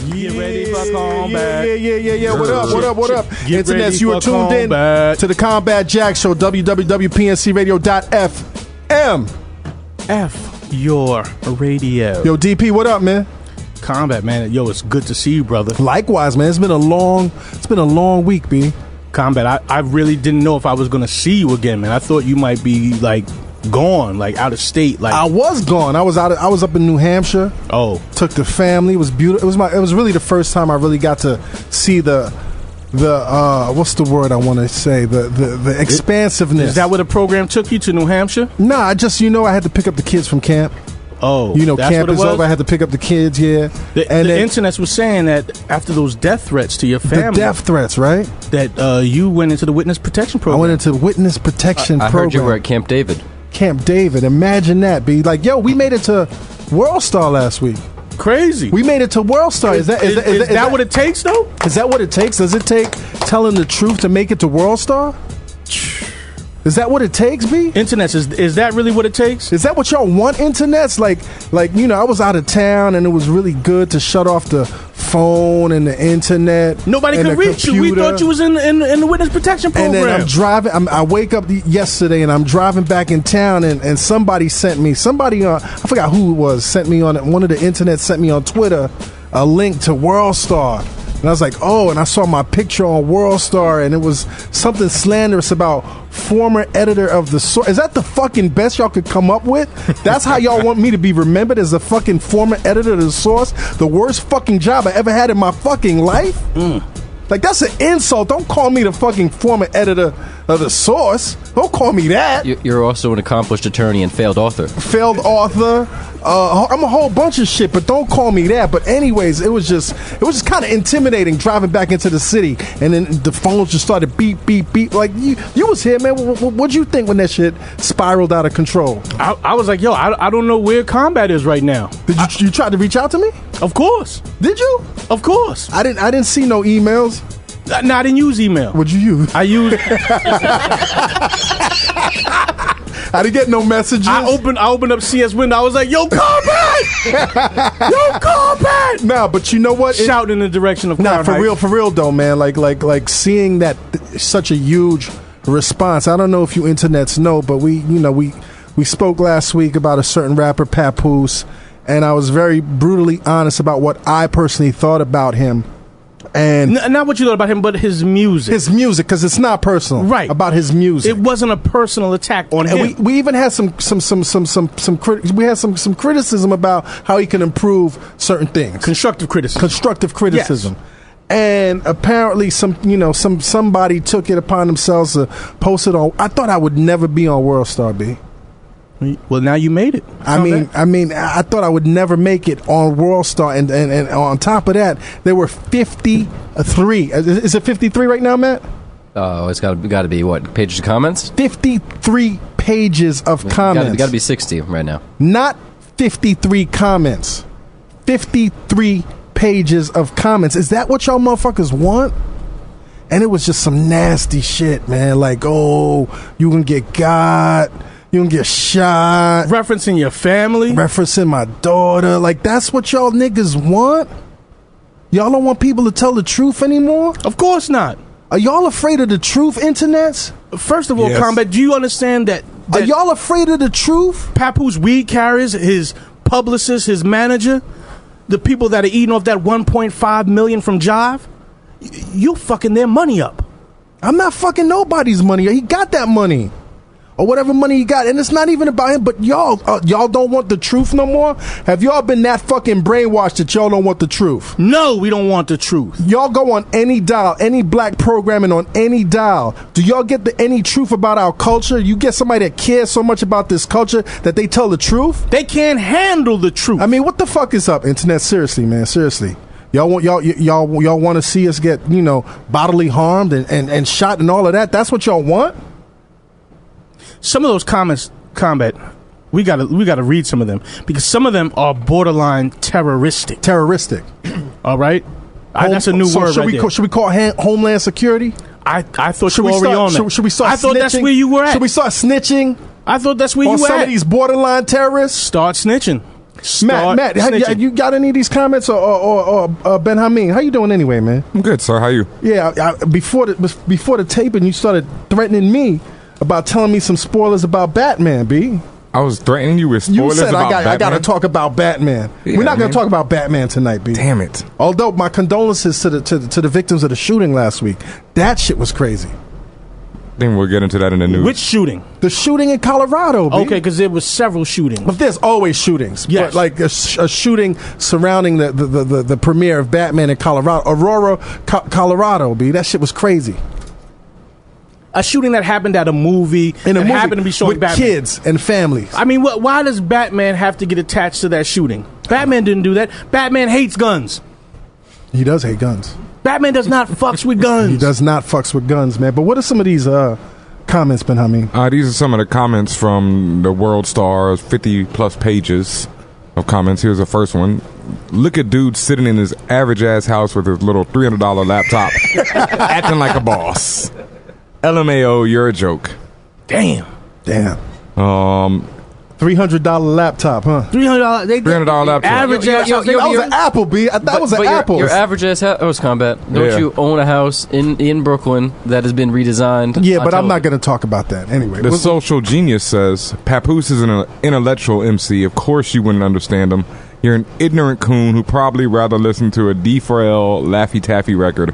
Get ready for combat. Yeah. What up? Get Internets, you are tuned in to the Combat Jack Show, www.pncradio.fm. F your radio. Yo, DP, what up, man? Combat, man. Yo, it's good to see you, brother. Likewise, man. It's been a long week, B. Combat, I really didn't know if I was gonna see you again, man. I thought you might be like gone, like out of state. Like I was gone. I was up in New Hampshire. Oh, took the family. It was beautiful. It was really the first time I really got to see the what's the word I want to say? The expansiveness. Is that where the program took you to New Hampshire? Nah, I just I had to pick up the kids from camp. Oh, camp is over. I had to pick up the kids. Yeah, the internet was saying that after those death threats to your family, the death threats, right? That you went into the witness protection program. I went into the witness protection program. I heard you were at Camp David. Camp David. Imagine that. Be like, yo, we made it to World Star last week. Crazy. We made it to World Star. Is that what it takes, though? Is that what it takes? Does it take telling the truth to make it to World Star? Is that what it takes, B? Internets, is that really what it takes? Is that what y'all want, internets? Like I was out of town and it was really good to shut off the phone and the internet. Nobody could reach you. We thought you was in the witness protection program. And then I'm driving. I wake up yesterday and I'm driving back in town and somebody sent me, I forgot who it was, sent me on one of the internet, sent me on Twitter a link to World Star. And I was like, oh, and I saw my picture on World Star, and it was something slanderous about former editor of the Source. Is that the fucking best y'all could come up with? That's how y'all want me to be remembered, as a fucking former editor of the Source? The worst fucking job I ever had in my fucking life? Like, that's an insult. Don't call me the fucking former editor of the Source. Don't call me that. You're also an accomplished attorney and failed author. I'm a whole bunch of shit, but don't call me that. But anyways, it was just kind of intimidating driving back into the city, and then the phones just started beep, beep, beep. Like, you was here, man. What'd you think when that shit spiraled out of control? I was like, yo, I don't know where Combat is right now. Did you try to reach out to me? Of course. Did you? Of course. I didn't see no emails. No, I didn't use email. What'd you use? I used. I didn't get no messages. I opened up CS window. I was like, "Yo, Combat! Yo, Combat!" Nah, but you know what? Shout in the direction of Crown Heights. For real though, man. Like seeing that such a huge response. I don't know if you internets know, but we spoke last week about a certain rapper, Papoose, and I was very brutally honest about what I personally thought about him. And not what you thought about him, but his music. His music, because it's not personal, right? About his music, it wasn't a personal attack on him. We even had some criticism about how he can improve certain things. Constructive criticism. Yes. And apparently, somebody took it upon themselves to post it on. I thought I would never be on World Star, B. Well, now you made it. I thought I would never make it on World Star, and on top of that, there were 53. Is it 53 right now, Matt? Oh, it's got to be what, pages of comments? 53 pages of comments. Got to be 60 right now. Not 53 comments. 53 pages of comments. Is that what y'all motherfuckers want? And it was just some nasty shit, man. Like, oh, you gonna get got. You gonna get shot. Referencing your family. Referencing my daughter. Like, that's what y'all niggas want? Y'all don't want people to tell the truth anymore? Of course not. Are y'all afraid of the truth, internets? First of all, yes. Combat, do you understand that are y'all afraid of the truth? Papoose weed carriers, his publicist, his manager, the people that are eating off that $1.5 million from Jive, you fucking their money up. I'm not fucking nobody's money. He got that money. Or whatever money he got. And it's not even about him, but y'all don't want the truth no more? Have y'all been that fucking brainwashed that y'all don't want the truth? No, we don't want the truth. Y'all go on any dial, any black programming on any dial. Do y'all get any truth about our culture? You get somebody that cares so much about this culture that they tell the truth? They can't handle the truth. I mean, what the fuck is up, internet? Seriously, man, seriously. Y'all want to see us get, bodily harmed and shot and all of that? That's what y'all want? Some of those comments, Combat, we gotta read some of them, because some of them are borderline terroristic. All right, that's a new word. Should we call Homeland Security? I thought you were already on that. Should we start? I thought that's where you were at. Should we start snitching? I thought that's where you were at. On some of these borderline terrorists. Start snitching. Matt, you got any of these comments or Ben Hameen? How you doing anyway, man? I'm good, sir. How you? Yeah, before the taping, you started threatening me about telling me some spoilers about Batman, B. I was threatening you with spoilers You said about Batman? I got to talk about Batman. Yeah, We're not going to talk about Batman tonight, B. Damn it. Although my condolences to the victims of the shooting last week. That shit was crazy. Then we'll get into that in the news. Which shooting? The shooting in Colorado, B. Okay, because there was several shootings. But there's always shootings. Yes. But like a shooting surrounding the premiere of Batman in Colorado. Aurora, Colorado, B. That shit was crazy. A shooting that happened at a movie happened to be showing with Batman. Kids and families. I mean, why does Batman have to get attached to that shooting? Batman didn't do that. Batman hates guns. He does hate guns. Batman does not fucks with guns. He does not fucks with guns, man. But what are some of these comments, Ben Hameen? These are some of the comments from the World Star's 50-plus pages of comments. Here's the first one. Look at dude sitting in his average-ass house with his little $300 laptop, acting like a boss. LMAO, you're a joke. Damn. $300 laptop, huh? $300 laptop. Average ass house. That was an Apple, B. That was an Apple. Your average ass house, Combat. Don't you own a house in Brooklyn that has been redesigned? Yeah, but I'm not going to talk about that anyway. The social genius says, Papoose is an intellectual MC. Of course you wouldn't understand him. You're an ignorant coon who probably rather listen to a D4L Laffy Taffy record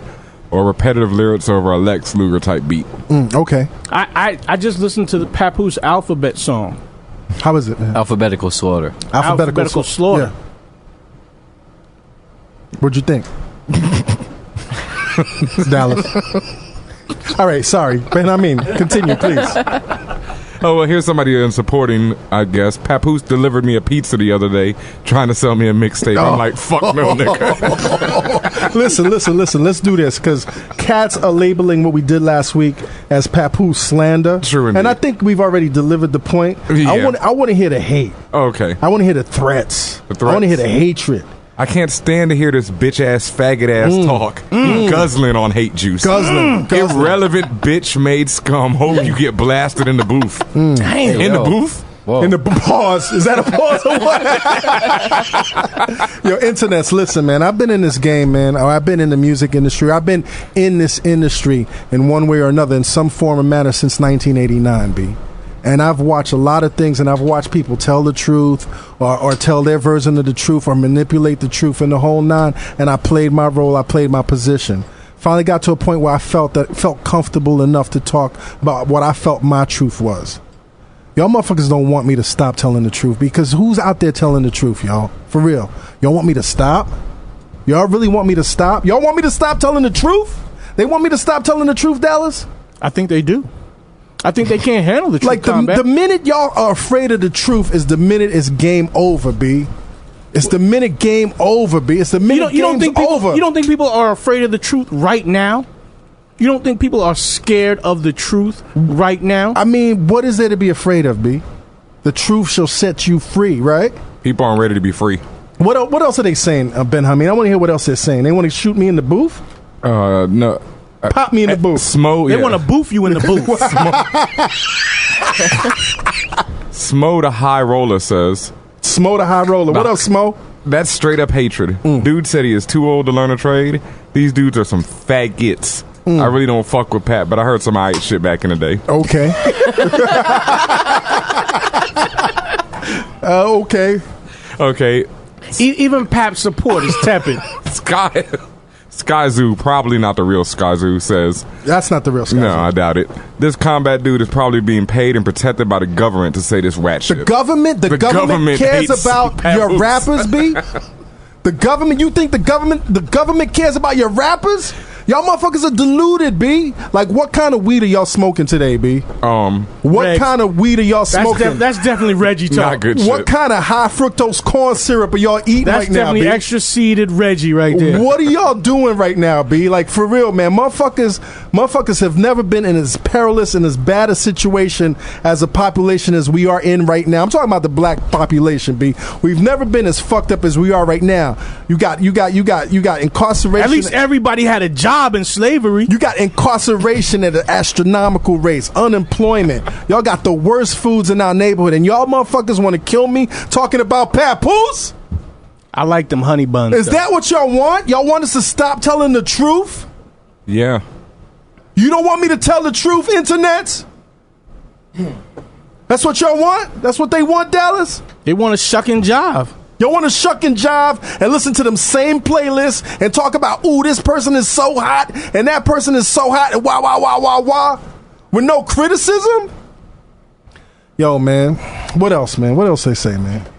or repetitive lyrics over a Lex Luger type beat. Okay. I just listened to the Papoose Alphabet song. How is it, man? Alphabetical slaughter. Alphabetical slaughter. Yeah. What'd you think? Dallas. All right, sorry. Ben, continue, please. Oh, well, here's somebody in supporting, I guess. Papoose delivered me a pizza the other day trying to sell me a mixtape. I'm like, fuck no, nigga. Listen. Let's do this because cats are labeling what we did last week as Papoose slander. True indeed. And I think we've already delivered the point. Yeah. I want to hear the hate. Okay. I want to hear the threats. I want to hear the hatred. I can't stand to hear this bitch-ass, faggot-ass talk. Guzzling on hate juice. Guzzling. Irrelevant bitch-made scum. Hope you get blasted in the booth. Damn. In the booth? Whoa. In the pause. Is that a pause or what? Yo, internets, listen, man. I've been in this game, man. Or I've been in the music industry. I've been in this industry in one way or another in some form or manner since 1989, B. And I've watched a lot of things, and I've watched people tell the truth or tell their version of the truth or manipulate the truth in the whole nine, and I played my role, I played my position. Finally got to a point where I felt comfortable enough to talk about what I felt my truth was. Y'all motherfuckers don't want me to stop telling the truth because who's out there telling the truth, y'all? For real. Y'all want me to stop? Y'all really want me to stop? Y'all want me to stop telling the truth? They want me to stop telling the truth, Dallas? I think they do. I think they can't handle the truth. Like the minute y'all are afraid of the truth is the minute it's game over, B. It's the minute game over, B. It's the minute game's over. You don't think people are afraid of the truth right now? You don't think people are scared of the truth right now? I mean, what is there to be afraid of, B? The truth shall set you free, right? People aren't ready to be free. What else are they saying, Ben Hameen? I want to hear what else they're saying. They want to shoot me in the booth? No. Pop me in the booth. Smo, they want to boof you in the booth. Smo the High Roller says. Smo the High Roller. What else, Smo? That's straight up hatred. Dude said he is too old to learn a trade. These dudes are some faggots. I really don't fuck with Pat, but I heard some alright shit back in the day. Okay. Okay. Even Pap's support is tepid. Sky Zoo, probably not the real Sky Zoo, says. That's not the real Sky Zoo. No, I doubt it. This combat dude is probably being paid and protected by the government to say this rat shit. The government cares about your rappers, B? The government, you think the government cares about your rappers? Y'all motherfuckers are deluded, B. Like, what kind of weed are y'all smoking today, B? What kind of weed are y'all smoking? That's definitely Reggie talk. Not good shit. What kind of high fructose corn syrup are y'all eating right now, B? That's definitely extra seeded Reggie right there. What are y'all doing right now, B? Like, for real, man. Motherfuckers have never been in as perilous and as bad a situation as a population as we are in right now. I'm talking about the black population, B. We've never been as fucked up as we are right now. You got incarceration. At least everybody had a job job in slavery. You got incarceration at an astronomical rates, unemployment. Y'all got the worst foods in our neighborhood, and y'all motherfuckers want to kill me talking about papoose? I like them honey buns. Is that what y'all want? Y'all want us to stop telling the truth? Yeah. You don't want me to tell the truth, internets? That's what y'all want? That's what they want, Dallas? They want to shuck and jive. Y'all want to shuck and jive and listen to them same playlists and talk about, ooh, this person is so hot and that person is so hot and wah, with no criticism? Yo, man. What else, man? What else they say, man?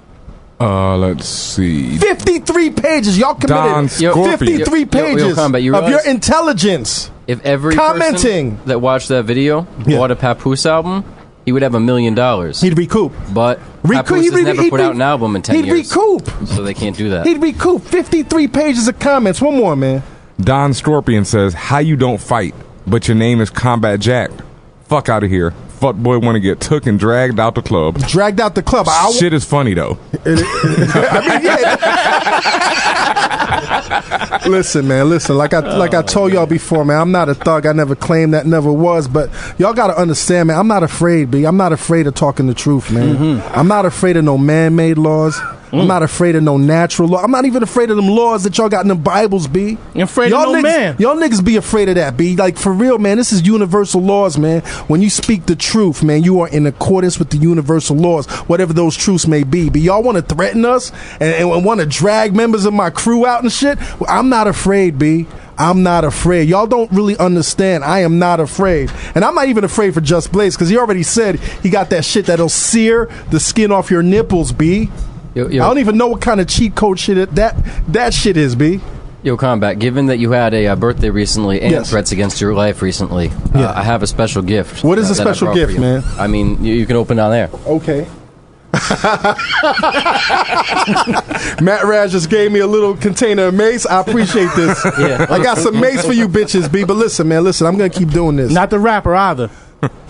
Let's see. 53 pages. Y'all committed 53 pages Combat, of your intelligence. If every commenting person that watched that video bought a Papoose album, he would have $1 million. He'd recoup. But Papoose has never put out an album in 10 years. He'd recoup. So they can't do that. He'd recoup. 53 pages of comments. One more, man. Don Scorpion says, how you don't fight, but your name is Combat Jack? Fuck out of here. Fuck boy want to get took and dragged out the club. Dragged out the club. Shit is funny, though. Listen, man, listen. Like I told y'all before, man, I'm not a thug. I never claimed that, never was. But y'all got to understand, man, I'm not afraid, B. I'm not afraid of talking the truth, man. Mm-hmm. I'm not afraid of no man-made laws. I'm not afraid of no natural law. I'm not even afraid of them laws that y'all got in the Bibles, B. You're afraid of no man. Y'all niggas be afraid of that, B. Like, for real, man, this is universal laws, man. When you speak the truth, man, you are in accordance with the universal laws, whatever those truths may be. But y'all want to threaten us and want to drag members of my crew out and shit? Well, I'm not afraid, B. I'm not afraid. Y'all don't really understand. I am not afraid. And I'm not even afraid for Just Blaze, because he already said he got that shit that'll sear the skin off your nipples, B. Yo. I don't even know what kind of cheat code shit that shit is, B. Yo, Combat, given that you had a birthday recently and threats against your life recently, I have a special gift. What is a special gift, man? I mean, you can open down there. Okay. Matt Raz just gave me a little container of mace. I appreciate this. Yeah. I got some mace for you bitches, B. But listen, man, I'm going to keep doing this. Not the rapper either.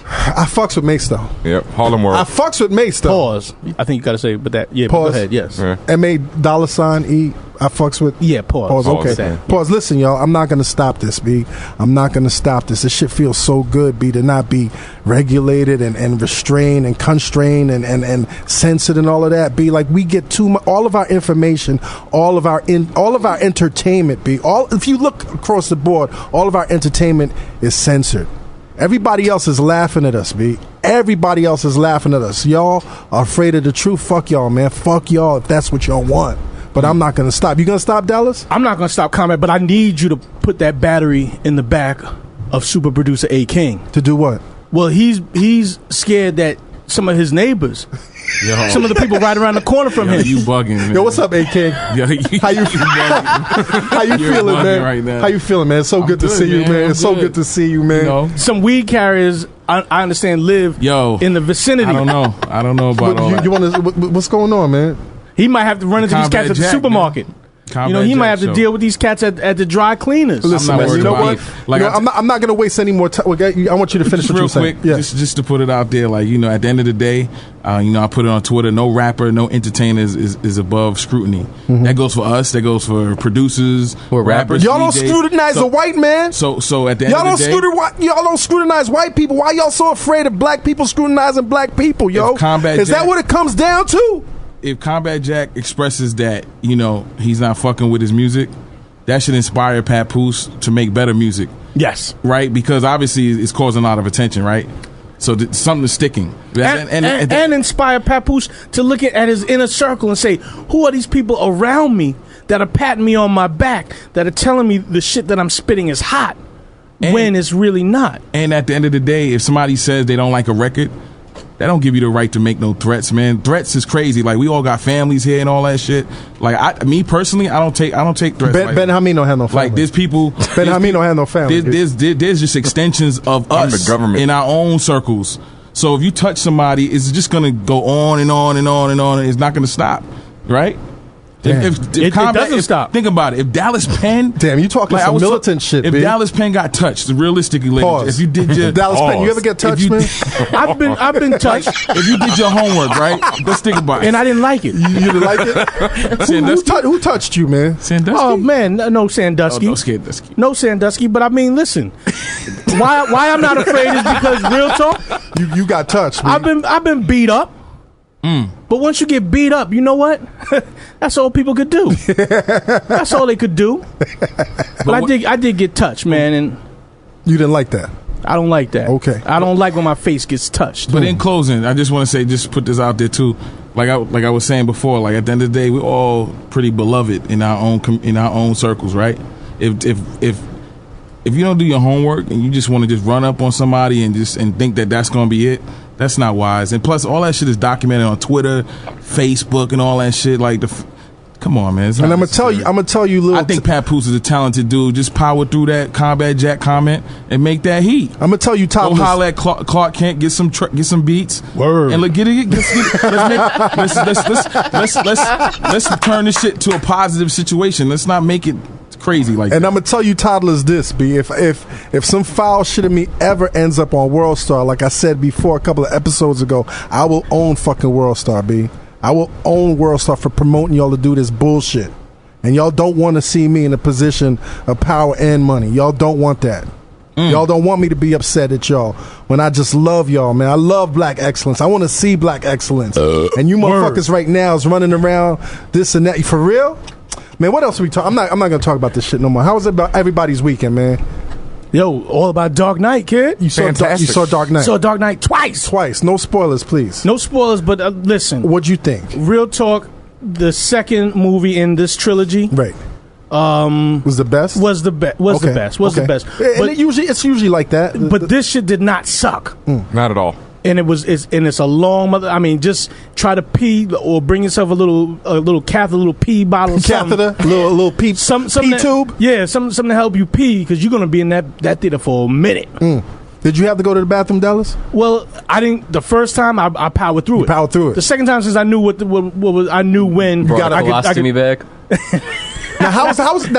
I fucks with Mace, though. Yep, Harlem World. I fucks with Mace, though. Pause. I think you got to say, but that, yeah, pause. Go ahead, yes. Yeah. M-A$E, I fucks with. Yeah, pause. Okay. Pause. Listen, y'all, I'm not going to stop this, B. I'm not going to stop this. This shit feels so good, B, to not be regulated and restrained and constrained and censored and all of that, B. Like, we get too much, all of our information, all of our entertainment, B. If you look across the board, all of our entertainment is censored. Everybody else is laughing at us, B. Everybody else is laughing at us. Y'all are afraid of the truth. Fuck y'all, man. Fuck y'all if that's what y'all want. But I'm not going to stop. You going to stop, Dallas? I'm not going to stop, Combat, but I need you to put that battery in the back of super producer A. King. To do what? Well, he's scared that some of his neighbors, some of the people right around the corner from him. You bugging, man. Yo, what's up, A. King? Yo, How you feeling, man? Right now. How you feeling, man? It's so good to see you, man. It's so good to see you, man. You know? Some weed carriers, I understand, live in the vicinity. I don't know about all that. You want to? What's going on, man? He might have to run into these cats at the supermarket. He might have to deal with these cats at the dry cleaners. Listen, man, you know what? I'm not going to waste any more time. I want you to finish what you're saying. Real quick, just to put it out there, like, at the end of the day, I put it on Twitter, no rapper, no entertainer is above scrutiny. Mm-hmm. That goes for us. That goes for producers, or rappers. Y'all don't scrutinize a white man. So at the end of the day, y'all don't scrutinize white people. Why y'all so afraid of black people scrutinizing black people, yo? Is that what it comes down to? If Combat Jack expresses that, he's not fucking with his music, that should inspire Papoose to make better music. Yes. Right? Because obviously it's causing a lot of attention, right? So something's sticking. And inspire Papoose to look at his inner circle and say, who are these people around me that are patting me on my back, that are telling me the shit that I'm spitting is hot when it's really not? And at the end of the day, if somebody says they don't like a record, that don't give you the right to make no threats, man. Threats is crazy. Like, we all got families here and all that shit. Like, me personally, I don't take threats. Ben Hameen don't have no family. Like, there's people. Ben Hameen don't have no family. There's just extensions of us the government in our own circles. So if you touch somebody, it's just gonna go on and on and on and on, and it's not gonna stop, right? If combat, doesn't stop. Think about it. If Dallas Penn, damn, you talking some militant shit. If B. Dallas Penn got touched, realistically, ladies, if you did your Dallas Penn, you ever get touched, man? I've been touched. If you did your homework, right? Let's think about it. And I didn't like it. You didn't like it? Who touched you, man? Sandusky? Oh man, no Sandusky. No Sandusky. No Sandusky. But I mean, listen. why I'm not afraid is because real talk. You got touched. Man. I've been beat up. But once you get beat up, you know what? That's all people could do. That's all they could do. But I did get touched, man, and you didn't like that. I don't like that. Okay. I don't like when my face gets touched. But in closing, I just want to say, just put this out there too. Like I was saying before, like at the end of the day, we're all pretty beloved in our own circles, right? If you don't do your homework and you just want to just run up on somebody and think that that's going to be it, that's not wise. And plus, all that shit is documented on Twitter, Facebook, and all that shit. Like, come on, man. And I'm gonna tell you, I think Papoose is a talented dude. Just power through that Combat Jack comment and make that heat. I'm gonna tell you, Go holler at Clark Kent, get some beats. Word. And let's turn this shit to a positive situation. Let's not make it crazy like that. And I'm gonna tell you, toddlers, this B. If some foul shit of me ever ends up on World Star, like I said before a couple of episodes ago, I will own fucking World Star, B. I will own World Star for promoting y'all to do this bullshit. And y'all don't want to see me in a position of power and money. Y'all don't want that. Y'all don't want me to be upset at y'all when I just love y'all, man. I love black excellence. I want to see black excellence. And you motherfuckers right now is running around this and that. For real? Man, what else are we talking? I'm not gonna talk about this shit no more. How was it about everybody's weekend, man? Yo, all about Dark Knight, kid. You saw Dark Knight. Saw Dark Knight twice. No spoilers, please. No spoilers, but listen. What'd you think? Real talk. The second movie in this trilogy, right? Was the best. Was the best. The best. And it's usually like that. But this shit did not suck. Not at all. And it's a long. I mean, just try to pee or bring yourself a little catheter, a little pee bottle, catheter, a little pee, pee tube. Yeah, something to help you pee because you're gonna be in that theater for a minute. Did you have to go to the bathroom, Dallas? Well, I didn't. The first time I powered through it. Powered through it. The second time, since I knew what was, I knew when. Brought a colostomy bag. Now,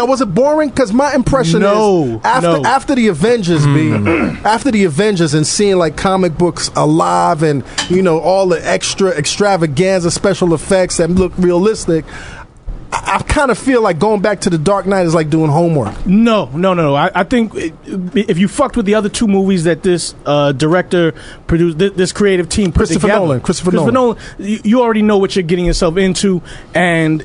was it boring? Because my impression is after the Avengers, after the Avengers, and seeing like comic books alive, and all the extravaganza special effects that look realistic, I kind of feel like going back to the Dark Knight is like doing homework. No. I think if you fucked with the other two movies that this director produced, this creative team put together, Christopher Nolan, you already know what you're getting yourself into, and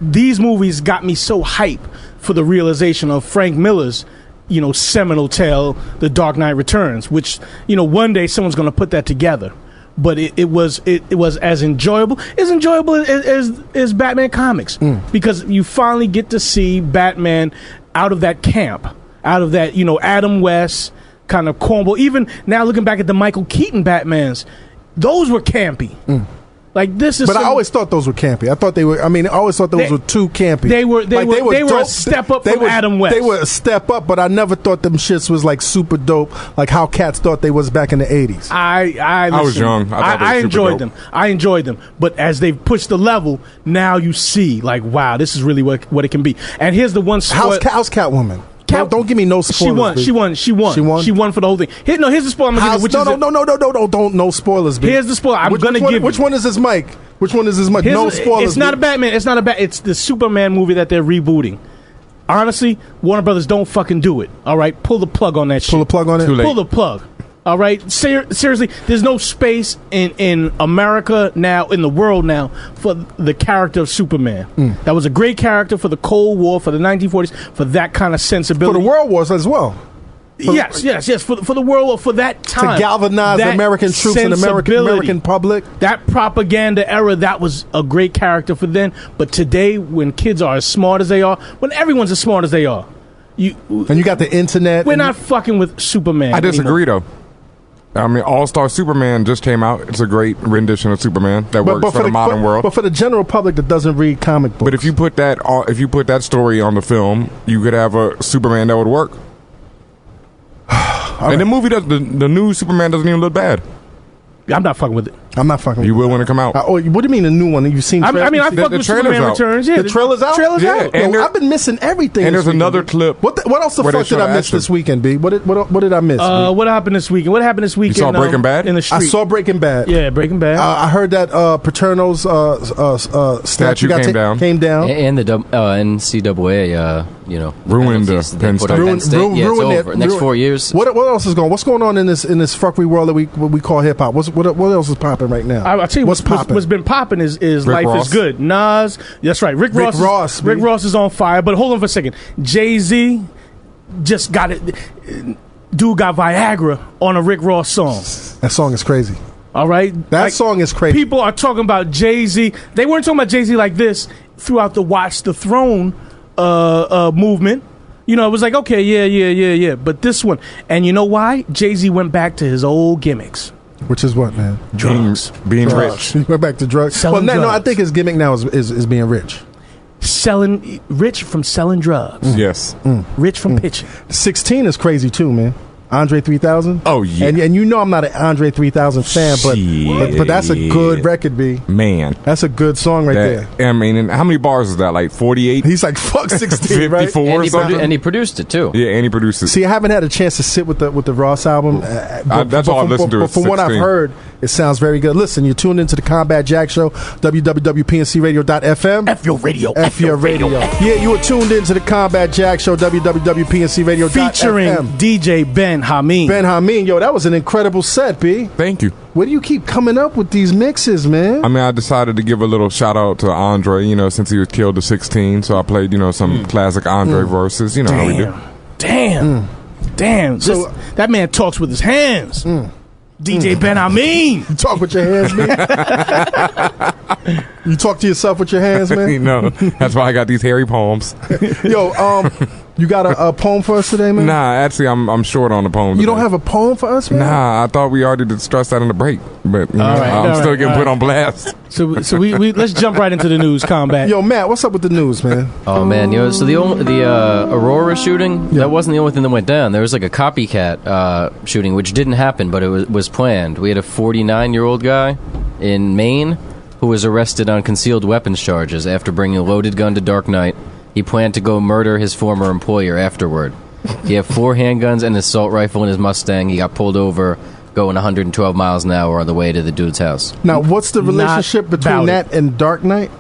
these movies got me so hype for the realization of Frank Miller's, seminal tale, The Dark Knight Returns, which, one day someone's going to put that together. But it was as enjoyable as Batman comics, because you finally get to see Batman out of that camp, out of that Adam West kind of cornball. Even now, looking back at the Michael Keaton Batmans, those were campy. Like this is. But I always thought those were campy. I thought they were. I mean, I always thought those were too campy. They were a step up from Adam West. They were a step up, but I never thought them shits was like super dope, like how cats thought they was back in the 80s. I was young. I enjoyed them. I enjoyed them. But as they've pushed the level, now you see like, wow, this is really what it can be. And here's the one. How's Catwoman? Don't give me no spoilers. She won for the whole thing. Here's the spoiler I'm going to give you. No spoilers. B. Here's the spoiler I'm going to give you. Which one is this mic? No spoilers. It's not a Batman. It's the Superman movie that they're rebooting. Honestly, Warner Brothers, don't fucking do it. All right? Pull the plug on that shit. Pull the plug on it? Too late. Pull the plug. All right? Seriously, there's no space in America now, in the world now, for the character of Superman. That was a great character for the Cold War, for the 1940s, for that kind of sensibility. For the World Wars as well. Yes. For the world, for that time. To galvanize American troops and American public. That propaganda era, that was a great character for then. But today, when kids are as smart as they are, when everyone's as smart as they are, you got the internet. We're not fucking with Superman. I disagree, though. I mean, All-Star Superman just came out. It's a great rendition of Superman that works for the modern world. But for the general public that doesn't read comic books. But if you put that story on the film, you could have a Superman that would work. And the movie the new Superman doesn't even look bad. I'm not fucking with it. I'm not fucking. You will when it come out. What do you mean a new one? You've seen? I fuck the with trailer's Superman out. Returns. Yeah, The trailer's out. Yeah, Yo, and I've been missing everything. And this there's another weekend, clip. What else the where they fuck did show I miss action. this weekend, B? What did I miss? B? What happened this weekend? What happened this weekend? saw Breaking Bad? In the street. I saw Breaking Bad. Yeah, Breaking Bad. I heard that Paterno's statue came down. And the NCAA, Ruined penalties the they Penn put State. on Penn State. Yeah, it's over. Next 4 years. What else is going? What's going on in this fuckery world that we call hip hop? What else is popping right now? I'll tell you what's popping. What's been popping is Rick Life Ross. is Good. Nas, that's right. Rick Ross is on fire. But hold on for a second. Jay-Z just got it. Dude got Viagra on a Rick Ross song. That song is crazy. All right, That song is crazy. People are talking about Jay-Z. They weren't talking about Jay-Z like this throughout the Watch the Throne movement. You know, it was like, okay, yeah. But this one, and you know why? Jay-Z went back to his old gimmicks. Which is what, man? Drugs. Being Drugs. rich. He went back to drugs. Selling No, I drugs. think his gimmick now is being rich. Rich from selling drugs. Yes. Rich from pitching. 16 is crazy too, man. Andre 3000. Oh, yeah. And you know I'm not an Andre 3000 fan, but that's a good record, B. Man. That's a good song right there. I mean, and how many bars is that? Like 48? He's like fuck 16, right? 54 or something? And he produced it too. Yeah, and he produced it. See, I haven't had a chance to sit with the Ross album. That's all I've listened to But is from what I've 16. heard, it sounds very good. Listen, you're tuned into the Combat Jack Show, www.pncradio.fm. F your radio. F your radio. Yeah, you are tuned into the Combat Jack Show, www.pncradio.fm. Featuring DJ Ben Hameen. Ben Hameen. Yo, that was an incredible set, B. Thank you. Where do you keep coming up with these mixes, man? I mean, I decided to give a little shout out to Andre, since he was killed at 16. So I played, some classic Andre verses. You know how we do. Damn. So- That man talks with his hands. DJ Ben Hameen. You talk with your hands, man. You talk to yourself with your hands, man. No, that's why I got these hairy palms. Yo, you got a poem for us today, man? Nah, actually, I'm short on the poem. You don't have a poem for us, man? Nah, I thought we already discussed that in the break, but I'm still getting put on blast. So we let's jump right into the news, Combat. Yo, Matt, what's up with the news, man? Oh man, so the Aurora shooting, that wasn't the only thing that went down. There was like a copycat shooting, which didn't happen, but it was planned. We had a 49-year-old guy in Maine who was arrested on concealed weapons charges after bringing a loaded gun to Dark Knight. He planned to go murder his former employer afterward. He had 4 handguns and an assault rifle in his Mustang. He got pulled over going 112 miles an hour on the way to the dude's house. Now, what's the relationship between that and Dark Knight?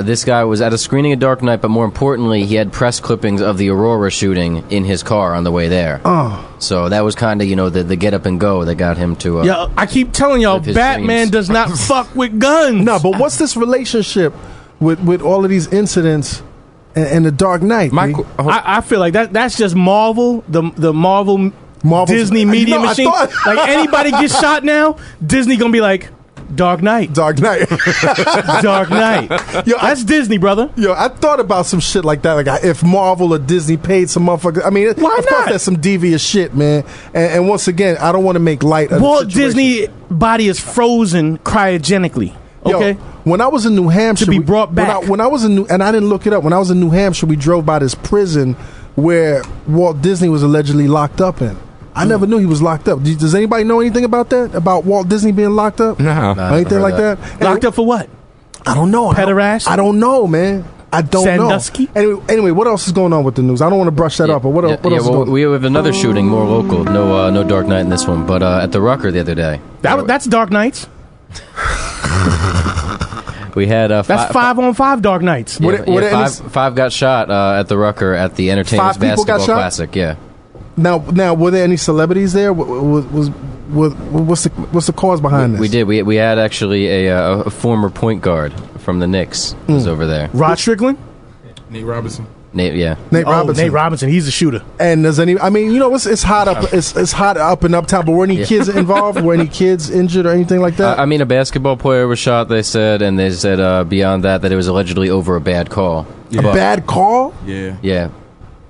This guy was at a screening of Dark Knight, but more importantly, he had press clippings of the Aurora shooting in his car on the way there. Oh. So that was kind of, the get up and go that got him to... Yeah, I keep telling y'all, Batman does not fuck with guns. No, but what's this relationship with all of these incidents and the Dark Knight? I feel like that's just Marvel, the Marvel's Disney media machine. Like anybody gets shot now, Disney gonna be like, Dark Knight. Dark Knight. Dark Knight. Yo, that's Disney, brother. Yo, I thought about some shit like that. Like if Marvel or Disney paid some motherfucker. I mean, why of course that's some devious shit, man. And once again, I don't want to make light of Walt the situation. Disney body is frozen cryogenically. Okay. Yo, when I was in New Hampshire, to be brought back. When I was in and I didn't look it up. When I was in New Hampshire, we drove by this prison where Walt Disney was allegedly locked up in. I never knew he was locked up. Does anybody know anything about that? About Walt Disney being locked up? No. Anything like that? Locked up for what? I don't know. Pederast? I don't know, man. I don't Sandusky? know. Anyway, what else is going on with the news? I don't want to brush that up, but what else is going on? We have another shooting, more local. No Dark Knight in this one, but at the Rucker the other day. That's Dark Knights. We had that's 5-on-5 Dark Knights. Five got shot at the Rucker at the Entertainers 5 people got Basketball shot? Classic. Yeah. Now, were there any celebrities there? What's the cause behind this? We did. We had actually a former point guard from the Knicks was over there. Rod Strickland? Nate Robinson. Nate Robinson. Nate Robinson. He's a shooter. And does any? I mean, it's hot up. It's hot up in Uptown. But were any kids involved? Were any kids injured or anything like that? I mean, a basketball player was shot. They said, and they said beyond that it was allegedly over a bad call. A bad call? Yeah. Yeah.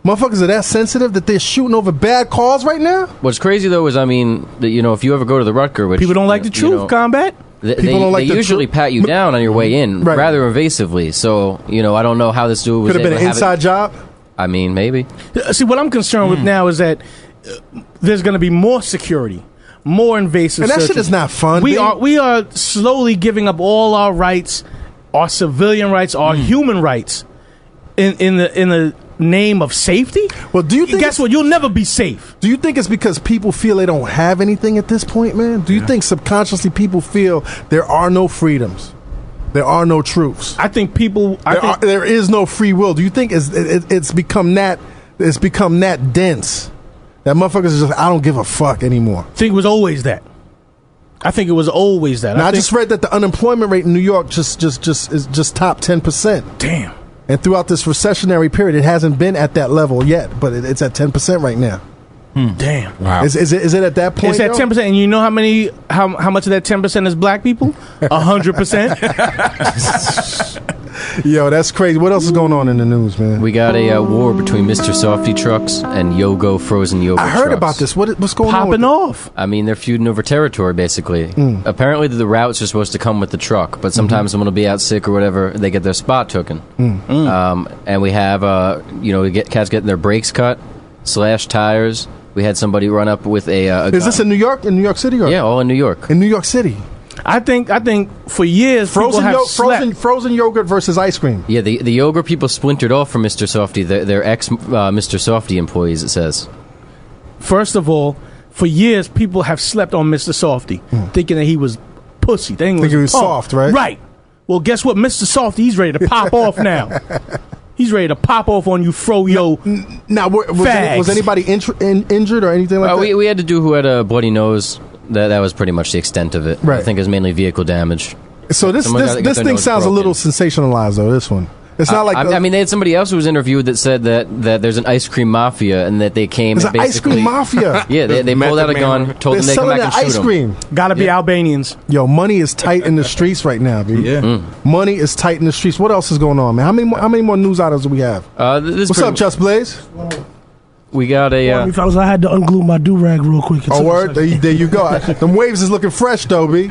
Motherfuckers are that sensitive that they're shooting over bad calls right now? What's crazy though is, I mean, if you ever go to the Rutger, which people don't like the truth, Combat. They usually pat you down on your way in rather evasively. So I don't know how this dude was. Could have been an inside job. I mean, maybe. See, what I'm concerned with now is that there's going to be more security, more invasive And that searches. shit is not fun. We B. are slowly giving up all our rights, our civilian rights, our human rights, in the name of safety. Well, do you think guess what? You'll never be safe. Do you think it's because people feel they don't have anything at this point, man? Do you think subconsciously people feel there are no freedoms? There are no truths. I think people. There is no free will. Do you think it's become that? It's become that dense that motherfuckers is just I don't give a fuck anymore. I think it was always that. I think it was always that. Now, I just read that the unemployment rate in New York just topped 10%. Damn. And throughout this recessionary period, it hasn't been at that level yet, but it's at 10% right now. Damn. Wow. Is it at that point? It's at 10%, and you know how much of that 10% is black people? 100%. Yo, that's crazy. What else is going on in the news, man? We got a war between Mr. Softy trucks and Yogo frozen yogurt I heard trucks. about this. What's going on? Popping off. I mean, they're feuding over territory, basically. Apparently, the routes are supposed to come with the truck, but sometimes someone will be out sick or whatever, they get their spot taken. And we have, cats getting their brakes cut, slashed tires. We had somebody run up with a Is this in New York? In New York City? Or? Yeah, all in New York. In New York City. I think for years people have slept. Frozen yogurt versus ice cream. Yeah, the yogurt people splintered off from Mr. Softy. They're ex Mr. Softy employees, it says. First of all, for years people have slept on Mr. Softy, thinking that he was pussy. Thinking he was soft, right? Right. Well, guess what? Mr. Softy, he's ready to pop off now. He's ready to pop off on you, fro-yo. Now, was anybody injured or anything like that? We had to do who had a bloody nose. That was pretty much the extent of it. Right. I think it was mainly vehicle damage. So this their thing nose sounds a broken. little sensationalized, though, this one. It's not like... I mean, they had somebody else who was interviewed that said that there's an ice cream mafia and that they came There's and an ice cream basically... mafia. Yeah, they pulled out a gun, told them They're they come selling back that and ice shoot them. cream. Gotta be Albanians. Yo, money is tight in the streets right now, B. Yeah. Money is tight in the streets. What else is going on, man? How many more news items do we have? What's up, Just Blaze? We got a... fellas, I had to unglue my do-rag real quick. Oh, word? There you go. Them waves is looking fresh, though, B.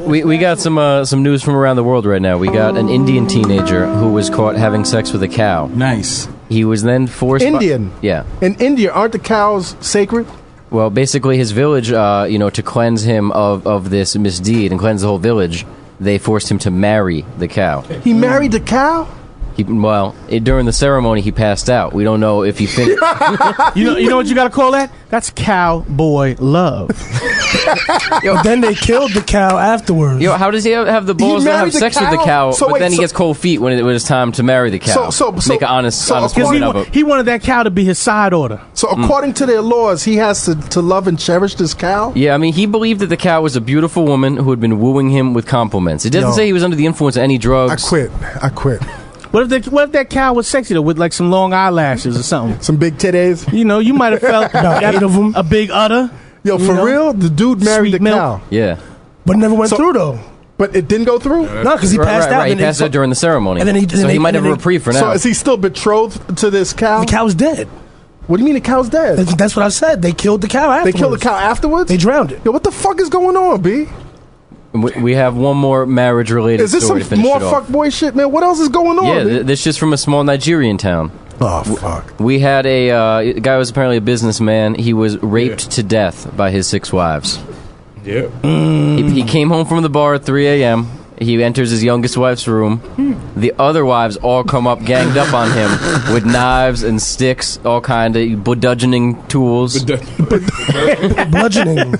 We got some news from around the world right now. We got an Indian teenager who was caught having sex with a cow. Nice. He was then forced... Indian? Yeah. In India, aren't the cows sacred? Well, basically, his village, to cleanse him of this misdeed and cleanse the whole village, they forced him to marry the cow. He married the cow? During the ceremony, he passed out. We don't know if he finished. You know what you gotta call that? That's cowboy love. But then they killed the cow afterwards. How does he have the balls to have sex with the cow, but then he gets cold feet when it was time to marry the cow? Make an honest point of it. He wanted that cow to be his side order. So according to their laws, he has to love and cherish this cow? Yeah, I mean, he believed that the cow was a beautiful woman who had been wooing him with compliments. It doesn't say he was under the influence of any drugs. I quit. What if that cow was sexy though, with like some long eyelashes or something? Some big titties? You might have felt About 8 of them. a big udder. Yo, for real? The dude married the cow. Yeah. But never went through, though. But it didn't go through? No, because he passed out. Right. He passed out during the ceremony. And then he might have a reprieve for now. So is he still betrothed to this cow? The cow's dead. What do you mean the cow's dead? That's what I said. They killed the cow afterwards. They killed the cow afterwards? They drowned it. Yo, what the fuck is going on, B? We have one more marriage-related Is this story some to finish more it off. fuckboy shit, man? What else is going on? Yeah, this just from a small Nigerian town. Oh, fuck. We had a guy who was apparently a businessman. He was raped to death by his 6 wives. Yeah. He came home from the bar at 3 a.m. He enters his youngest wife's room. The other wives all come up, ganged up on him with knives and sticks, all kind of bludgeoning tools. Bludgeoning.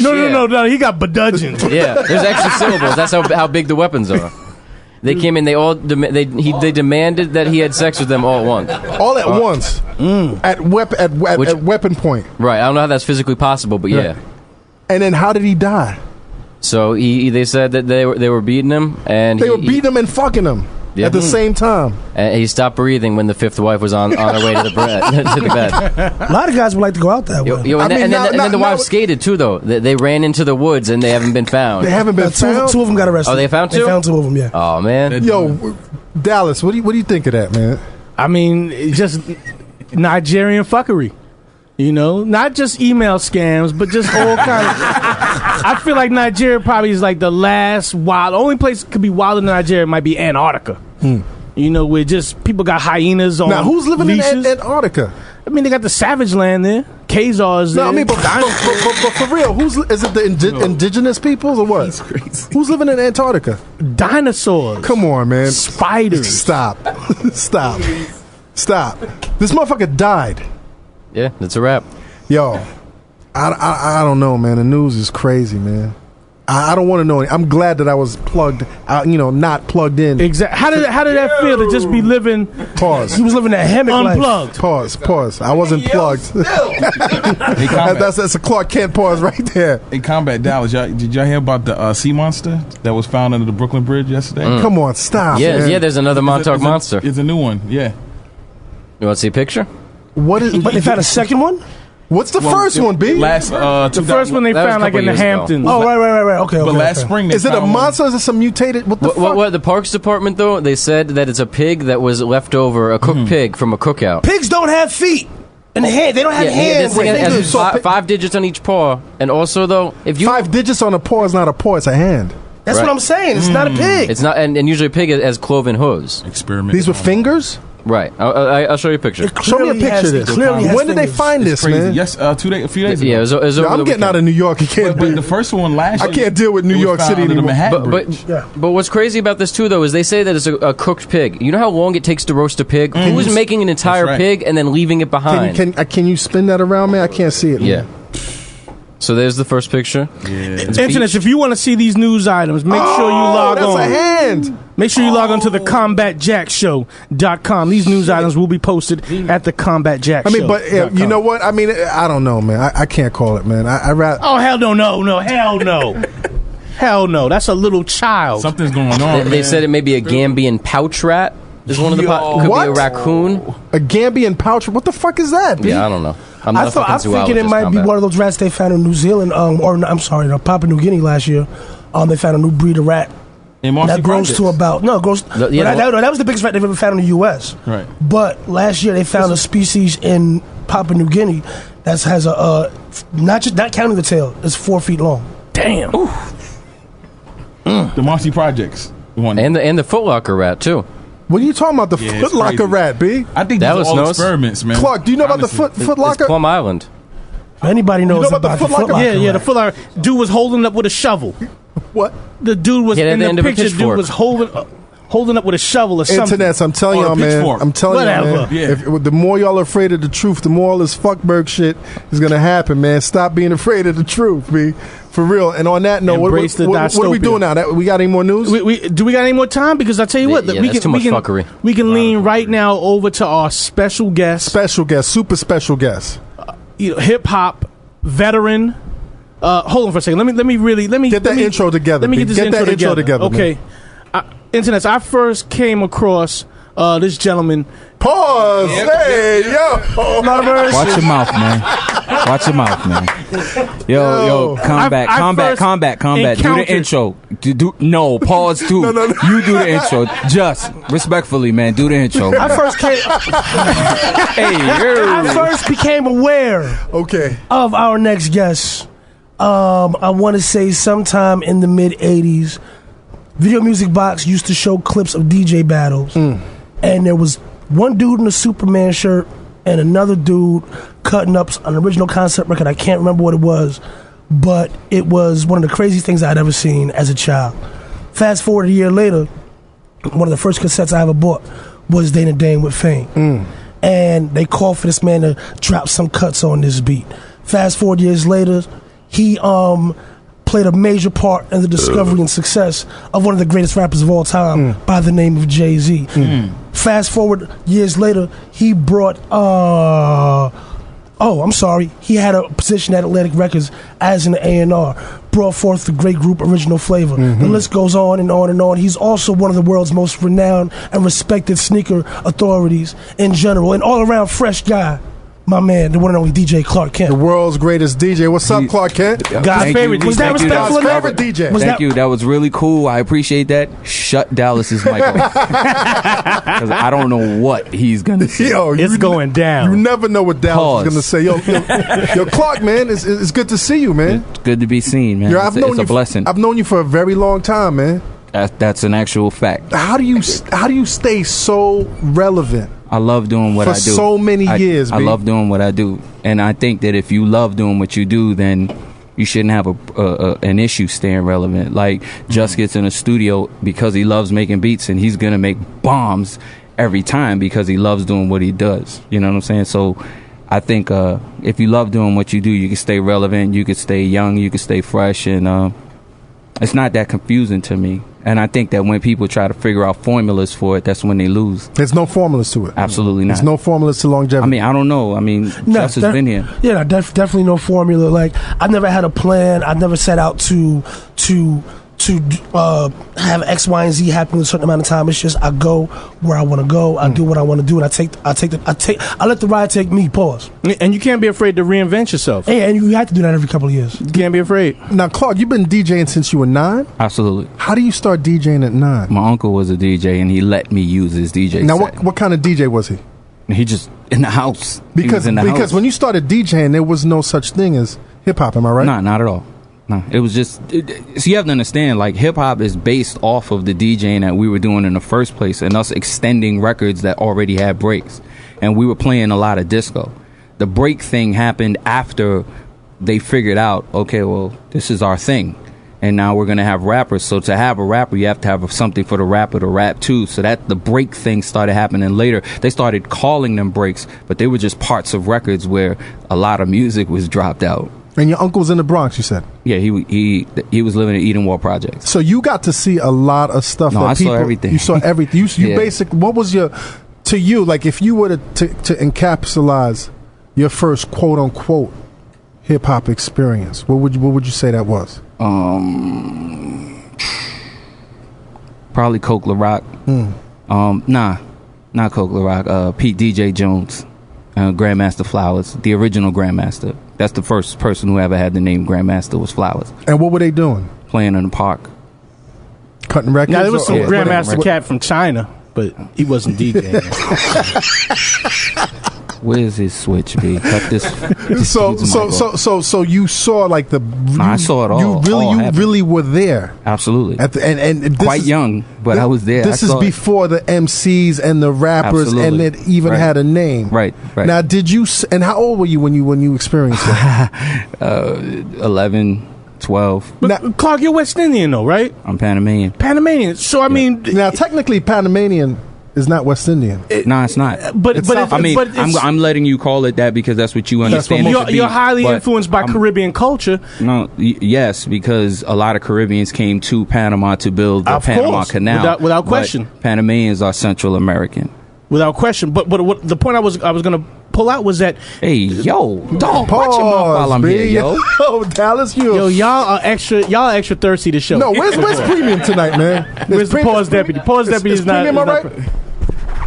No. He got bedudgeoned. Yeah, there's extra syllables. That's how big the weapons are. They came in. They all they demanded that he had sex with them all at once. All at once. At weapon point. Right. I don't know how that's physically possible, but yeah. And then how did he die? So they said that they were beating him, and They were beating him and fucking him at the same time. And he stopped breathing when the 5th wife was on her way to the bed. A lot of guys would like to go out that way. And then the wives skated too, though. They ran into the woods and they haven't been found. They haven't been found. Two of them got arrested. Oh, they found 2? They found 2 of them. Yeah. Oh man. Yo, Dallas, what do you think of that, man? I mean, it's just Nigerian fuckery. Not just email scams, but just all kinds of... I feel like Nigeria probably is like the last wild... Only place that could be wilder than Nigeria might be Antarctica. Where just people got hyenas on Now, who's living leashes. in Antarctica? I mean, they got the savage land there. Kazar is there. No, I mean, but for real, is it the indigenous peoples or what? He's crazy. Who's living in Antarctica? Dinosaurs. Come on, man. Spiders. Stop. Stop. This motherfucker died. Yeah, that's a wrap. Yo, I don't know, man. The news is crazy, man. I don't want to know. I'm glad that I was plugged out, not plugged in. Exactly. How did that feel to just be living? Pause. He was living that hammock Unplugged. Pause. I wasn't plugged. That's a Clark Kent pause right there. In Combat Dallas, did y'all hear about the sea monster that was found under the Brooklyn Bridge yesterday? Come on, stop. Yeah, man. yeah. There's another Montauk monster. It's a new one. Yeah. You want to see a picture? What is? But they found a second one? What's the first one, B? The first one they That was found a like couple in the years ago. Hamptons. Oh, right. Okay. But last spring, they Is it a found monster? Is it some mutated? What the fuck? What the Parks Department though? They said that it's a pig that was left over, a cooked pig from a cookout. Pigs don't have feet and hands. They don't have hands. this thing They has do. five digits on each paw, and also though, if you 5 digits on a paw is not a paw; it's a hand. That's Right. what I'm saying. It's not a pig. it's not, and usually a pig has cloven hooves. experiment. These were fingers. Right. I'll show you a picture. Show me a picture of this. Clearly has When did they fingers. find this, crazy. man? Yes, a few days ago. Yeah, it was over Yo, the I'm getting weekend. out of New York. You can't But do the first one last I year, can't deal with New it was York found City under the anymore. Manhattan But Bridge. but what's crazy about this too though is they say that it's a cooked pig. You know how long it takes to roast a pig? Who was making an entire right. pig and then leaving it behind? Can you spin that around, man? I can't see it. Yeah. So there's the first picture. Internet, if you want to see these news items, make sure you log that's on. a hand. Make sure you log on to the CombatJackShow.com. These news items will be posted at the Combat Jack I Show. mean, but you know what? I mean, I don't know, man. I can't call it, man. I rather. Oh, hell no. Hell no. That's a little child. Something's going on. They said it may be a Gambian pouch rat. Is one of the could What? be a raccoon. A Gambian pouch. What the fuck is that? B? Yeah, I don't know. I'm not I'm thinking it might be one of those rats they found in New Zealand, Papua New Guinea last year. They found a new breed of rat In Marcy that grows to Projects. about that was the biggest rat they've ever found in the U.S. Right. But last year they found a species in Papua New Guinea that has a not counting the tail, it's 4 feet long. Damn. The Marcy Projects one. and the Foot Locker rat too. What are you talking about? The Yeah, Foot it's Locker crazy. rat, B? I think That these was are all nose. experiments, man. Clark, do you know about the Honestly. Foot Locker? It's Plum Island. If anybody knows know about the Foot Locker? Yeah, the Foot Locker. Dude was holding up with a shovel. What? The dude was He had in the the end of a picture. Dude pitchfork. was holding up with a shovel or something. Internets, I'm telling Or a y'all, man. pitchfork. I'm telling y'all, man. Whatever. Yeah. If the more y'all are afraid of the truth, the more all this fuckberg shit is gonna happen, man. Stop being afraid of the truth, B. For real. And on that note, what Embrace the are we dystopia. doing now? We got any more news? Do we got any more time? Because I tell you what, Yeah, that's too much fuckery. We can lean right now over to our special guest, Special guest, super special guest. hip hop veteran. Hold on for a second. Let me Get that intro together, Let me B. get this Get that intro together, Okay, Internet. I first came across this gentleman. Pause. Hey, yo. Watch your mouth, man. Watch your mouth, man. Yo, combat. Do encountered- the intro. No, pause too. No. You do the intro. Just respectfully, man. Do the intro. I first became aware Okay. of our next guest. I want to say sometime in the mid '80s, Video Music Box used to show clips of DJ battles, and there was one dude in a Superman shirt and another dude cutting up an original concept record. I can't remember what it was, but it was one of the craziest things I'd ever seen as a child. Fast forward a year later, one of the first cassettes I ever bought was Dana Dane with Fame. And they called for this man to drop some cuts on this beat. Fast forward years later, he played a major part in the discovery and success of one of the greatest rappers of all time by the name of Jay-Z. Fast forward years later, he brought he had a position at Atlantic Records as an A&R, brought forth the great group Original Flavor. The list goes on and on and on. He's also one of the world's most renowned and respected sneaker authorities in general, an all-around fresh guy. My man, the one and only DJ Clark Kent. The world's greatest DJ. What's up, Clark Kent? God's Thank favorite. you. Was that Thank you. respectful God's enough? favorite DJ. Was Thank that- you. That was really cool. I appreciate that. Shut Dallas's mic off. Because I don't know what he's going to say. Yo, It's going down. You never know what Dallas is Pause. going to say. Yo, Clark, man, it's good to see you, man. It's good to be seen, man. Yo, It's a blessing. I've known you for a very long time, man. That's an actual fact. How do you stay so relevant I love doing what For I do. so many years, I B. love doing what I do. And I think that if you love doing what you do, then you shouldn't have an issue staying relevant. Like, Just gets in a studio because he loves making beats, and he's going to make bombs every time because he loves doing what he does. You know what I'm saying? So I think if you love doing what you do, you can stay relevant, you can stay young, you can stay fresh, and it's not that confusing to me. And I think that when people try to figure out formulas for it, that's when they lose. There's no formulas to it. Absolutely not. There's no formulas to longevity. I mean, I don't know. I mean, Just has been here. Yeah, definitely no formula. Like, I never had a plan. I never set out to have X, Y, and Z happen in a certain amount of time. It's just I go where I want to go. I do what I want to do, and I let the ride take me. Pause. And you can't be afraid to reinvent yourself. And you have to do that every couple of years. You can't be afraid. Now, Clark, you've been DJing since you were 9? Absolutely. How do you start DJing at 9? My uncle was a DJ, and he let me use his DJ Now, set. what kind of DJ was he? He just in the house. He was Because in the house. when you started DJing, there was no such thing as hip hop. Am I right? Nah, not at all. No, it was just. So you have to understand, like, hip hop is based off of the DJing that we were doing in the first place, and us extending records that already had breaks, and we were playing a lot of disco. The break thing happened after they figured out, okay, well, this is our thing, and now we're gonna have rappers. So to have a rapper, you have to have something for the rapper to rap too. So that the break thing started happening later. They started calling them breaks, but they were just parts of records where a lot of music was dropped out. And your uncle's in the Bronx, you said? Yeah, he was living in Eden Wall Projects. So you got to see a lot of stuff. No, that I people, saw everything. You saw everything. You Yeah. basically, what was to you, like, if you were to encapsulize your first quote unquote hip hop experience, what would you say that was? Probably Coke La Rock. Nah, not Coke La Rock. Pete DJ Jones, Grandmaster Flowers, the original Grandmaster. That's the first person who ever had the name Grandmaster was Flowers. And what were they doing? Playing in the park. Cutting records? Now, there was some Yeah. Grandmaster cat from China, but he wasn't DJing. Where's his switch, B? Cut this. So you saw like the. I saw it all. You really were there. Absolutely. At the, and this Quite is, young, but I was there. This I is saw it. before the MCs and the rappers, Absolutely. and it even Right. had a name. Right. Now, did you? And how old were you when you experienced it? 11, 12. But Now- Clark, you're West Indian, though, right? I'm Panamanian. Panamanian. So I mean, Now, technically, Panamanian is not West Indian. No, it's not. but It's but South- it- I mean, but it's, I'm letting you call it that because that's what you understand. it to be, you're highly but influenced by I'm- Caribbean culture. No, yes, because a lot of Caribbeans came to Panama to build the Of Panama course, Canal. without But question. Panamanians are Central American. Without question. But what the point I was going to pull out was that Hey, yo, dog, watch your mouth while I'm B. here, yo. Yo, Dallas, y'all are extra thirsty to show. No, where's premium tonight, man? Where's the pause deputy? Pause deputy is not. premium, all right?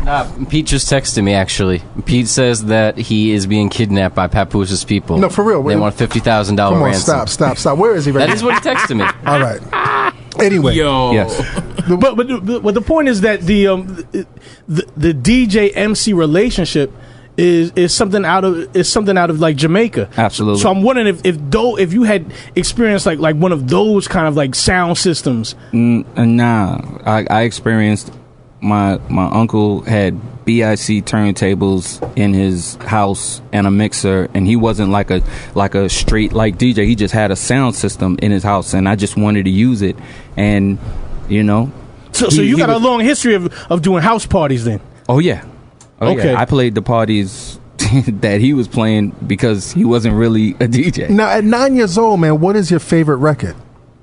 Nah, Pete just texted me, actually. Pete says that he is being kidnapped by Papooses people. No, for real. They want a $50,000 Come on, ransom. stop. Where is he right That now? is what he texted me. All right. Anyway, Yes. But the point is that the DJ MC relationship is something out of like Jamaica. Absolutely. So I'm wondering if you had experienced like one of those kind of like sound systems. Nah, I experienced my uncle had BIC turntables in his house and a mixer, and he wasn't like a straight like DJ. He just had a sound system in his house, and I just wanted to use it, and you know. So you got a long history of doing house parties then. Oh yeah. Okay. Yeah. I played the parties that he was playing because he wasn't really a DJ. now at 9 years old, man, what is your favorite record?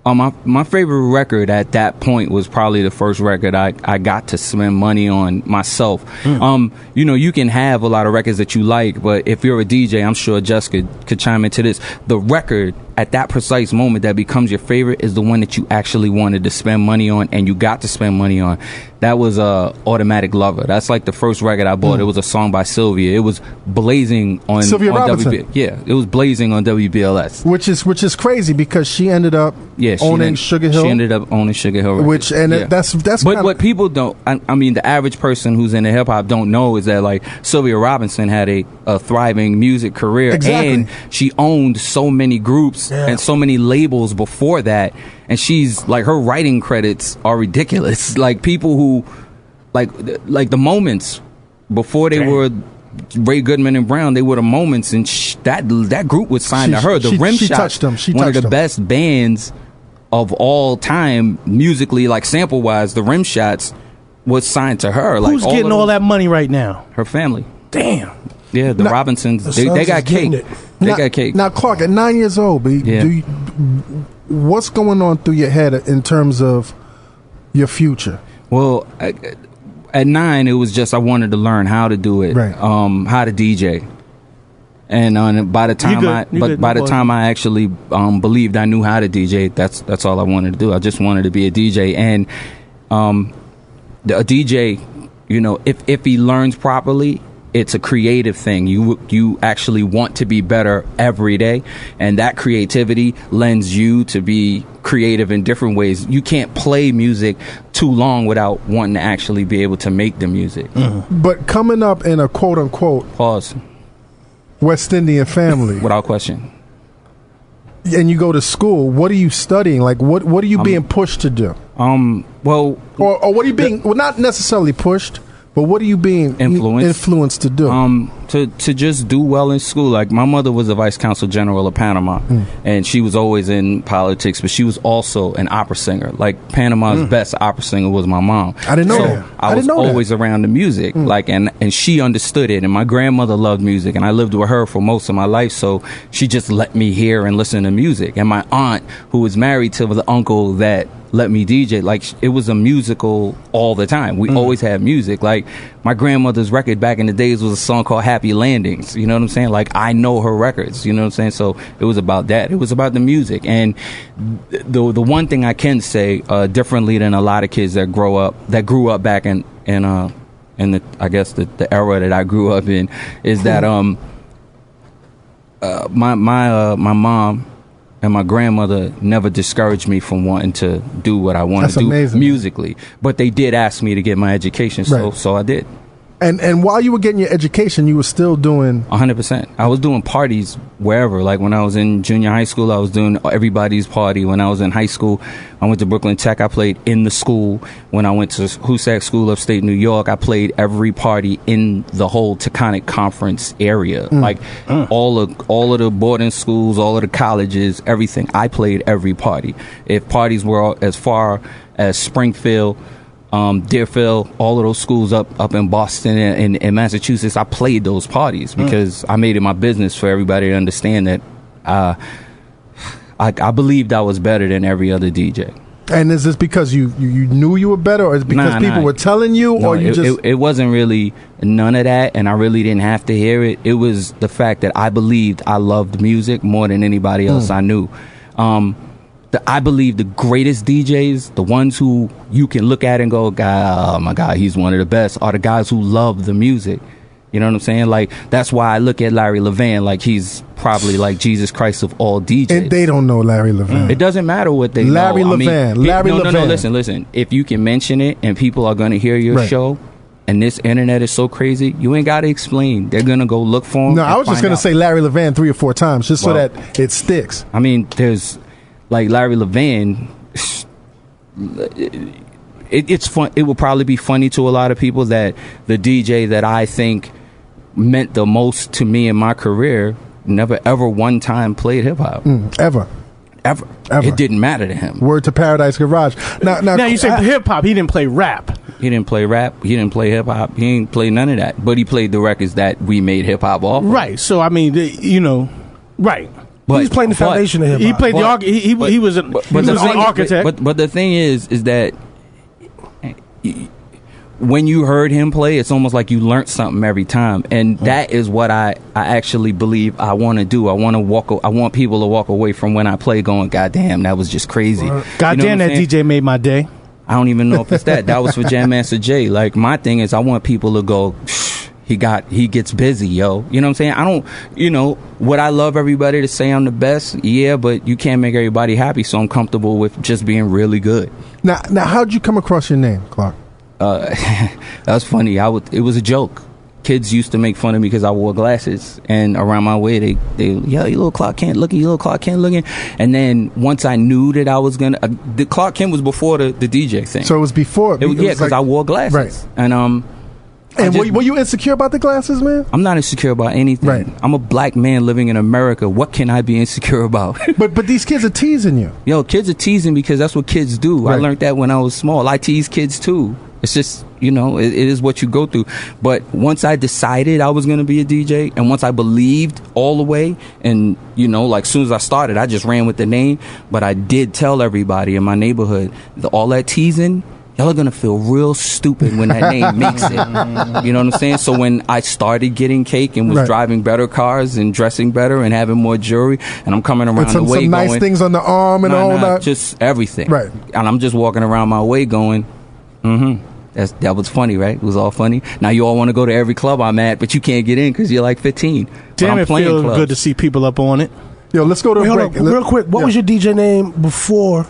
My favorite record at that point was probably the first record I got to spend money on myself. You know, you can have a lot of records that you like, but if you're a DJ, I'm sure Jess could chime into this. The record at that precise moment that becomes your favorite is the one that you actually wanted to spend money on and you got to spend money on. That was Automatic Lover. That's like the first record I bought. It was a song by Sylvia. It was blazing on Sylvia on Robinson. Yeah, it was blazing on WBLS. Which is crazy because she ended up owning Sugar Hill. She ended up owning Sugar Hill Records. That's but kinda, what people don't, I mean, the average person who's into hip hop don't know is that like Sylvia Robinson had a thriving music career, Exactly. and she owned so many groups and so many labels before that, and she's like her writing credits are ridiculous. Like people who like the Moments before they were Ray Goodman and Brown, they were the Moments, and that group was signed to her. The Rim she Shots, touched them. She one of touched the them. best bands of all time, musically, like sample wise. The Rim Shots was signed to her. Like Who's getting all that money right now? Her family. Damn. Yeah, the Robinsons. They got cake. They got cake. Now, Clark, at 9 years old, what's going on through your head in terms of your future? Well, at 9, it was just I wanted to learn how to do it, right. How to DJ. And by the time I actually believed I knew how to DJ, that's all I wanted to do. I just wanted to be a DJ. And a DJ, you know, if he learns properly, it's a creative thing. You actually want to be better every day, and that creativity lends you to be creative in different ways. You can't play music too long without wanting to actually be able to make the music. Mm-hmm. But coming up in a quote unquote West Indian family, without question, and you go to school, what are you studying? Like, what are you being pushed to do? Well, or what are you being? Well, not necessarily pushed, but what are you being influenced to do? To just do well in school. Like, my mother was the vice consul general of Panama, and she was always in politics, but she was also an opera singer. Like, Panama's best opera singer was my mom. I didn't know that. I was always around the music, like, and she understood it. And my grandmother loved music, and I lived with her for most of my life, so she just let me hear and listen to music. And my aunt, who was married to the uncle that let me DJ, like, it was a musical all the time. We always had music. Like, my grandmother's record back in the days was a song called Happy Landings. You know what I'm saying? Like, I know her records. You know what I'm saying? So it was about that. It was about the music. And the one thing I can say differently than a lot of kids that grew up back in the, I guess, the era that I grew up in, is that my mom and my grandmother never discouraged me from wanting to do what I want to do musically. But they did ask me to get my education, so I did. And while you were getting your education, you were still doing 100%. I was doing parties wherever. Like, when I was in junior high school, I was doing everybody's party. When I was in high school, I went to Brooklyn Tech. I played in the school. When I went to Hoosac School upstate New York, I played every party in the whole Taconic Conference area. Like, all of the boarding schools, all of the colleges, everything. I played every party. If parties were as far as Springfield, Deerfield, all of those schools up in Boston and in Massachusetts, I played those parties because I made it my business for everybody to understand that I believed I was better than every other DJ. And is this because you knew you were better, or is it because people were telling you, or you just... It wasn't really none of that, and I really didn't have to hear it. It was the fact that I believed I loved music more than anybody else I knew. I believe the greatest DJs, the ones who you can look at and go, God, oh my God, he's one of the best, are the guys who love the music. You know what I'm saying? Like, that's why I look at Larry Levan like he's probably like Jesus Christ of all DJs. And they don't know Larry Levan. It doesn't matter what they Larry know. Levan. No, listen. If you can mention it and people are going to hear your show, and this internet is so crazy, you ain't got to explain. They're going to go look for him. No, I was just going to say Larry Levan 3 or 4 times just so that it sticks. I mean, there's... Like, Larry Levan, it's fun. It will probably be funny to a lot of people that the DJ that I think meant the most to me in my career never ever one time played hip hop. Ever. It didn't matter to him. Word to Paradise Garage. Now you say hip hop. He didn't play rap. He didn't play rap. He didn't play hip hop. He didn't play none of that. But he played the records that we made hip hop off of. Right. So I mean, right. He's playing the foundation of hip hop. He played he was an architect. But the thing is that when you heard him play, it's almost like you learned something every time, and that is what I actually believe I want to do. I want people to walk away from when I play going, God damn, that was just crazy. God damn, that DJ made my day. I don't even know if it's that. That was for Jam Master Jay. Like, my thing is, I want people to go, he gets busy, yo. You know what I'm saying? Would I love everybody to say I'm the best? Yeah, but you can't make everybody happy, so I'm comfortable with just being really good. Now how'd you come across your name, Clark? That was funny. It was a joke. Kids used to make fun of me because I wore glasses, and around my way they yo, you little Clark Kent looking, you little Clark Kent looking. And then once I knew that I was gonna, the Clark Kent was before the DJ thing. So it was before. Because I wore glasses, right? And And were you insecure about the glasses, man? I'm not insecure about anything. Right. I'm a black man living in America. What can I be insecure about? But these kids are teasing you. Yo, kids are teasing because that's what kids do. Right. I learned that when I was small. I tease kids too. It's just, it is what you go through. But once I decided I was going to be a DJ, and once I believed all the way, and, like as soon as I started, I just ran with the name. But I did tell everybody in my neighborhood, all that teasing, y'all are going to feel real stupid when that name makes it. You know what I'm saying? So when I started getting cake and was driving better cars and dressing better and having more jewelry, and I'm coming around the way some nice going, things on the arm and all that. just everything. Right. And I'm just walking around my way going, that was funny, right? It was all funny. Now you all want to go to every club I'm at, but you can't get in because you're like 15. Damn, it feels good to see people up on it. Yo, let's go to a break. Real quick, what was your DJ name before?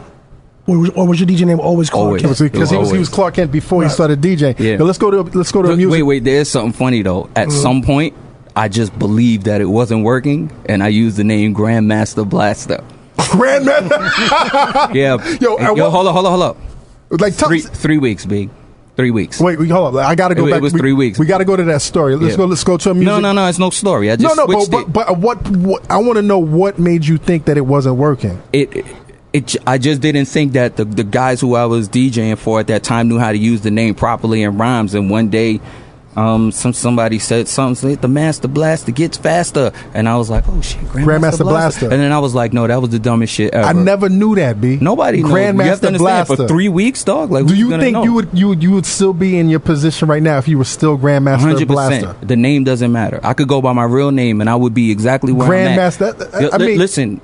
Or was your DJ name always Clark Kent? Because he was Clark Kent before he started DJing. Yeah. Yo, let's go to music. Wait, there's something funny though. At some point, I just believed that it wasn't working, and I used the name Grandmaster Blaster. Grandmaster. Yeah. Yo, hold up. Like 3 weeks, big. 3 weeks. Wait, hold up. I gotta go back. It was 3 weeks. We gotta go to that story. Let's go to a music. No, it's no story. I just switched it. But what I want to know what made you think that it wasn't working. I just didn't think that the guys who I was DJing for at that time knew how to use the name properly in rhymes. And one day, somebody said something, the Master Blaster gets faster, and I was like, oh shit, Grandmaster Blaster. And then I was like, no, that was the dumbest shit ever. I never knew that, B. Nobody knows. Grandmaster You have to understand, Blaster for 3 weeks, dog. Like, do you think you would still be in your position right now if you were still Grandmaster 100%. Blaster? The name doesn't matter. I could go by my real name, and I would be exactly where Grandmaster. I'm at. Listen.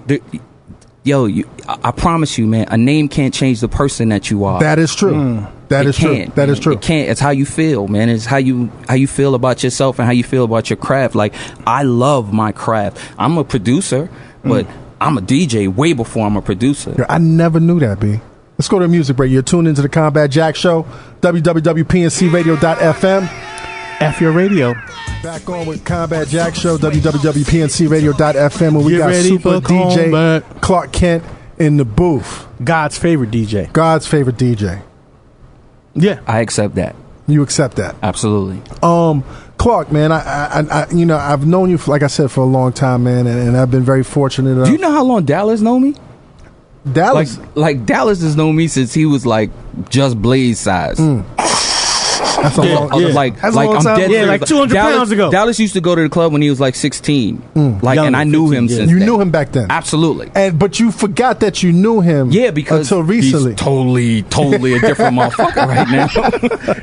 I promise you, man, a name can't change the person that you are. That is true. That is true. That is true. It can't. It's how you feel, man. It's how you feel about yourself and how you feel about your craft. Like, I love my craft. I'm a producer, but I'm a DJ way before I'm a producer. I never knew that, B. Let's go to a music break. You're tuned into the Combat Jack Show, www.pncradio.fm. F your radio. Back on with Combat Jack Show, www.pncradio.fm, and we Get got ready super for DJ combat. Clark Kent in the booth. God's favorite DJ. God's favorite DJ. Yeah, I accept that. You accept that? Absolutely. Clark, man, I I've known you, like I said, for a long time, man, and I've been very fortunate. Do you know how long Dallas know me? Dallas, like Dallas has known me since he was like just Blaze size. That's a long, like I'm dead. Yeah, like 200 pounds ago. Dallas used to go to the club when he was like 16. And I knew him since you then. knew him back then. Absolutely. But you forgot that you knew him. Yeah, because until recently, he's totally a different motherfucker right now.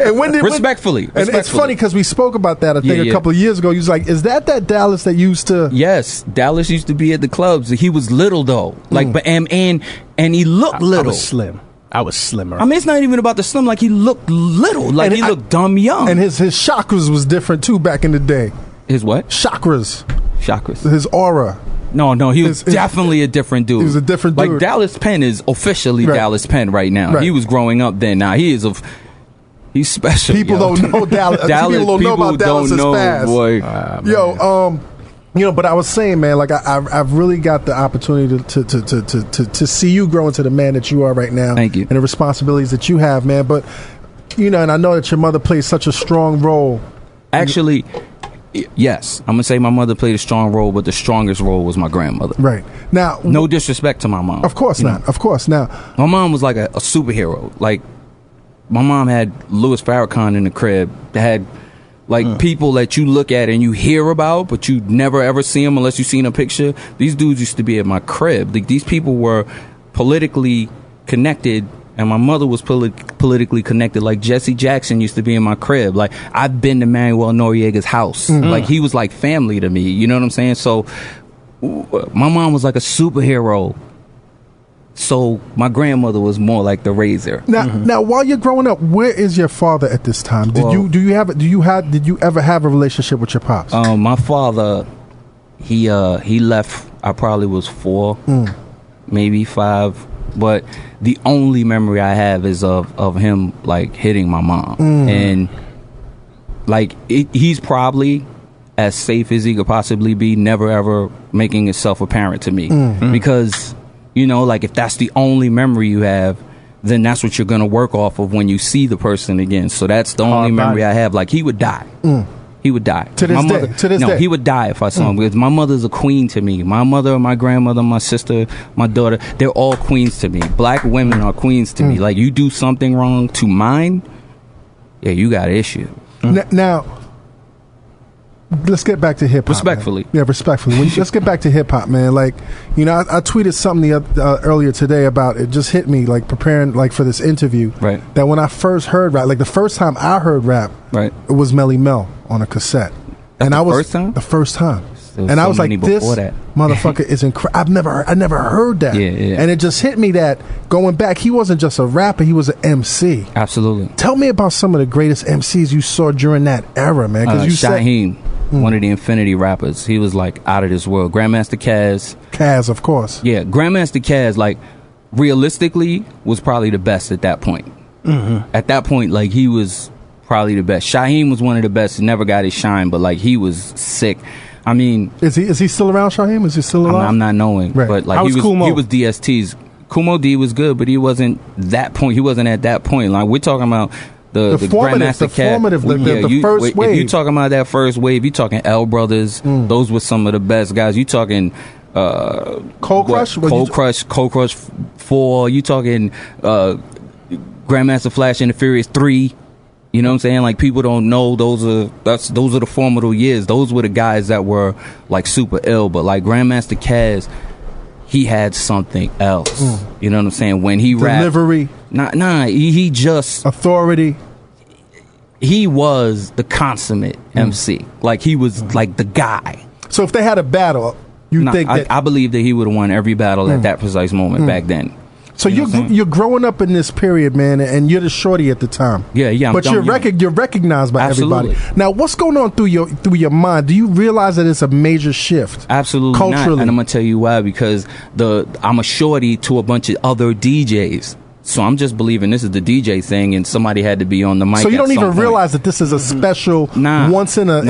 And respectfully. And it's funny because we spoke about that. I think a couple of years ago. You was like, "Is that Dallas that used to?" Yes, Dallas used to be at the clubs. He was little though, but and he looked little. I was slim. I was slimmer. I mean, it's not even about the slim. Like, he looked little. Like, he looked dumb young. And his chakras was different, too, back in the day. His what? Chakras. Chakras. His aura. No, he was definitely a different dude. He was a different dude. Like, Dallas Penn is officially Dallas Penn right now. Right. He was growing up then. Now, he's special. People don't know Dallas. People don't know about Dallas's past. Boy. But I was saying, man, like I've really got the opportunity to see you grow into the man that you are right now. Thank you. And the responsibilities that you have, man. But and I know that your mother plays such a strong role. Actually, yes, I'm gonna say my mother played a strong role, but the strongest role was my grandmother. Right. Now, no disrespect to my mom. Of course not. Of course. Now, my mom was like a superhero. Like, my mom had Louis Farrakhan in the crib. Had people that you look at and you hear about, but you never ever see them unless you seen a picture. These dudes used to be at my crib. Like, these people were politically connected, and my mother was politically connected. Like, Jesse Jackson used to be in my crib. Like, I've been to Manuel Noriega's house. Like, he was like family to me. You know what I'm saying? So my mom was like a superhero. So my grandmother was more like the raiser. Now, while you're growing up, where is your father at this time? Did you ever have a relationship with your pops? My father, he left. I probably was 4, maybe 5. But the only memory I have is of him like hitting my mom, and like he's probably as safe as he could possibly be, never ever making himself apparent to me, because. Like, if that's the only memory you have, then that's what you're gonna work off of when you see the person again. So that's the only memory I have. Like, he would die. He would die. To this day. He would die if I saw him. Because my mother's a queen to me. My mother, my grandmother, my sister, my daughter, they're all queens to me. Black women are queens to me. Like, you do something wrong to mine, yeah, you got an issue. Now, let's get back to hip hop. Respectfully. Man. Yeah, respectfully. Let's get back to hip hop, man. Like, you know, I tweeted something earlier today about it. Just hit me, like, preparing, like, for this interview. Right. That when I first heard rap, like, the first time I heard rap, right, it was Melly Mel on a cassette. First time? The first time. And I was like, this motherfucker is incredible. I never heard that. Yeah. And it just hit me that going back, he wasn't just a rapper, he was an MC. Absolutely. Tell me about some of the greatest MCs you saw during that era, man. Because you Shaheem, one of the Infinity rappers, he was like out of this world. Grandmaster Caz, of course. Yeah, Grandmaster Caz, like, realistically, was probably the best at that point. At that point, like, he was probably the best. Shaheem was one of the best. Never got his shine, but, like, he was sick. I mean, is he still around, Shaheem? Is he still alive? I'm not knowing, right. But, like, he was DST's. Kumo D was good, but he wasn't that point. He wasn't at that point. Like, we're talking about the Grandmaster Caz. The first wave. If you talking about that first wave, you talking L Brothers. Those were some of the best guys. You talking Cold Crush, Cold Crush 4. You talking Grandmaster Flash and the Furious 3. You know what I'm saying? Like, people don't know those are the formidable years. Those were the guys that were, like, super ill. But, like, Grandmaster Caz, he had something else. You know what I'm saying? When he rapped, delivery. He just authority. He was the consummate MC. Like, he was like the guy. So if they had a battle, I believe that he would have won every battle at that precise moment back then. So you're growing up in this period, man, and you're the shorty at the time. Yeah. But you're recognized by everybody. Now, what's going on through your mind? Do you realize that it's a major shift? Absolutely culturally, not. And I'm gonna tell you why. Because I'm a shorty to a bunch of other DJs. So I'm just believing this is the DJ thing, and somebody had to be on the mic. So you don't even realize that this is a special once in a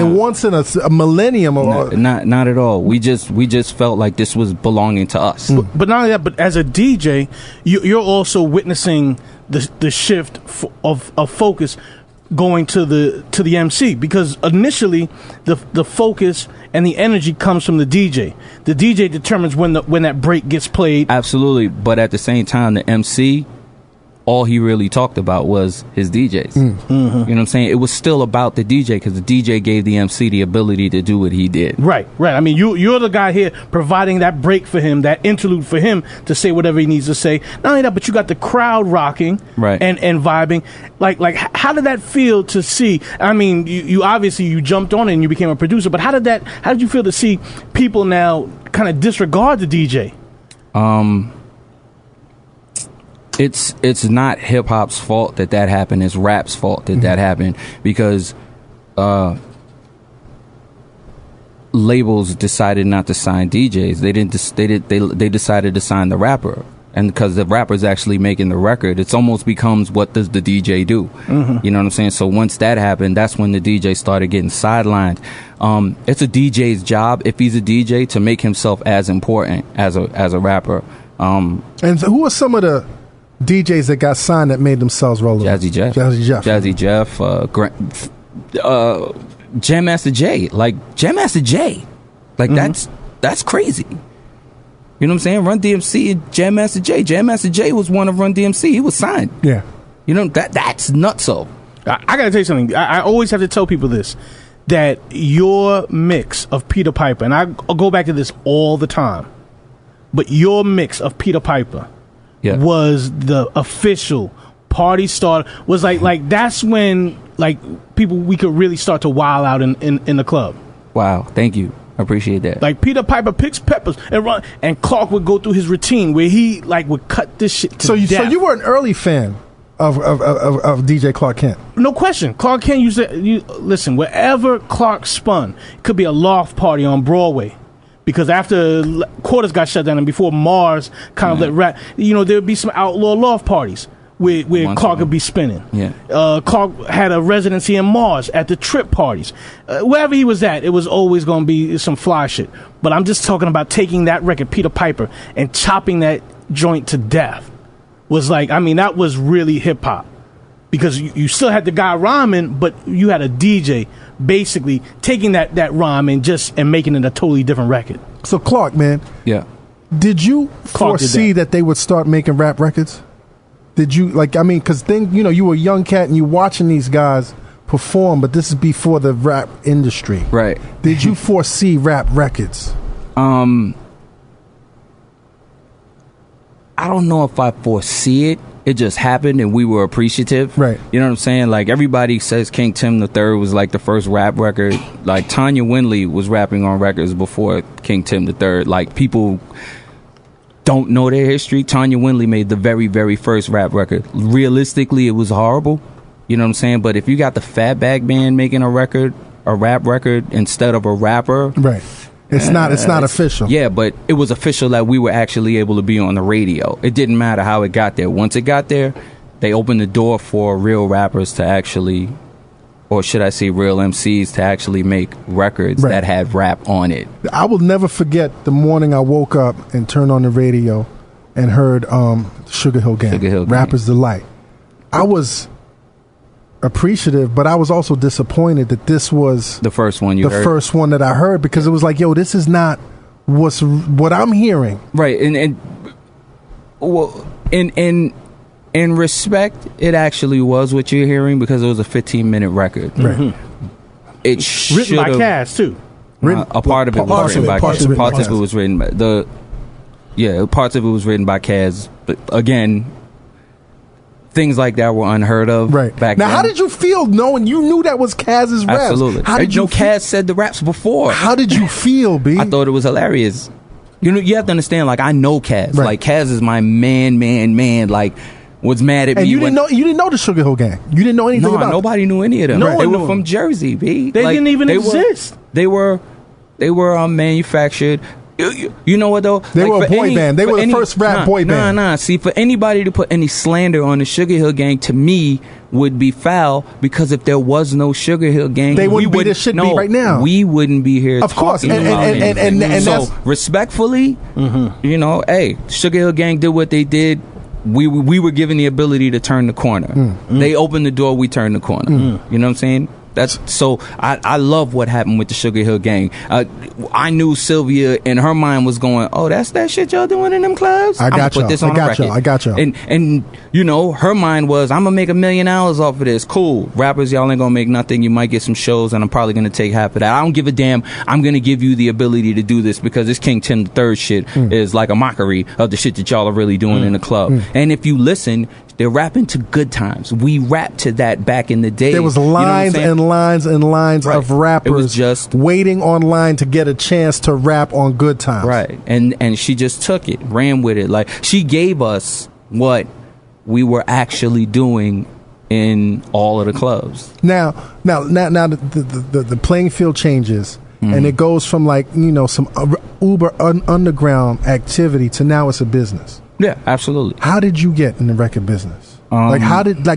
millennium, or not at all. We just felt like this was belonging to us. But not only that, but as a DJ, you're also witnessing the shift of focus going to the MC, because initially the focus and the energy comes from the DJ. The DJ determines when that break gets played. Absolutely, but at the same time, the MC, all he really talked about was his DJs. You know what I'm saying? It was still about the DJ, because the DJ gave the MC the ability to do what he did. Right. I mean, you're the guy here providing that break for him, that interlude for him to say whatever he needs to say. Not only that, but you got the crowd rocking and vibing. Like how did that feel to see? I mean, you obviously you jumped on it and you became a producer, but how did you feel to see people now kind of disregard the DJ? It's not hip hop's fault that happened. It's rap's fault that happened, because labels decided not to sign DJs. They decided to sign the rapper, and because the rapper's actually making the record, it's almost becomes, what does the DJ do? You know what I'm saying? So once that happened, that's when the DJ started getting sidelined. It's a DJ's job, if he's a DJ, to make himself as important as a rapper. And so who are some of the DJs that got signed that made themselves relevant? Jazzy Jeff, Jam Master Jay. That's crazy. You know what I'm saying? Run DMC and Jam Master Jay. Jam Master Jay was one of Run DMC. He was signed. Yeah. You know, that's nutso. I gotta tell you something. I always have to tell people this, that your mix of Peter Piper, and I'll go back to this all the time, but your mix of Peter Piper was the official party starter. Was like that's when, like, we could really start to wild out in the club. Wow, thank you. I appreciate that. Like, Peter Piper picks peppers and run, and Clark would go through his routine where he would cut this shit to death. So you were an early fan of DJ Clark Kent? No question. Clark Kent used to listen, wherever Clark spun, it could be a loft party on Broadway. Because after Quarters got shut down and before Mars kind of let rap, there would be some outlaw loft parties where Clark would be spinning. Yeah. Clark had a residency in Mars at the trip parties. Wherever he was at, it was always going to be some fly shit. But I'm just talking about taking that record, Peter Piper, and chopping that joint to death was like, I mean, that was really hip hop. Because you still had the guy rhyming, but you had a DJ basically taking that rhyme and making it a totally different record. So Clark, man, Yeah. did you Clark did foresee that. that they would start making rap records? Did you because then you were a young cat and you watching these guys perform, but this is before the rap industry. Right. Did you foresee rap records? I don't know if I foresee it. It just happened and we were appreciative. Right. You know what I'm saying? Like, everybody says King Tim III was like the first rap record. Like, Tanya Winley was rapping on records before King Tim III. Like, people don't know their history. Tanya Winley made the very, very first rap record. Realistically, it was horrible. You know what I'm saying? But if you got the Fatback Band making a rap record instead of a rapper. Right. It's not official. Yeah, but it was official that we were actually able to be on the radio. It didn't matter how it got there. Once it got there, they opened the door for real rappers to actually, or should I say real MCs to actually make records that had rap on it. I will never forget the morning I woke up and turned on the radio and heard Sugar Hill Gang, Rapper's Delight. I was appreciative, but I was also disappointed that this was the first one first one that I heard, because it was like, yo, this is not what I'm hearing. Right, and well, in respect, it actually was what you're hearing, because it was a 15-minute record. Right. Mm-hmm. It written by Kaz too. A part of it was written by Kaz. Parts of it was written by parts of it was written by Kaz. But again, things like that were unheard of back now, then. how did you feel knowing you knew that was Kaz's raps? Absolutely. How did you Kaz said the raps before. How did you feel, B? I thought it was hilarious. You have to understand, like, I know Kaz. Right. Like, Kaz is my man, like, was mad at and me. you didn't know the Sugar Hill Gang. You didn't know anything about nobody knew any of them. No They one were knew from them. Jersey, B. They didn't even exist. They were manufactured. You know what though? They were a boy band. They were the first rap boy band. Nah. See, for anybody to put any slander on the Sugar Hill Gang, to me, would be foul, because if there was no Sugar Hill Gang, they wouldn't be this shit be right now. We wouldn't be here. Of course, and so that's respectfully, hey, Sugar Hill Gang did what they did. We were given the ability to turn the corner. They opened the door, we turned the corner. You know what I'm saying? That's so. I love what happened with the Sugar Hill Gang. I knew Sylvia in her mind was going, "Oh, that's that shit y'all doing in them clubs." I got you. I got you. And her mind was, "I'm gonna make $1 million off of this. Cool, rappers, y'all ain't gonna make nothing. You might get some shows, and I'm probably gonna take half of that. I don't give a damn. I'm gonna give you the ability to do this, because this King Tim III shit is like a mockery of the shit that y'all are really doing in the club. And if you listen, they're rapping to good times. We rapped to that back in the day. There was lines and lines and lines of rappers it was just waiting online to get a chance to rap on good times. Right. And she just took it, ran with it. Like, she gave us what we were actually doing in all of the clubs. Now the playing field changes, and it goes from some uber underground activity to now it's a business. Yeah, absolutely. How did you get in the record business? What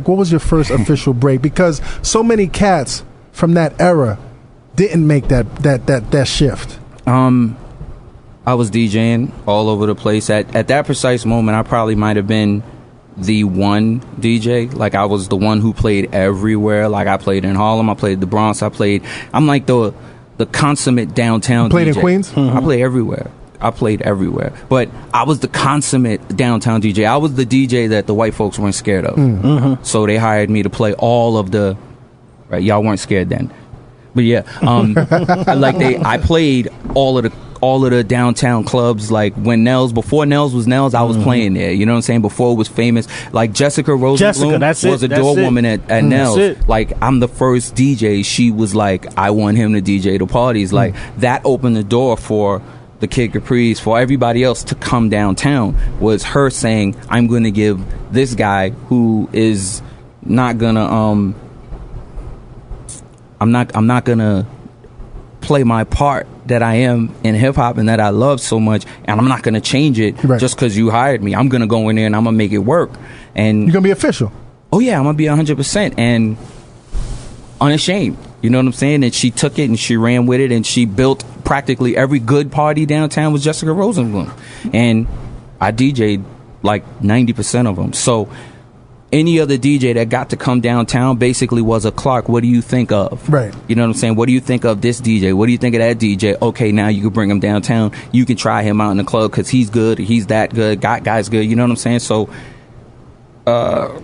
was your first official break? Because so many cats from that era didn't make that shift. I was DJing all over the place. At that precise moment, I probably might have been the one DJ. Like, I was the one who played everywhere. Like, I played in Harlem, I played the Bronx, I'm like the consummate downtown played DJ. in Queens? I played everywhere. But I was the consummate downtown DJ. I was the DJ that the white folks weren't scared of. So they hired me to play all of the. Right, y'all weren't scared then, but yeah, I played all of the downtown clubs. Like, before Nels was Nels, I was playing there. You know what I'm saying? Before it was famous. Like, Jessica Rosenblum was a door woman at Nels. Like, I'm the first DJ. She was like, I want him to DJ the parties. Like, that opened the door for the Kid Caprice, for everybody else to come downtown. Was her saying, I'm going to give this guy who is not gonna I'm not gonna play my part that I am in hip hop and that I love so much, and I'm not gonna change it just because you hired me. I'm gonna go in there and I'm gonna make it work. And you're gonna be official. Oh yeah, I'm gonna be 100% and unashamed. You know what I'm saying? And she took it and she ran with it, and she built practically every good party downtown with Jessica Rosenblum. And I DJ'd like 90% of them. So any other DJ that got to come downtown basically was a Clark. What do you think of? Right. You know what I'm saying? What do you think of this DJ? What do you think of that DJ? Okay, now you can bring him downtown. You can try him out in the club because he's good. He's that good. Guy's good. You know what I'm saying? So, But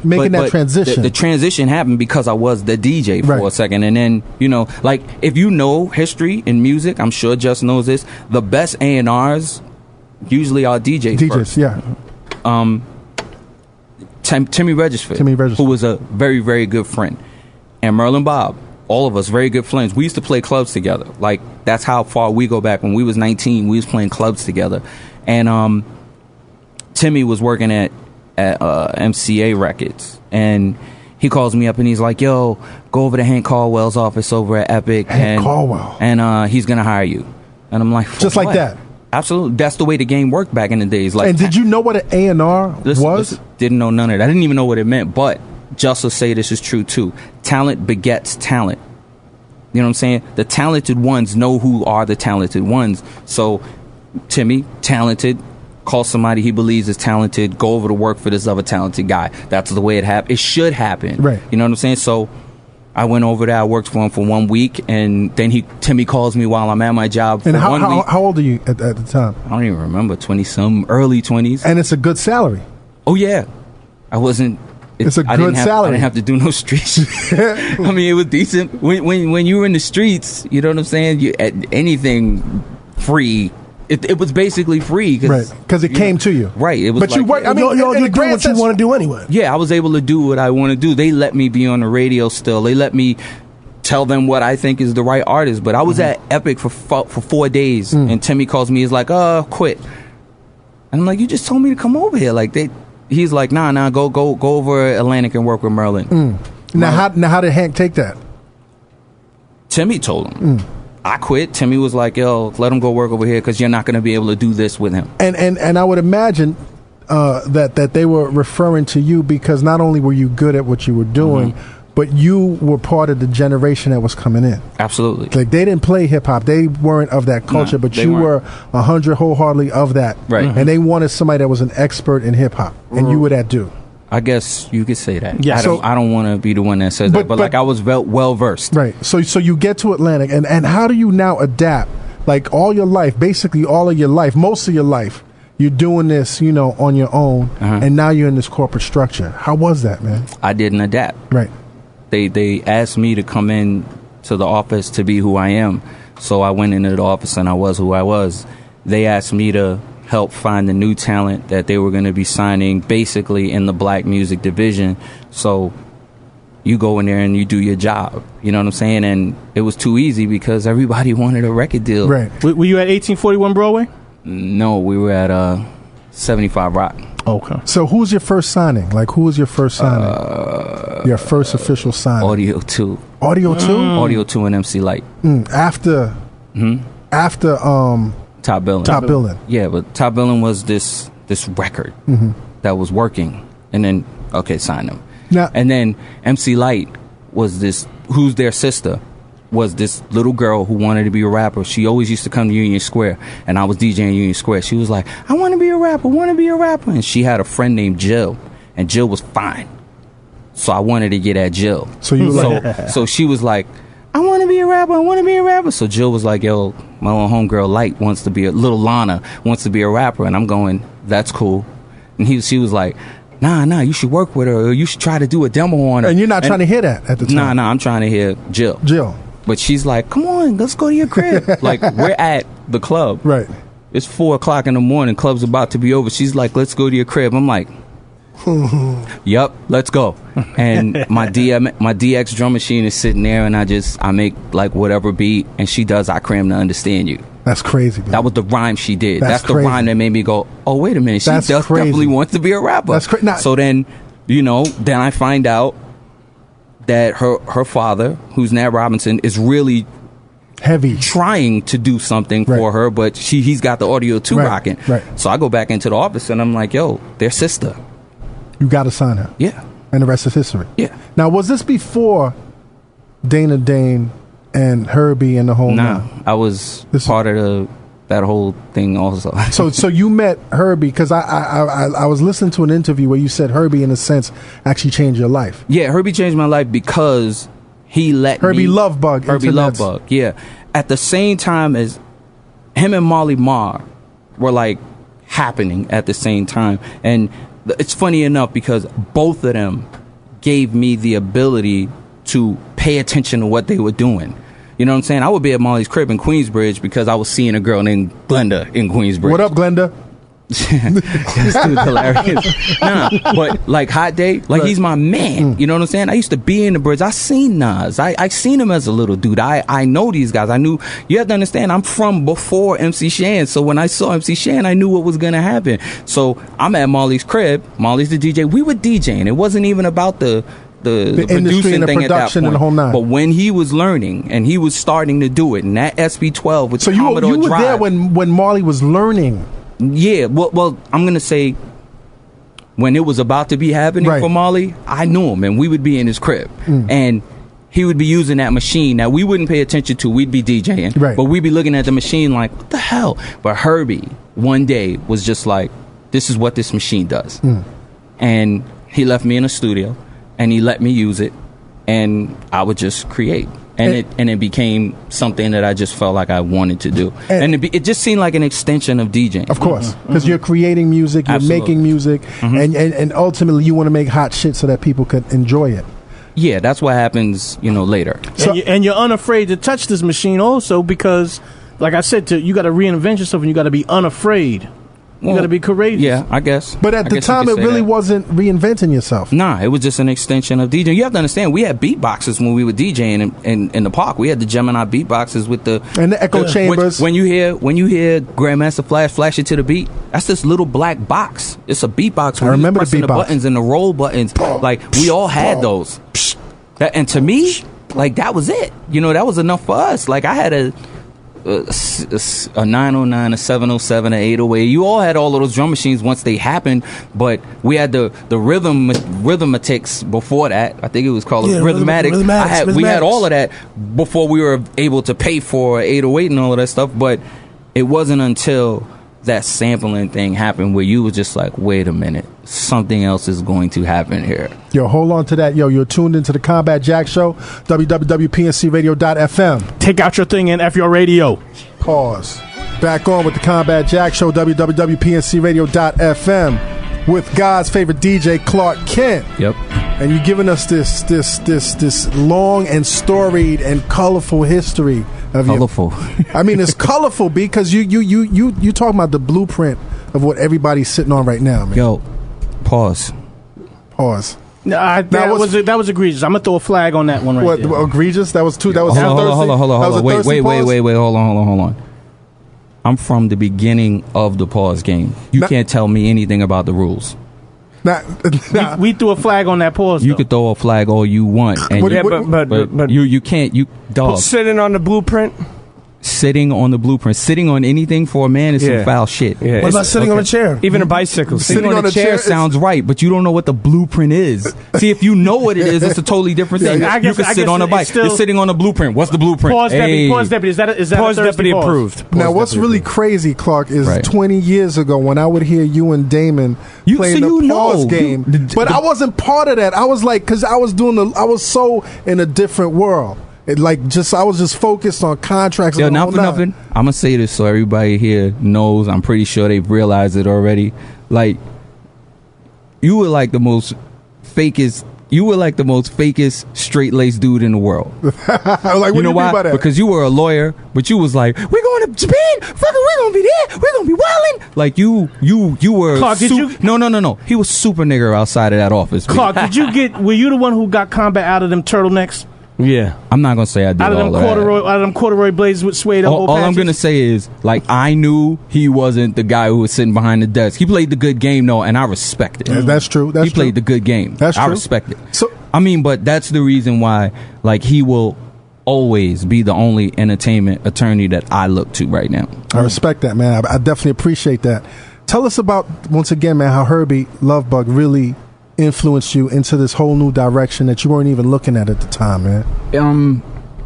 making that transition. The transition happened because I was the DJ for a second. And then, you know, like, if you know history in music, I'm sure Just knows this, the best A&Rs usually are DJs first. Yeah. Timmy Regisford, who was a very, very good friend, and Merlin Bob, all of us very good friends. We used to play clubs together. Like, that's how far we go back. When we was 19, we was playing clubs together. And Timmy was working at MCA Records, and he calls me up and he's like, yo, go over to Hank Caldwell's office over at Epic. Caldwell. And he's gonna hire you. And I'm like, just like that. Absolutely. That's the way the game worked back in the days. Like, and did you know what an A&R was? Didn't know none of that. I didn't even know what it meant. But just to say this is true too. Talent begets talent. You know what I'm saying? The talented ones know who are the talented ones. So Timmy, talented, call somebody he believes is talented, go over to work for this other talented guy. That's the way it happened. It should happen. Right. You know what I'm saying? So I went over there. I worked for him for 1 week, and then Timmy calls me while I'm at my job. And for 1 week. How old are you at the time? I don't even remember. 20-some, early 20s. And it's a good salary. Oh yeah, I wasn't. It's a good salary. I didn't have to do no streets. I mean, it was decent. When you were in the streets, you know what I'm saying. Anything free. It was basically free, because it came to you. Right. It was. But you work. I mean, you're doing what you want to do anyway. Yeah, I was able to do what I want to do. They let me be on the radio still. They let me tell them what I think is the right artist. But I was at Epic for 4 days, and Timmy calls me. He's like, quit. And I'm like, you just told me to come over here. Like he's like, nah, go over Atlantic and work with Merlin. Now how did Hank take that? Timmy told him. I quit. Timmy was like, yo, let him go work over here because you're not going to be able to do this with him. And I would imagine that they were referring to you because not only were you good at what you were doing, but you were part of the generation that was coming in. Absolutely. Like, they didn't play hip-hop. They weren't of that culture, but you were 100 wholeheartedly of that. Right. And they wanted somebody that was an expert in hip-hop, and you were that dude. I guess you could say that. Yeah. I don't want to be the one that says that, but like, I was well versed. Right. So you get to Atlantic, and how do you now adapt? Like, all your life, basically all of your life, most of your life, you're doing this, on your own, and now you're in this corporate structure. How was that, man? I didn't adapt. Right. They asked me to come in to the office to be who I am, so I went into the office and I was who I was. They asked me to help find the new talent that they were going to be signing basically in the black music division. So you go in there and you do your job. You know what I'm saying? And it was too easy because everybody wanted a record deal. Right. Were you at 1841 Broadway? No, we were at 75 Rock. Okay. So who was your first signing? Like, who was your first signing? Your first official signing? Audio 2. Audio 2? Audio 2 and MC Light. After Top Billin'. Top Billin'. Yeah, but Top Billin' was this record that was working, and then sign them. Now, and then MC Light was this, who's their sister, was this little girl who wanted to be a rapper. She always used to come to Union Square, and I was DJing Union Square. She was like, I want to be a rapper, and she had a friend named Jill, and Jill was fine. So I wanted to get at Jill. So you were so she was like, I want to be a rapper. So Jill was like, yo, my little homegirl Light wants to be little Lana wants to be a rapper. And I'm going, that's cool. And she was like, nah, you should work with her, or you should try to do a demo on her. And you're not trying to hear that at the time? Nah, I'm trying to hear Jill. But she's like, come on, let's go to your crib. Like, we're at the club. Right. It's 4:00 in the morning. Club's about to be over. She's like, let's go to your crib. I'm like, yep, let's go. And my DX drum machine is sitting there, and I make like whatever beat, and she does I Cram to Understand You. That's crazy, man. That was the rhyme she did. That's the rhyme that made me go, oh, wait a minute, she definitely wants to be a rapper. That's crazy. So then, then I find out that her father, who's Nat Robinson, is really heavy trying to do something for her, but he's got the Audio 2 rocking. Right. So I go back into the office, and I'm like, yo, their sister. You got to sign her. Yeah. And the rest is history. Yeah. Now, was this before Dana Dane and Herbie and the whole I was part of that whole thing also. So you met Herbie because I was listening to an interview where you said Herbie, in a sense, actually changed your life. Yeah, Herbie changed my life because he let Herbie me... Lovebug. Herbie Internet's- Lovebug, yeah. At the same time as him and Molly Marr were like happening at the same time. And it's funny enough because both of them gave me the ability to pay attention to what they were doing. You know what I'm saying? I would be at Molly's crib in Queensbridge because I was seeing a girl named Glenda in Queensbridge. What up, Glenda? This dude's hilarious. Nah, but like Hot Day, like he's my man. You know what I'm saying? I used to be in the bridge. I seen Nas. I seen him as a little dude. I know these guys. I knew. You have to understand, I'm from before MC Shan. So when I saw MC Shan, I knew what was gonna happen. So I'm at Molly's crib. Molly's the DJ. We were DJing. It wasn't even about the industry producing and the thing production at that point. and the whole nine. But when he was learning and he was starting to do it, and that SB12 with So the you Commodore were Drive, there when Marley was learning. yeah, well, I'm gonna say when it was about to be happening Right. for Molly, I knew him, and we would be in his crib, and he would be using that machine that we wouldn't pay attention to. We'd be DJing, Right. but we'd be looking at the machine like, what the hell? But Herbie one day was just like, this is what this machine does, and he left me in a studio, and he let me use it, and I would just create. And it became something that I just felt like I wanted to do, and it just seemed like an extension of DJing. Of course, because you're creating music, you're Absolutely. making music, and ultimately you want to make hot shit so that people could enjoy it. Yeah, that's what happens, later. So- and you're unafraid to touch this machine also because, like I said, you got to reinvent yourself and you got to be unafraid. You got to be courageous. Yeah, I guess. But at I the guess you time, could it say really that. wasn't reinventing yourself. Nah, it was just an extension of DJing. You have to understand, we had beatboxes when we were DJing in the park. We had the Gemini beatboxes with the And the echo chambers. When you hear Grandmaster Flash it to the beat, that's this little black box. It's a beatbox. When I remember the pressing the beatbox. buttons and the roll buttons. Like we all had those. And to me, like that was it. That was enough for us. Like I had a 909, a 707, an 808. You all had all of those drum machines once they happened, but we had the rhythmatics before that. I think it was called Rhythmatics. We had all of that before we were able to pay for 808 and all of that stuff, but it wasn't until that sampling thing happened where you was just like, wait a minute, something else is going to happen here. Yo, hold on to that. Yo, you're tuned into the Combat Jack Show, www.pncradio.fm. Take out your thing and F your radio. Pause. Back on with the Combat Jack Show, www.pncradio.fm, with God's favorite DJ, Clark Kent. Yep. And you're giving us this long and storied and colorful history of Colorful. I mean, it's colorful because you talking about the blueprint of what everybody's sitting on right now, man. Yo, pause. Pause. That was egregious. I'm gonna throw a flag on that one right What there. egregious? That was two. That was Hold on. That was a Wait. thirsty pause? Hold on. I'm from the beginning of the pause game. You can't tell me anything about the rules. Nah. We threw a flag on that pause. You though. could throw a flag all you want, and What- Yeah, what- but you can't. You dog sitting on the blueprint. sitting on the blueprint, sitting on anything for a man is Yeah. some foul shit. Yeah. What about sitting on a chair? Even a bicycle. Sitting on a chair sounds right, but you don't know what the blueprint is. See, if you know what it is, it's a totally different thing. I You guess- could I sit guess on a it's bike. still- You're sitting on the blueprint. What's the blueprint? Pause deputy. Hey. Pause deputy. Is that a Pause thirsty deputy pause? approved. Now, what's really crazy, Clark, is Right. 20 years ago when I would hear you and Damon playing so the you pause know. game, but I wasn't part of that. I was like, because I was so in a different world. I was just focused on contracts. Yo, and the not whole for nine. nothing. I'm gonna say this so everybody here knows. I'm pretty sure they've realized it already. Like, you were like the most fakest. You were like the most fakest straight laced dude in the world. I was like, what You do know you why? mean by that? Because you were a lawyer, but you was like, "We're going to Japan. Fucking, we're gonna be there. We're gonna be wilding." Like you were. Clark, did you- No. He was super nigger outside of that office. Clark, were you the one who got combat out of them turtlenecks? Yeah. I'm not gonna say I did Out of all them that. corduroy blades with suede elbow All I'm patches? gonna say is, like, I knew he wasn't the guy who was sitting behind the desk. He played the good game, though, and I respect it. Yeah, that's true. That's he played true. the good game. That's I true. respect it. So- I mean, but that's the reason why, like, he will always be the only entertainment attorney that I look to right now. I respect that, man. I definitely appreciate that. Tell us about, once again, man, how Herbie Lovebug really influenced you into this whole new direction that you weren't even looking at the time, man.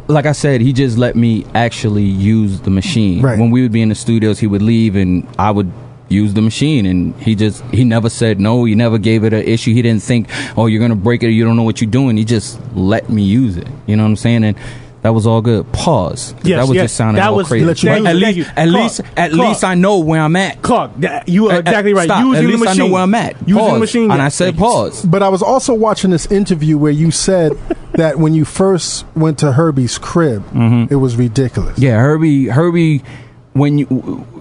like I said, he just let me actually use the machine. Right. When we would be in the studios, he would leave and I would use the machine, and he never said no. He never gave it an issue. He didn't think, oh, you're gonna break it or you don't know what you're doing. He just let me use it. You know what I'm saying? And that was all good. Pause. Yes, that was yes. just sounding That all was- crazy. Let you use it. At least I know where I'm at. Clark, you are exactly right. Stop. Using At least the machine. I know where I'm at. Using Pause. the machine. And yeah. I said pause. But I was also watching this interview where you said that when you first went to Herbie's crib, it was ridiculous. Yeah, Herbie, when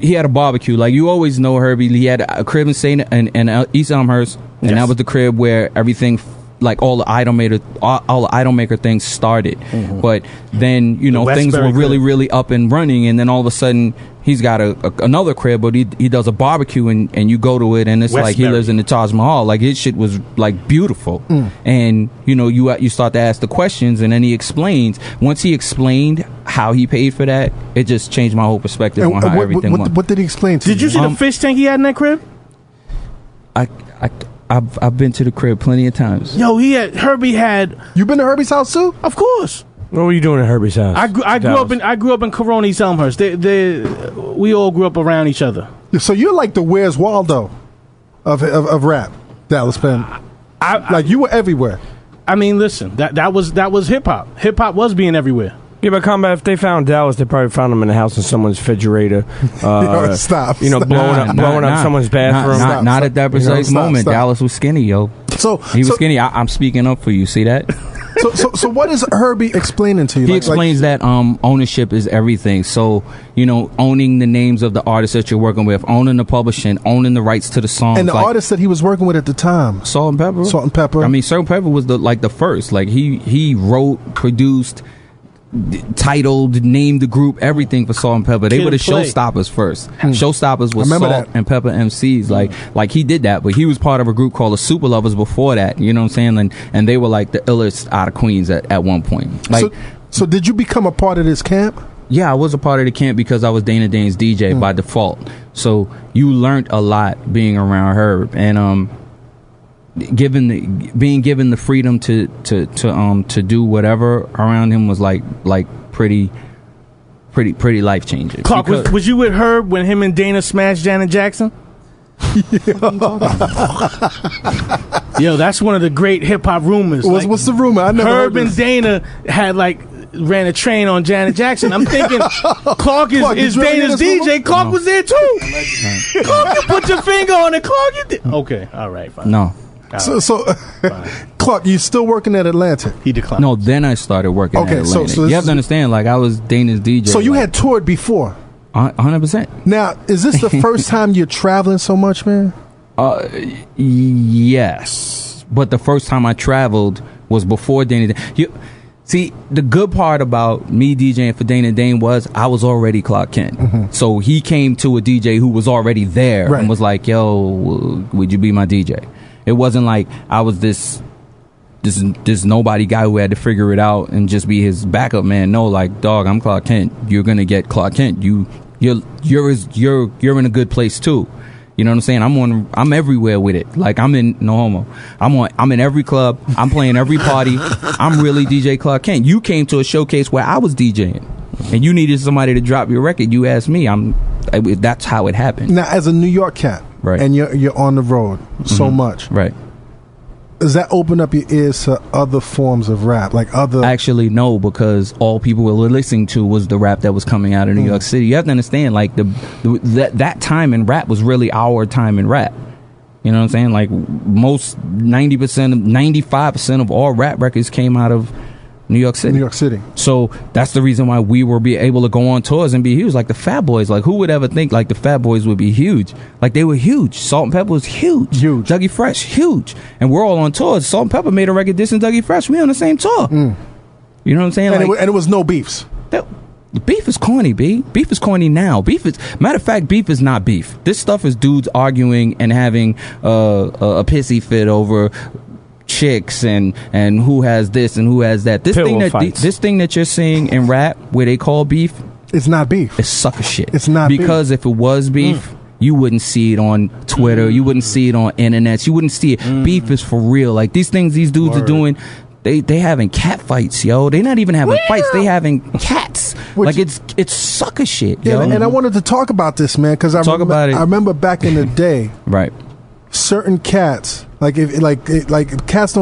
he had a barbecue, like you always know Herbie, he had a crib in East Elmhurst, and that was the crib where everything, like all the idol maker things started. But then things were really, really up and running, and then all of a sudden he's got another crib, but he does a barbecue, and you go to it, and it's like he lives in the Taj Mahal. Like his shit was like beautiful, and you start to ask the questions, and then he explains. Once he explained how he paid for that, it just changed my whole perspective on how everything went. What did he explain to you? Did you see the fish tank he had in that crib? I've been to the crib plenty of times. Yo, Herbie had. You been to Herbie's house too? Of course. What were you doing at Herbie's house? I grew up in Corona, East Elmhurst. We all grew up around each other. So you're like the Where's Waldo of rap, Dallas Penn. Like you were everywhere. I mean, listen, that was hip hop. Hip hop was being everywhere. Yeah, but Combat, if they found Dallas, they probably found him in the house in someone's refrigerator. Stop. Blowing up someone's bathroom. Not at that precise moment. Dallas was skinny, yo. He was skinny. I'm speaking up for you. See that? So what is Herbie explaining to you? He explains that ownership is everything. So, owning the names of the artists that you're working with, owning the publishing, owning the rights to the songs. And the artists that he was working with at the time. Salt and Pepper. I mean, Salt and Pepper was the first. Like he wrote, produced, titled, named the group, everything for Salt and Pepper. They were the Showstoppers first. Showstoppers was Salt and Pepper MCs. Like he did that, but he was part of a group called the Super Lovers before that. You know what I'm saying? And they were like the illest out of Queens at one point. Like, so did you become a part of this camp? Yeah, I was a part of the camp because I was Dana Dane's DJ by default. So you learned a lot being around Herb, and being given the freedom to do whatever around him was like pretty life changing. Clark, was you with Herb when him and Dana smashed Janet Jackson? Yo, that's one of the great hip hop rumors. What's the rumor? I never Herb heard and Dana had ran a train on Janet Jackson. I'm thinking Clark is Dana's DJ. Clark was there too. Clark, you put your finger on it. Clark, you did. Okay, all right, fine. No. So Clark, you still working at Atlantic? He declined. No, then I started working at Atlantic. So you have to understand, like I was Dana's DJ. So you had toured before? 100%. Now, is this the first time you're traveling so much, man? Yes. But the first time I traveled was before Dana Dane. See, the good part about me DJing for Dana Dane was I was already Clark Kent. So he came to a DJ who was already there and was like, yo, would you be my DJ? It wasn't like I was this nobody guy who had to figure it out and just be his backup man. No, like, dog, I'm Clark Kent. You're gonna get Clark Kent. You're in a good place too. You know what I'm saying? I'm everywhere with it. Like I'm in no homo. I'm in every club. I'm playing every party. I'm really DJ Clark Kent. You came to a showcase where I was DJing, and you needed somebody to drop your record. You asked me. That's how it happened. Now, as a New York cat, right, and you're on the road so much, right? Does that open up your ears to other forms of rap, like other? Actually, no, because all people were listening to was the rap that was coming out of New York City. You have to understand, like that time in rap was really our time in rap. You know what I'm saying? Like most 95% of all rap records came out of New York City. New York City. So that's the reason why we were able to go on tours and be huge. Like the Fat Boys. Like who would ever think like the Fat Boys would be huge? Like they were huge. Salt and Pepper was huge. Dougie Fresh, huge. And we're all on tours. Salt and Pepper made a record dissing Dougie Fresh. We on the same tour. You know what I'm saying? And it was no beefs. The beef is corny, B. Beef is corny now. Matter of fact, beef is not beef. This stuff is dudes arguing and having a pissy fit over chicks and who has this and who has that. This thing that you're seeing in rap where they call beef, it's not beef. It's sucker shit. It's not because beef. If it was beef, you wouldn't see it on Twitter. You wouldn't see it on internets. You wouldn't see it. Beef is for real. Like these things these dudes are doing. They having cat fights, yo. They not even having fights. They having cats. Like it's sucker shit, yo. And I wanted to talk about this, man, because I remember back in the day, right? Certain cats, like cats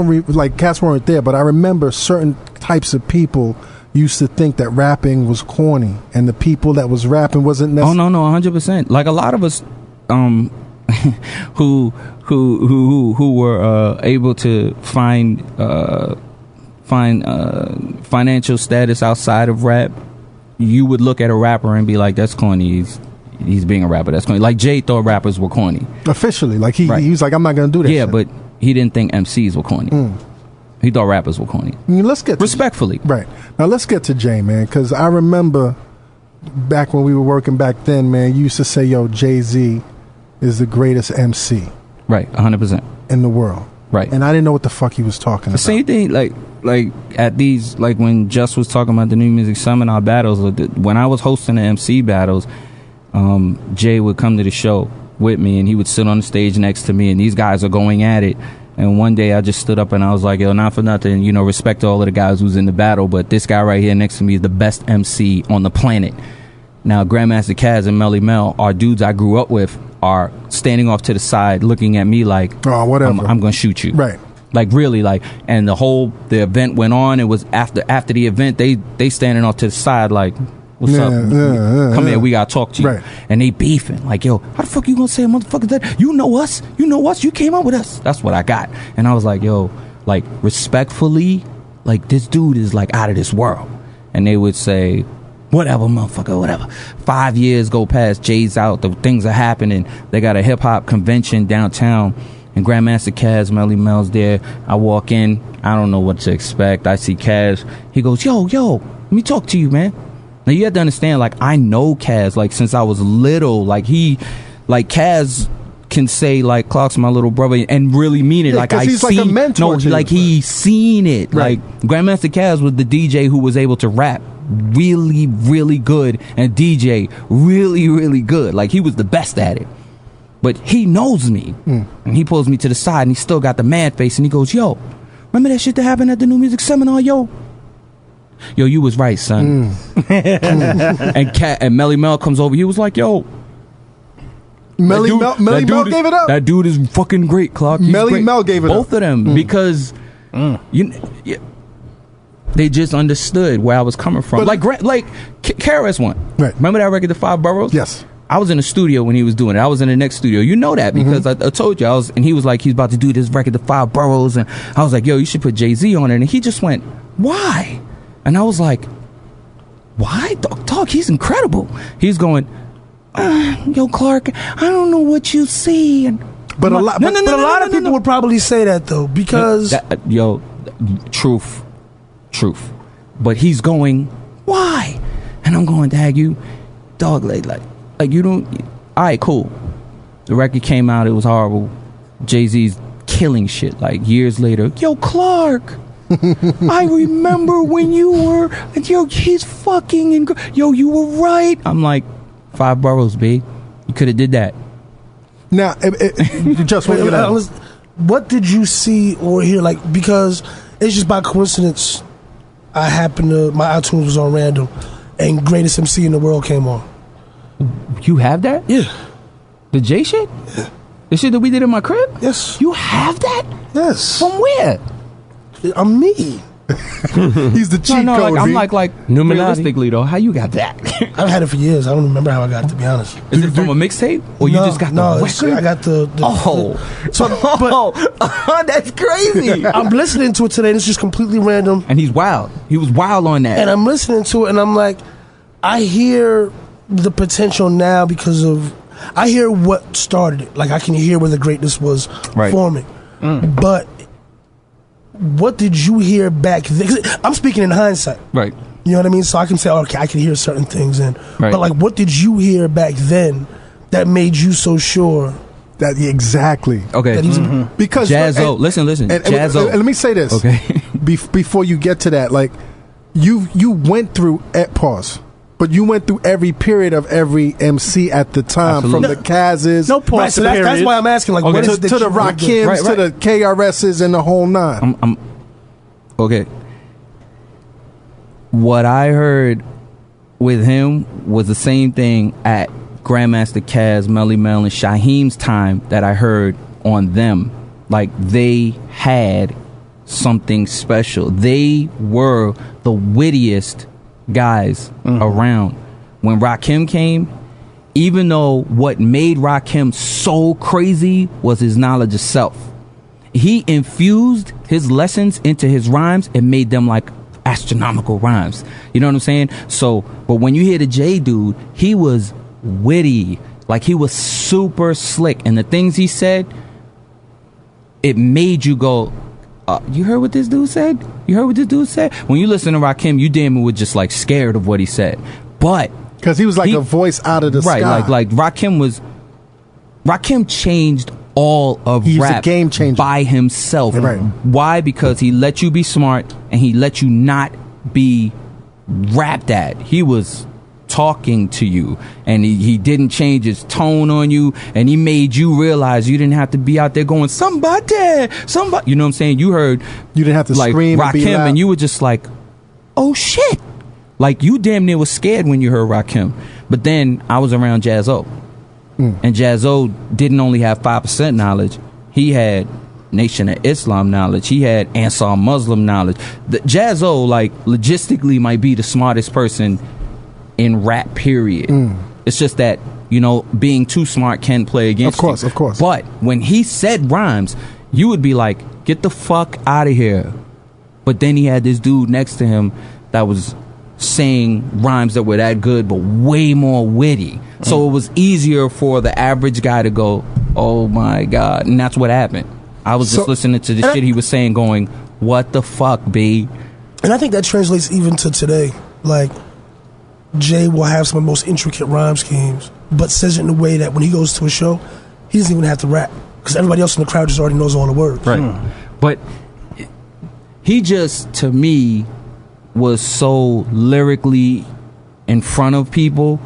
cats weren't there, but I remember certain types of people used to think that rapping was corny, and the people that was rapping wasn't necessarily. Oh no, 100%. Like a lot of us, who were able to find financial status outside of rap, you would look at a rapper and be like, that's corny. He's being a rapper. That's corny. Like Jay thought rappers were corny. Officially. Like he was like, I'm not going to do that. Yeah, shit. but he didn't think MCs were corny. He thought rappers were corny. Let's get respectfully. Right. Now let's get to Jay, man, because I remember back when we were working back then, man, you used to say, yo, Jay-Z is the greatest MC. Right, 100%. In the world. Right. And I didn't know what the fuck he was talking about. The same thing, like at these, like when Just was talking about the New Music Seminar battles, when I was hosting the MC battles, Jay would come to the show with me and he would sit on the stage next to me and these guys are going at it. And one day I just stood up and I was like, yo, not for nothing, you know, respect to all of the guys who's in the battle, but this guy right here next to me is the best MC on the planet. Now, Grandmaster Caz and Melly Mel, our dudes I grew up with, are standing off to the side looking at me like, oh, whatever, I'm going to shoot you. Right. Like really, like, and the event went on. It was after the event, they standing off to the side like, what's up? Come here, we gotta talk to you. Right. And they beefing like, yo, how the fuck you gonna say a motherfucker that? You know us, you came up with us. That's what I got. And I was like, yo, like respectfully, like this dude is like out of this world. And they would say, whatever, motherfucker, whatever. 5 years go past, Jay's out, the things are happening. They got a hip hop convention downtown. And Grandmaster Caz, Melly Mel's there. I walk in. I don't know what to expect. I see Caz. He goes, yo, let me talk to you, man. Now, you have to understand, like, I know Caz, like, since I was little. Like, Caz can say, like, Clark's my little brother and really mean it. Yeah, like, he's like a mentor to you. like, he's seen it. Right. Like, Grandmaster Caz was the DJ who was able to rap really, really good and DJ really, really good. Like, he was the best at it. But he knows me. And he pulls me to the side and he still got the mad face and he goes, yo, remember that shit that happened at the New Music Seminar, yo? Yo, you was right, son. And Melly Mel comes over. He was like, yo. Melly Mel gave it up. That dude is fucking great, Clark. Melly Mel gave it up. Both of them. Because they just understood where I was coming from. But like KRS-One. Right. Remember that record, The Five Boroughs? Yes. I was in the studio when he was doing it. I was in the next studio. You know that because I told you. And he was like, he's about to do this record, The Five Boroughs. And I was like, yo, you should put Jay-Z on it. And he just went, why? And I was like, why? Dog, he's incredible. He's going, yo, Clark, I don't know what you see. But a lot of people would probably say that, though, because... Truth. But he's going, why? And I'm going, dag, you, dog, like you don't... All right, cool. The record came out. It was horrible. Jay-Z's killing shit. Like, years later, yo, Clark... I remember when you were, yo, he's fucking, yo, you were right. I'm like, Five Boroughs, B. You could have did that. Now, just what did you see or hear? Like, because it's just by coincidence, my iTunes was on random, and Greatest MC in the World came on. You have that? Yeah. The J shit? Yeah. The shit that we did in my crib? Yes. You have that? Yes. From where? I'm me. He's the cheat code. I'm like realistically though, how you got that? I've had it for years. I don't remember how I got it, to be honest. Is it from a mixtape, or you just got the record? I got the that's crazy. I'm listening to it today and it's just completely random. And he's wild. He was wild on that. And I'm listening to it and I'm like, I hear the potential now because of I hear what started it. Like I can hear where the greatness was forming. But what did you hear back then? 'Cause I'm speaking in hindsight. Right. You know what I mean? So I can say, okay, I can hear certain things. But like, what did you hear back then that made you so sure? That exactly. Okay. That because Jazzo, listen. Jazzo. And let me say this. Okay. Before you get to that, like you went through pause. But you went through every period of every MC at the time. Absolutely. From the Kaz's. No pause. Right, so that's why I'm asking. Like, to the Rakims, to the KRS's, and the whole nine. Okay. What I heard with him was the same thing at Grandmaster Caz, Melly Mel, and Shaheem's time that I heard on them. Like, they had something special. They were the wittiest guys around. When Rakim came, even though what made Rakim so crazy was his knowledge of self, he infused his lessons into his rhymes and made them like astronomical rhymes. You know what I'm saying? So, but when you hear the J dude, he was witty. Like, he was super slick. And the things he said, it made you go, you heard what this dude said? You heard what this dude said? When you listen to Rakim, you damn it were just like scared of what he said. But because he was like a voice out of the sky. Right, like Rakim changed all of He's rap a game changer by himself. Right. Why? Because he let you be smart and he let you not be rapped at. He was talking to you, and he didn't change his tone on you, and he made you realize you didn't have to be out there going somebody. You know what I'm saying? You didn't have to like scream and be Rakim, loud. and you were just like, oh shit. Like, you damn near was scared when you heard Rakim. But then I was around Jaz-O. And Jaz-O didn't only have 5% knowledge. He had Nation of Islam knowledge. He had Ansar Muslim knowledge. Jaz-O, like, logistically might be the smartest person in rap, period. It's just that, you know, being too smart can play against you. Of course. But when he said rhymes, you would be like, get the fuck out of here. But then he had this dude next to him that was saying rhymes that were that good but way more witty, so it was easier for the average guy to go, oh my god. And that's what happened. I was just listening to the shit he was saying going, what the fuck, B? And I think that translates even to today. Like, Jay will have some of the most intricate rhyme schemes, but says it in a way that when he goes to a show, he doesn't even have to rap because everybody else in the crowd just already knows all the words. Right. But he just, to me, was so lyrically in front of people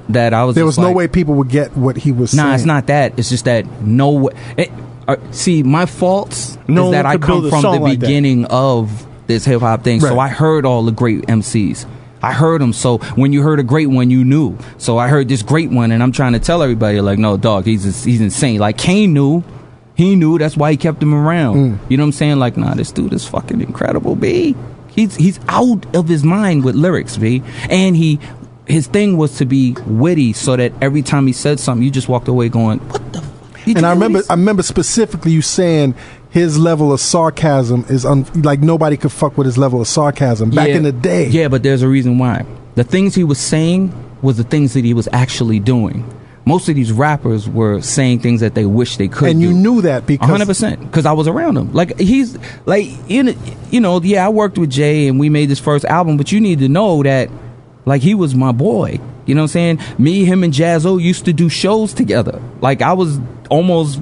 that I was there just was no way people would get what he was saying. Nah, it's not that. It's just that no way. See, my faults is that I come from the beginning of this hip hop thing, so I heard all the great MCs. I heard them. So when you heard a great one, you knew. So I heard this great one, and I'm trying to tell everybody, like, no, dog, he's insane. Like, Kane knew. He knew. That's why he kept him around. You know what I'm saying? Like, nah, this dude is fucking incredible, B. He's out of his mind with lyrics, B. And his thing was to be witty, so that every time he said something, you just walked away going, what the fuck? And I remember specifically you saying his level of sarcasm is like nobody could fuck with his level of sarcasm back in the day. Yeah, but there's a reason why. The things he was saying was the things that he was actually doing. Most of these rappers were saying things that they wish they could. And you knew that because 100%, because I was around him. Like, he's like, you know, yeah, I worked with Jay and we made this first album, but you need to know that, like, he was my boy. You know what I'm saying? Me, him, and Jaz-O used to do shows together. Like, I was almost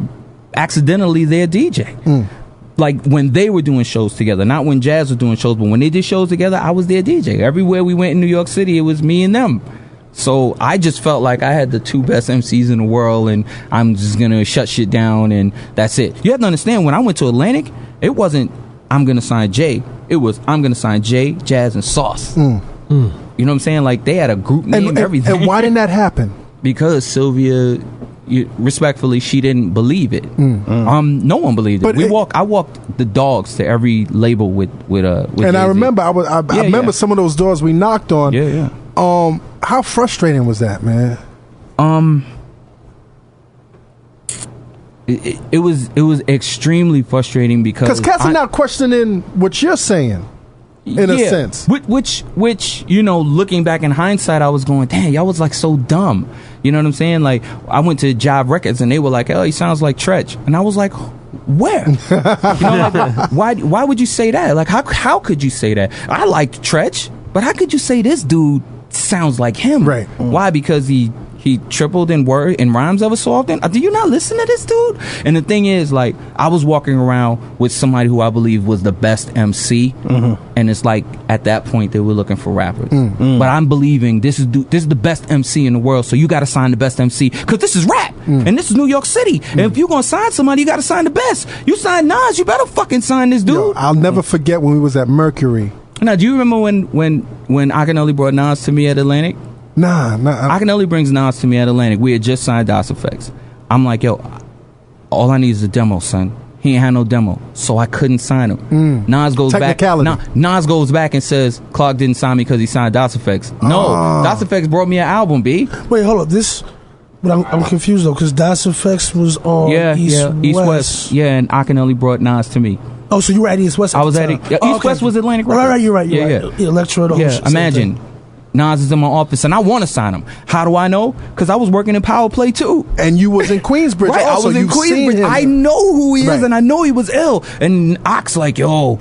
accidentally their DJ. Like, when they were doing shows together, not when Jaz was doing shows, but when they did shows together, I was their DJ. Everywhere we went in New York City, it was me and them. So I just felt like I had the two best MCs in the world, and I'm just gonna shut shit down, and that's it. You have to understand, when I went to Atlantic, it wasn't I'm gonna sign Jay. It was I'm gonna sign Jay, Jazz, and Sauce. You know what I'm saying? Like, they had a group name and everything. And why didn't that happen? Because Sylvia, respectfully, she didn't believe it. No one believed it. I walked the dogs to every label with and Jay-Z. I remember I remember some of those doors we knocked on. Yeah. How frustrating was that, man? It was extremely frustrating because cats are now questioning what you're saying, in a sense. Which you know, looking back in hindsight, I was going, damn, y'all was like so dumb. You know what I'm saying? Like, I went to Jive Records and they were like, oh, he sounds like Tretch, and I was like, where? You know, like, why would you say that? Like, how could you say that? I liked Tretch, but how could you say this dude sounds like him? Right. Why? Because he tripled in rhymes ever so often. Do you not listen to this dude? And the thing is, like, I was walking around with somebody who I believe was the best MC, and it's like, at that point they were looking for rappers. But I'm believing this is the best MC in the world, so you got to sign the best MC because this is rap. And this is New York City. And if you're gonna sign somebody, you gotta sign the best. You sign Nas, you better fucking sign this dude. Yo, I'll never forget when we was at Mercury. Now, do you remember when Akinelli brought Nas to me at Atlantic? Nah. Akinelli brings Nas to me at Atlantic. We had just signed DOS Effects. I'm like, yo, all I need is a demo, son. He ain't had no demo, so I couldn't sign him. Nas goes back. Nas goes back and says Clark didn't sign me because he signed DOS Effects. No, DOS Effects brought me an album, B. Wait, hold up. But I'm confused though, because DOS Effects was on East West. Yeah, and Akinelli brought Nas to me. Oh, so you were at East West? I was at East West was Atlantic. Right, you're right. Yeah. Electro. The whole shit, imagine. Nas is in my office and I want to sign him. How do I know? Because I was working in Power Play too. And you was in Queensbridge. Right, also. I was in Queensbridge. I know who he is, and I know he was ill. And Ox like, yo,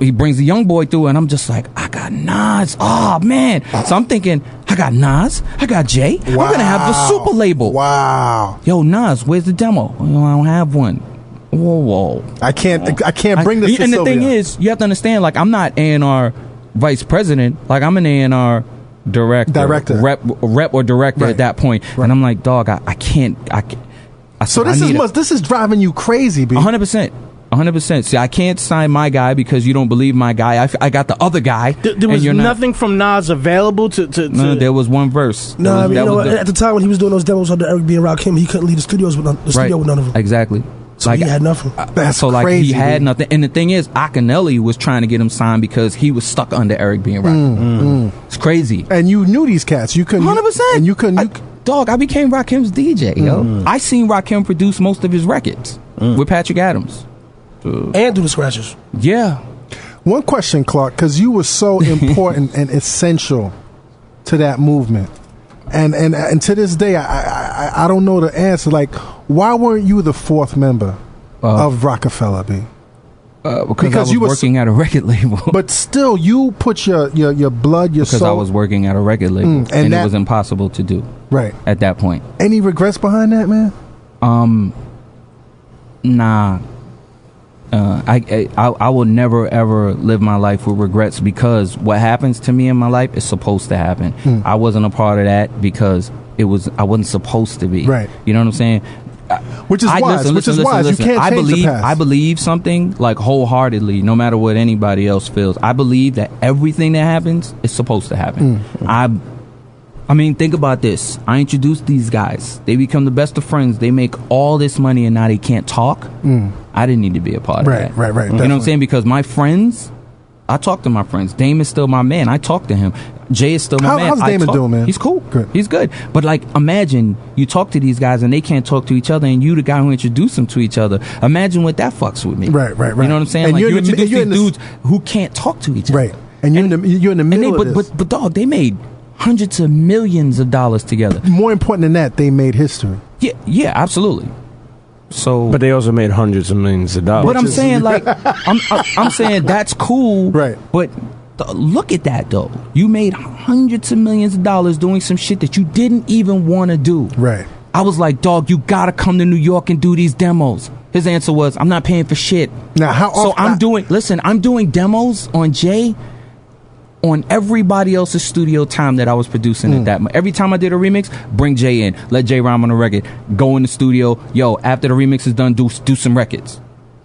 he brings the young boy through, and I'm just like, I got Nas. Oh man. So I'm thinking, I got Nas. I got Jay. Wow. I'm gonna have the super label. Wow. Yo, Nas, where's the demo? I don't have one. Whoa. I can't bring this. And the thing is, you have to understand, like, I'm not A&R vice president. Like, I'm an A&R director, rep or director at that point. And I'm like, dog, I can't. So this is driving you crazy, B. 100%. See, I can't sign my guy because you don't believe my guy. I got the other guy. There was nothing from Nas available to. No, there was one verse. No, at the time when he was doing those demos under Eric B and Rakim, he couldn't leave the studio with none of them. Exactly. So he had nothing. That's so crazy. He had nothing. And the thing is, Akinelli was trying to get him signed because he was stuck under Eric B and Rakim. It's crazy. And you knew these cats. You couldn't. 100%. And you couldn't. Dog, I became Rakim's DJ, yo. I seen Rakim produce most of his records with Patrick Adams. And do the scratches. Yeah. One question, Clark, because you were so important and essential to that movement. And to this day, I don't know the answer. Like, why weren't you the fourth member of Rockefeller, B? Because I was working at a record label. But still, you put your blood, your soul. Because I was working at a record label, and it was impossible to do. Right at that point. Any regrets behind that, man? Nah. I will never ever live my life with regrets, because what happens to me in my life is supposed to happen. I wasn't a part of that because I wasn't supposed to be. Right. You know what I'm saying? Which is wise. Which is wise. You can't change the past. I believe something like wholeheartedly, no matter what anybody else feels. I believe that everything that happens is supposed to happen. I mean, think about this. I introduced these guys. They become the best of friends. They make all this money, and now they can't talk. I didn't need to be a part of that. Right. You know what I'm saying? Because my friends, I talk to my friends. Dame is still my man. I talk to him. Jay is still my man. How's Damon doing, man? He's cool. Good. He's good. But, like, imagine you talk to these guys, and they can't talk to each other, and you the guy who introduced them to each other. Imagine what that fucks with me. Right. You know what I'm saying? And like, you introduce these dudes who can't talk to each other. Right. And you're in the middle of this. But, dog, they made hundreds of millions of dollars together. More important than that, they made history. Yeah, absolutely. So, but they also made hundreds of millions of dollars. But I'm saying, like, I'm saying that's cool. Right. But look at that, though. You made hundreds of millions of dollars doing some shit that you didn't even want to do. Right. I was like, dog, you gotta come to New York and do these demos. His answer was, I'm not paying for shit. Now, how often? I'm doing demos on Jay on everybody else's studio time that I was producing at that. Every time I did a remix, bring Jay in, let Jay rhyme on the record, go in the studio, yo, after the remix is done, do some records.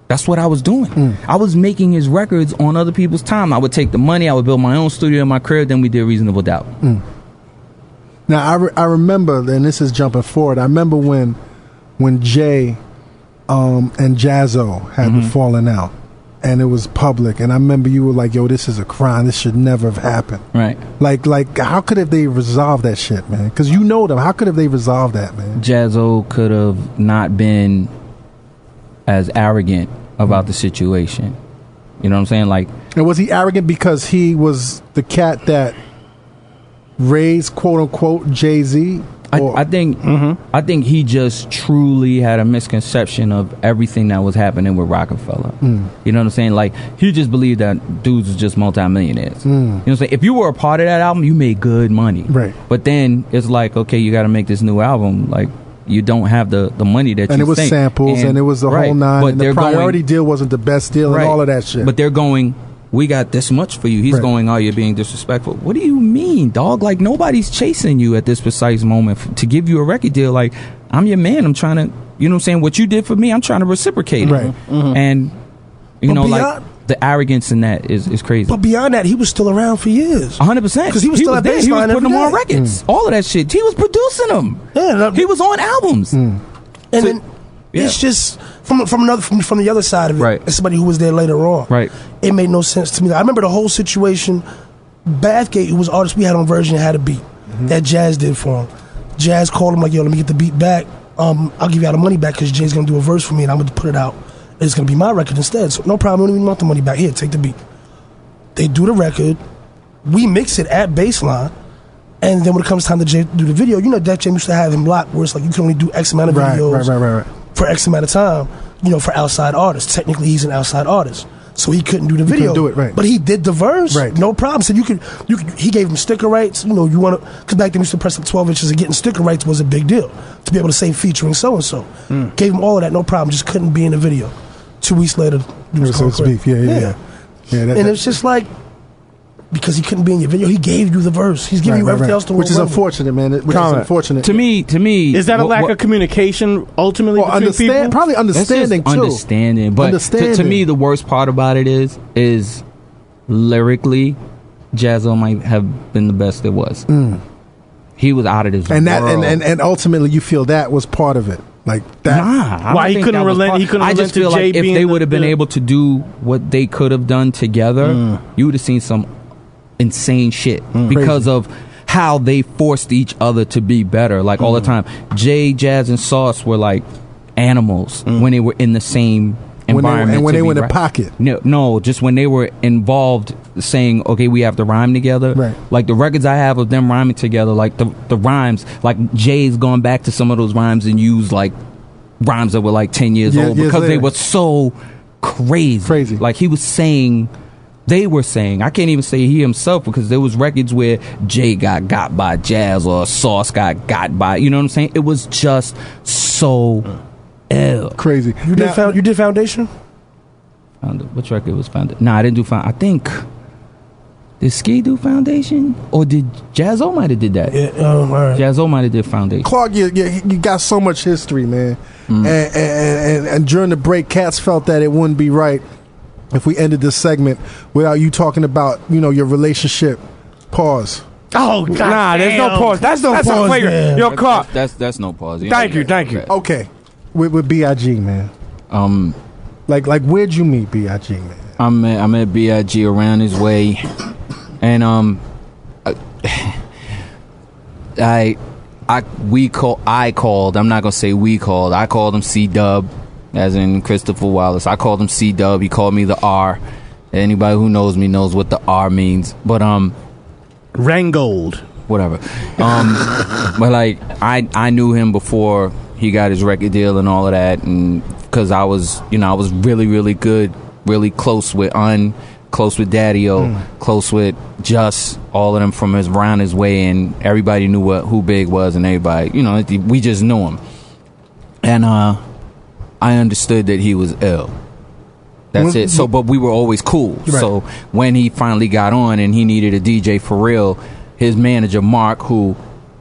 That's what I was doing. I was making his records on other people's time. I would take the money, I would build my own studio in my crib, then we did Reasonable Doubt. Now, I remember, and this is jumping forward, I remember when Jay and Jazzo had the falling out. And it was public, and I remember you were like, "Yo, this is a crime. This should never have happened." Right. Like, how could have they resolved that shit, man? Because you know them. How could have they resolved that, man? Jazzo could have not been as arrogant about the situation. You know what I'm saying? Like, and was he arrogant because he was the cat that raised, quote unquote, Jay-Z? I think he just truly had a misconception of everything that was happening with Rockefeller. You know what I'm saying? Like, he just believed that dudes was just multimillionaires. You know what I'm saying? If you were a part of that album, you made good money. Right. But then it's like, okay, you got to make this new album. Like, you don't have the money that and you it was think. samples, and it was the whole nine. But and the priority deal wasn't the best deal, and all of that shit. But they're going, we got this much for you. He's going, oh, you're being disrespectful. What do you mean, dog? Like, nobody's chasing you at this precise moment to give you a record deal. Like, I'm your man. I'm trying to, you know what I'm saying? What you did for me, I'm trying to reciprocate it. Right. And, you But know, like, beyond- the arrogance in that is crazy. But beyond that, he was still around for years. 100%. Because he was still at there. He was Baseline putting them every on day. records. All of that shit. He was producing them. Yeah, He was on albums. And then it's just from the other side of it. Right. As somebody who was there later on. Right. It made no sense to me. I remember the whole situation. Bathgate, who was artist we had on Virgin, had a beat that Jazz did for him. Jazz called him like, yo, let me get the beat back. I'll give you all the money back because Jay's gonna do a verse for me and I'm gonna put it out. It's gonna be my record instead. So no problem. I don't even want the money back. Here, take the beat. They do the record. We mix it at Baseline. And then when it comes time to Jay do the video, you know, Def Jam used to have him locked where it's like you can only do X amount of videos Right. for X amount of time, you know, for outside artists. Technically, he's an outside artist. So he couldn't do the video. couldn't do it, right. But he did the verse. Right. No problem. So you could, he gave him sticker rights. You know, you want to, because back then we used to press up 12 inches and getting sticker rights was a big deal. To be able to say featuring so-and-so. Gave him all of that, no problem. Just couldn't be in the video. 2 weeks later, it was So it's beef. Yeah. And it's just like, because he couldn't be in your video, he gave you the verse. He's giving you everything else to which is remember. unfortunate, man. Which is unfortunate. To me, Is that a lack of communication ultimately between people? Probably understanding That's just too. understanding. But to me, the worst part about it is lyrically, Jazzo might have been the best it was. He was out of this and that world. and ultimately you feel that was part of it, like that. Nah, Why he couldn't relent? He couldn't I relent just to feel Jay like if being they would have been the- able to do what they could have done together, you would have seen some insane shit because of how they forced each other to be better. Like all the time, Jay, Jazz, and Sauce were like animals when they were in the same environment. When they to were be in the pocket. No, just when they were involved, saying, "Okay, we have to rhyme together." Right. Like the records I have of them rhyming together, like the rhymes, like Jay's gone back to some of those rhymes and used like rhymes that were like 10 years old because they were so crazy. Like he was saying. They were saying, I can't even say he himself because there was records where Jay got got by Jazz or Sauce got by, you know what I'm saying? It was just so ill. Crazy. You did Foundation? Which record was Foundation? Nah, I didn't do Foundation. I think, did Ski do Foundation? Or did Jazzo might have did that? Yeah, all right. Jazzo might have did Foundation. Clark, you got so much history, man. And during the break, Cats felt that it wouldn't be right if we ended this segment without you talking about, you know, your relationship. Pause. Oh, God. Nah, there's no pause. That's pause, flagrant. man. Yo, Clark. That's no pause. Thank you. Okay. With B.I.G., man. Like where'd you meet B.I.G., man? I met B.I.G. around his way, and I called. I'm not gonna say we called. I called him C-Dub, as in Christopher Wallace. I called him C-Dub. He called me the R. Anybody who knows me knows what the R means. But Rangold. whatever. But like I knew him before he got his record deal and all of that, and because I was really, really good, really close with close with Daddy-O, close with Just, all of them from around his way, and everybody knew who Big was, and everybody, we just knew him. And I understood that he was ill. That's it. So, but we were always cool. Right. So when he finally got on and he needed a DJ for real, his manager Mark, who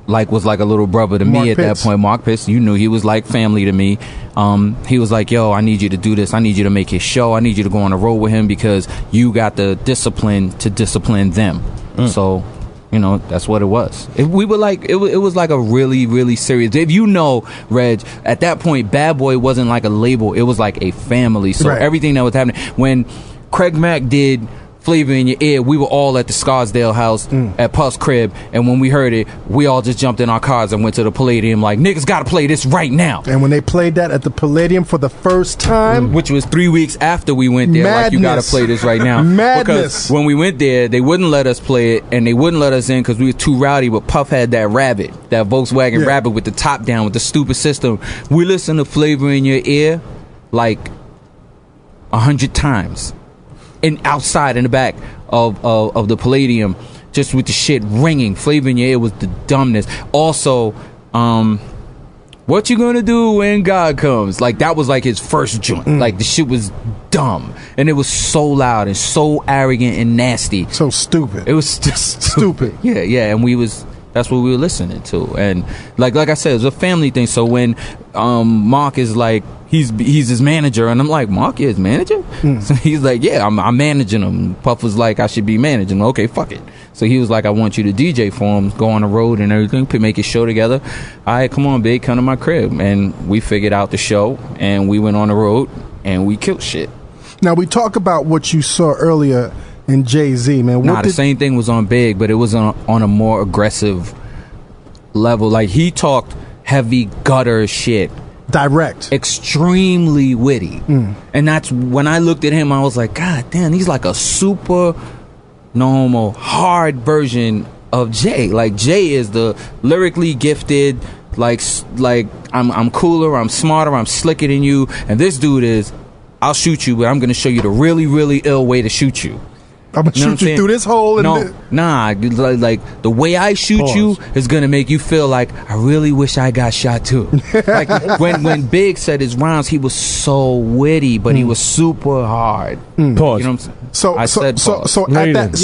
was like a little brother to me at that point, Mark Pitts, you knew he was like family to me. He was like, yo, I need you to do this. I need you to make his show. I need you to go on the road with him because you got the discipline to discipline them. So, that's what it was. It was like a really, really serious. If you know, Reg, at that point, Bad Boy wasn't like a label. It was like a family. So everything that was happening, when Craig Mack did Flavor in Your Ear, we were all at the Scarsdale house at Puff's crib, and when we heard it, we all just jumped in our cars and went to the Palladium like, niggas gotta play this right now. And when they played that at the Palladium for the first time, which was 3 weeks after we went there, like, you gotta play this right now. Madness. Because when we went there, they wouldn't let us play it, and they wouldn't let us in because we were too rowdy, but Puff had that Rabbit, that Volkswagen Rabbit with the top down, with the stupid system. We listened to Flavor in Your Ear like 100 times. And outside in the back of the Palladium, just with the shit ringing. Flavor in Your Ear was the dumbness. Also, What You Gonna Do When God Comes? Like, that was like his first joint. Like, the shit was dumb. And it was so loud and so arrogant and nasty. So stupid. It was just stupid. Yeah, and we was That's what we were listening to. And like I said, it was a family thing. So when Mark is like, he's his manager, and I'm like, Mark is manager? So he's like, yeah, I'm managing him. Puff was like, I should be managing him. Okay, fuck it. So he was like, I want you to DJ for him, go on the road and everything, make a show together. All right, come on, big, come to my crib. And we figured out the show, and we went on the road, and we killed shit. Now, we talk about what you saw earlier in Jay-Z, man. The same thing was on Big, but it was on a more aggressive level. Like, he talked heavy gutter shit. Direct. Extremely witty. And that's when I looked at him, I was like, God damn, he's like a super normal, hard version of Jay. Like, Jay is the lyrically gifted, like I'm cooler, I'm smarter, I'm slicker than you. And this dude is, I'll shoot you, but I'm going to show you the really, really ill way to shoot you. I'm gonna shoot you through this hole. Like the way I shoot you is gonna make you feel like I really wish I got shot too. Like when Big said his rhymes, he was so witty, but he was super hard. Pause. You know what I'm saying? So I said pause.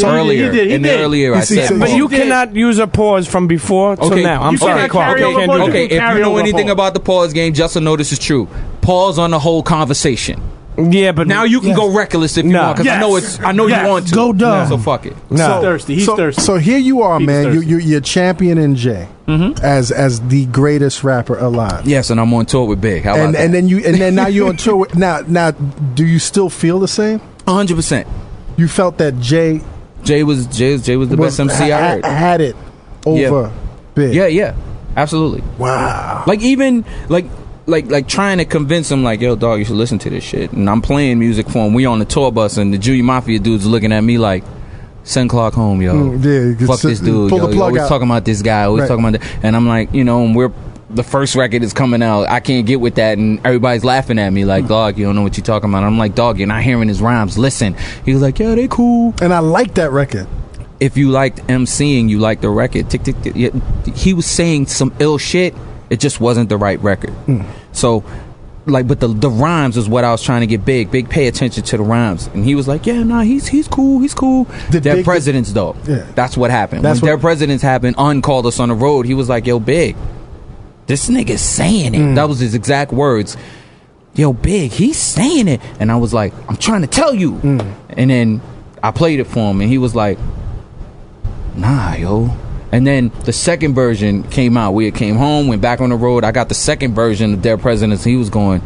earlier, earlier I said, but you cannot use a pause from before to now. I'm sorry, Clark. You can't do that. Okay, if you know anything about the pause game, just to know this is true. Pause on the whole conversation. Yeah, but now you can go reckless if you want, because I know you want to. Go dumb. So fuck it. He's thirsty. So here you are, man. thirsty. You're championing Jay as the greatest rapper alive. Yes, and I'm on tour with Big. How about that? And then now you're on tour with, now do you still feel the same? 100%. You felt that Jay was the best MC I heard. Had it over Big. Yeah, absolutely. Wow. Like even like trying to convince him, like, yo, dog, you should listen to this shit. And I'm playing music for him. We on the tour bus, and the Junior Mafia dudes looking at me like, send Clark home, yo. Fuck this dude. Pull the plug always out. talking about this guy. Always talking about that. And I'm like, and the first record is coming out. I can't get with that, and everybody's laughing at me like, dog, you don't know what you're talking about. I'm like, dog, you're not hearing his rhymes. Listen. He was like, yeah, they cool. And I like that record. If you liked MCing, you liked the record. Tick, tick, tick. Yeah, he was saying some ill shit. It just wasn't the right record. So, but the rhymes is what I was trying to get Big. Big, pay attention to the rhymes. And he was like, yeah, nah, he's cool. Their Presidents, though. Yeah. That's what happened. When Their Presidents happened, called us on the road. He was like, yo, Big, this nigga's saying it. That was his exact words. Yo, Big, he's saying it. And I was like, I'm trying to tell you. And then I played it for him, and he was like, nah, yo. And then the second version came out. We came home, went back on the road. I got the second version of Their Presidents. He was going,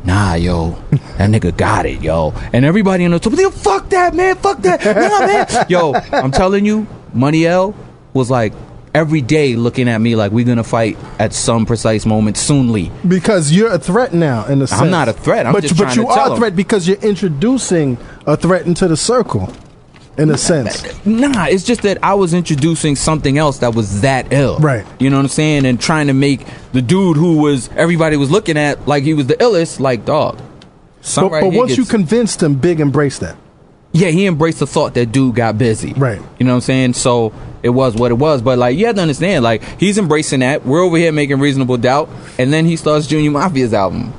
nah, yo, that nigga got it, yo. And everybody in the top, yo, fuck that, man, fuck that. Nah, man. Yo, I'm telling you, Money L was like every day looking at me like we're going to fight at some precise moment soonly. Because you're a threat now, in a sense. I'm not a threat. But you are a threat because you're introducing a threat into the circle. In a sense. Nah, it's just that I was introducing something else that was that ill. Right. You know what I'm saying? And trying to make the dude who everybody was looking at like he was the illest, like, dog. But once you convinced him, Big embraced that. Yeah, he embraced the thought that dude got busy. Right. You know what I'm saying? So it was what it was. But like, you have to understand, like, he's embracing that. We're over here making Reasonable Doubt. And then he starts Junior Mafia's album.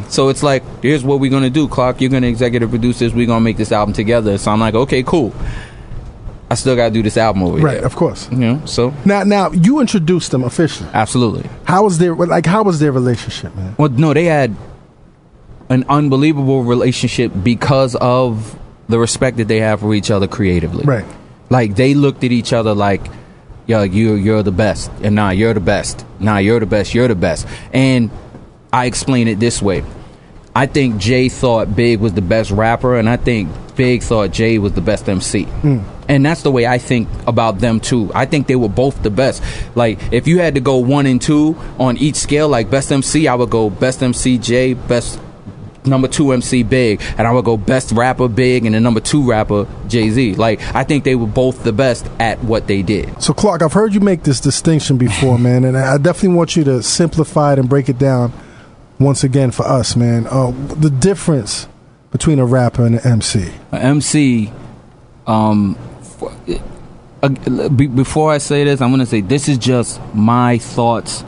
So it's like, here's what we're gonna do, Clark. You're gonna executive produce this. We're gonna make this album together. So I'm like, okay, cool. I still gotta do this album over here. Right, of course. You know, so now you introduced them officially. Absolutely. How was their relationship, man? Well, no, they had an unbelievable relationship because of the respect that they have for each other creatively. Right. Like, they looked at each other like, yo, you're the best, and nah, you're the best. Nah, you're the best. You're the best. And I explain it this way. I think Jay thought Big was the best rapper, and I think Big thought Jay was the best MC. And that's the way I think about them too. I think they were both the best. Like, if you had to go 1 and 2 on each scale, like best MC, I would go best MC Jay, best number 2 MC Big, and I would go best rapper Big, and the number 2 rapper Jay-Z. Like, I think they were both the best at what they did. So, Clark, I've heard you make this distinction before, man, and I definitely want you to simplify it and break it down once again for us, man. The difference between a rapper and an MC. An MC, before I say this, I'm going to say this is just my thoughts.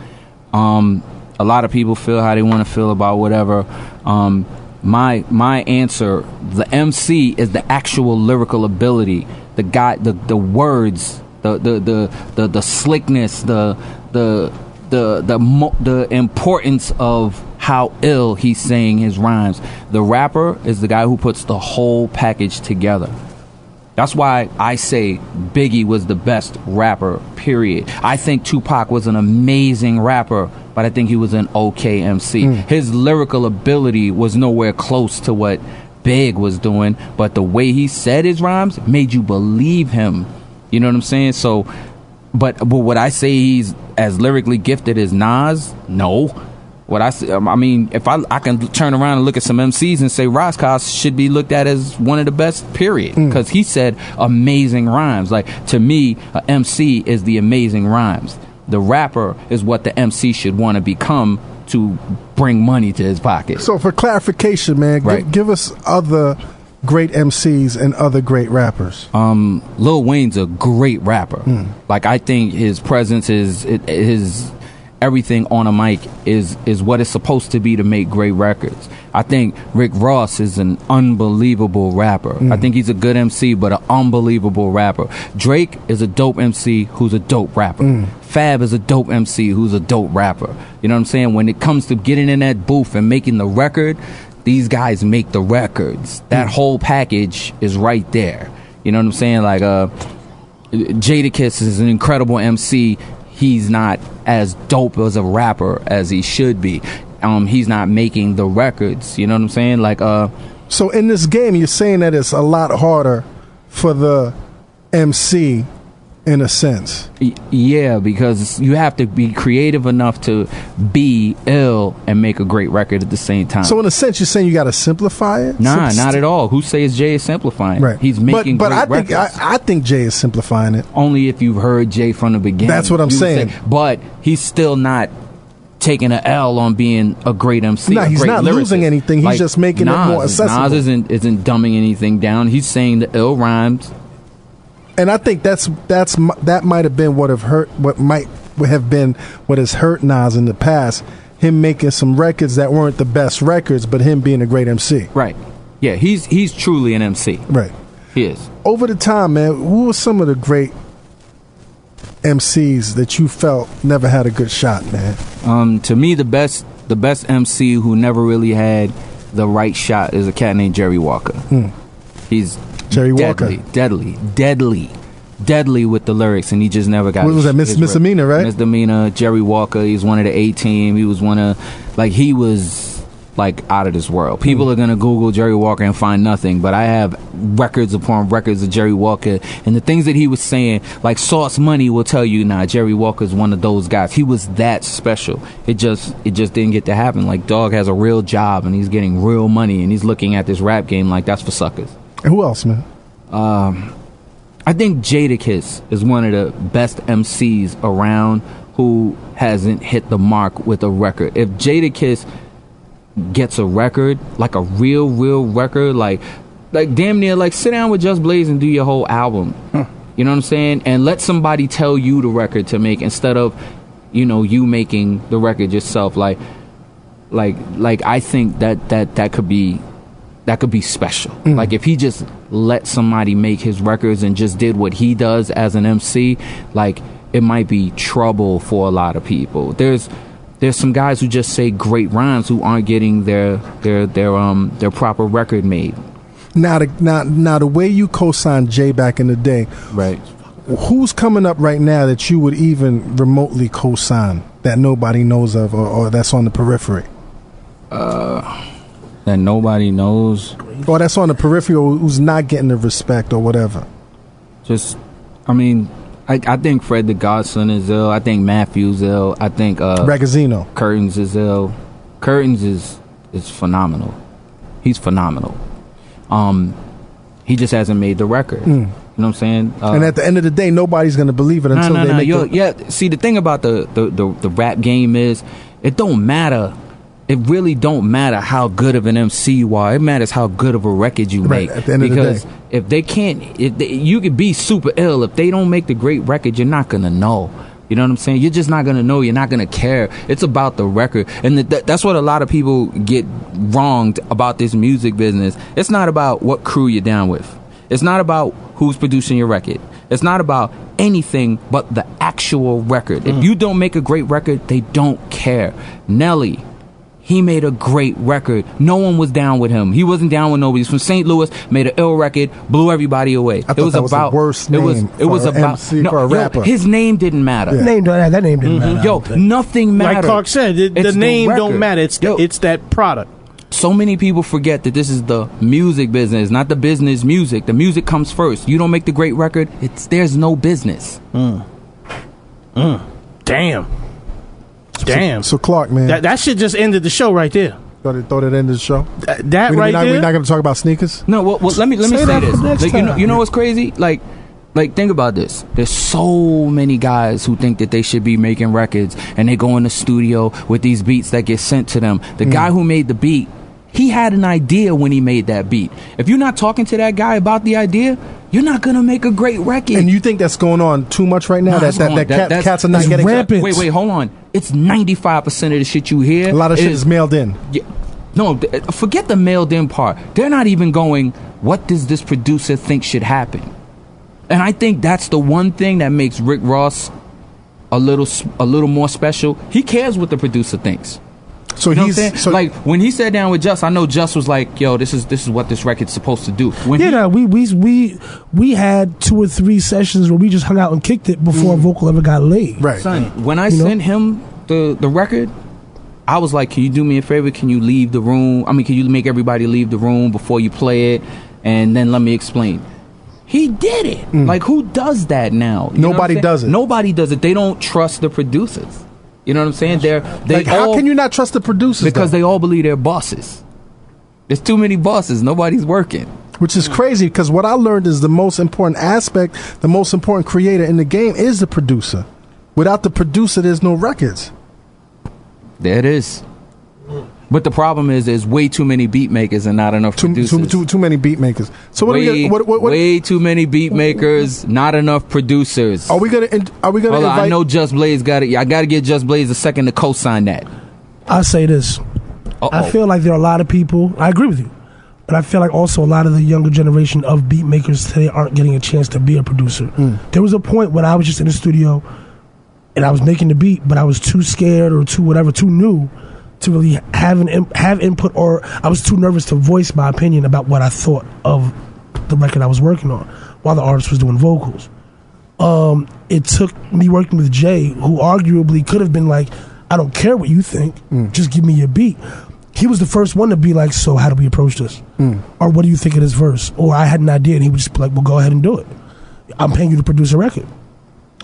A lot of people feel how they want to feel about whatever. My answer, the MC is the actual lyrical ability, the words, the slickness, the importance of how ill he's saying his rhymes. The rapper is the guy who puts the whole package together. That's why I say Biggie was the best rapper, period. I think Tupac was an amazing rapper, but I think he was an okay MC. His lyrical ability was nowhere close to what Big was doing, but the way he said his rhymes made you believe him. You know what I'm saying? So, but would I say he's as lyrically gifted as Nas? No. What I mean, if I can turn around and look at some MCs and say Roscos should be looked at as one of the best, period, because he said amazing rhymes. Like, to me, a MC is the amazing rhymes. The rapper is what the MC should want to become to bring money to his pocket. So, for clarification, man, Right. give us other great MCs and other great rappers. Lil Wayne's a great rapper. Like, I think his presence his everything on a mic is what it's supposed to be to make great records. I think Rick Ross is an unbelievable rapper. I think he's a good MC, but an unbelievable rapper. Drake is a dope MC who's a dope rapper. Fab is a dope MC who's a dope rapper. You know what I'm saying? When it comes to getting in that booth and making the record, these guys make the records. That whole package is right there. You know what I'm saying? Like, Jadakiss is an incredible MC. He's not as dope as a rapper as he should be. He's not making the records. You know what I'm saying? Like, So in this game, you're saying that it's a lot harder for the MC in a sense. Yeah, because you have to be creative enough to be ill and make a great record at the same time. So in a sense, you're saying you got to simplify it? Nah, not at all. Who says Jay is simplifying? Right. He's making but great records. I think Jay is simplifying it. Only if you've heard Jay from the beginning. That's what I'm You would saying. But he's still not taking an L on being a great MC. No, a he's great not lyricist. losing anything. He's just making it more accessible. Nas isn't dumbing anything down. He's saying the ill rhymes. And I think that might have been what has hurt Nas in the past. Him making some records that weren't the best records, but him being a great MC. Right. Yeah, he's truly an MC. Right. He is. Over the time, man, who were some of the great MCs that you felt never had a good shot, man? To me, the best MC who never really had the right shot is a cat named Jerry Walker. He's Jerry deadly, Walker. deadly with the lyrics, and he just never got. What was that, Misdemeanor, right? Misdemeanor. Jerry Walker. He's one of the A-Team. He was he was like out of this world. People are gonna Google Jerry Walker and find nothing, but I have records upon records of Jerry Walker, and the things that he was saying, like Sauce Money will tell you, Jerry Walker's one of those guys. He was that special. It just didn't get to happen. Like, Dog has a real job and he's getting real money, and he's looking at this rap game like that's for suckers. And who else, man? I think Jadakiss is one of the best MCs around who hasn't hit the mark with a record. If Jadakiss gets a record, like a real record, like damn near, like, sit down with Just Blaze and do your whole album. You know what I'm saying? And let somebody tell you the record to make instead of, you making the record yourself. Like I think that could be special. Like, if he just let somebody make his records and just did what he does as an MC, like, it might be trouble for a lot of people. There's some guys who just say great rhymes who aren't getting their proper record made. Now the way you co-signed Jay back in the day, Right. who's coming up right now that you would even remotely co-sign that nobody knows of or that's on the periphery? That nobody knows. Or that's on the periphery or who's not getting the respect or whatever. I think Fred the Godson is ill. I think Matthew's ill. I think Ragazzino. Curtains is ill. Curtains is phenomenal. He's phenomenal. He just hasn't made the record. You know what I'm saying? And at the end of the day, nobody's going to believe it until they make it. Yeah, see, the thing about the rap game is it don't matter. It really don't matter how good of an MC you are. It matters how good of a record you make. At the end of the day. If they can't, you could be super ill. If they don't make the great record, you're not going to know. You know what I'm saying? You're just not going to know. You're not going to care. It's about the record. And that's what a lot of people get wronged about this music business. It's not about what crew you're down with. It's not about who's producing your record. It's not about anything but the actual record. If you don't make a great record, they don't care. Nelly, he made a great record. No one was down with him. He wasn't down with nobody. He's from St. Louis, made an ill record, blew everybody away. I thought that was the worst name for an MC, for a rapper. His name didn't matter. That name didn't matter. Yo, nothing mattered. Like Clark said, the name don't matter. It's that product. So many people forget that this is the music business, not the business music. The music comes first. You don't make the great record, there's no business. Damn. So Clark, man, That shit just ended the show right there. thought it ended the show. That right there. We're not going to talk about sneakers. No, well let me say that this. next Like, time. you know what's crazy? Like think about this. There's so many guys who think that they should be making records, and they go in the studio with these beats that get sent to them. The guy who made the beat, he had an idea when he made that beat. If you're not talking to that guy about the idea, you're not gonna make a great record. And you think that's going on too much right now? No, That cats are not that's getting rampant. Wait, hold on. It's 95% of the shit you hear. A lot of shit is mailed in. Yeah, no, forget the mailed in part. They're not even going, what does this producer think should happen? And I think that's the one thing that makes Rick Ross a little more special. He cares what the producer thinks. So You know he's what I'm saying? Like when he sat down with Just, I know Just was like, "Yo, this is what this record's supposed to do." When we had 2 or 3 sessions where we just hung out and kicked it before a vocal ever got laid. right. Son, when I sent him the record, I was like, "Can you do me a favor? Can you leave the room? I mean, can you make everybody leave the room before you play it, and then let me explain." He did it. Like, who does that now? You know what I'm Nobody saying? does it. Nobody does it. They don't trust the producers. You know what I'm saying? How can you not trust the producers? Because though? they all believe they're bosses. There's too many bosses. Nobody's working. Which is crazy, because what I learned is the most important aspect, the most important creator in the game is the producer. Without the producer, there's no records. There it is. But the problem is there's way too many beat makers and not enough producers. Too many beat makers. So Way too many beat makers, not enough producers. Are we gonna Hold on, invite? I know Just Blaze got it. I got to get Just Blaze a second to co-sign that. I'll say this. I feel like there are a lot of people, I agree with you, but I feel like also a lot of the younger generation of beat makers today aren't getting a chance to be a producer. There was a point when I was just in the studio and I was making the beat, but I was too scared or too new to really have input, or I was too nervous to voice my opinion about what I thought of the record I was working on while the artist was doing vocals. It took me working with Jay, who arguably could have been like, I don't care what you think, just give me your beat. He was the first one to be like, so how do we approach this? Or what do you think of this verse? Or I had an idea, and he would just be like, well, go ahead and do it. I'm paying you to produce a record.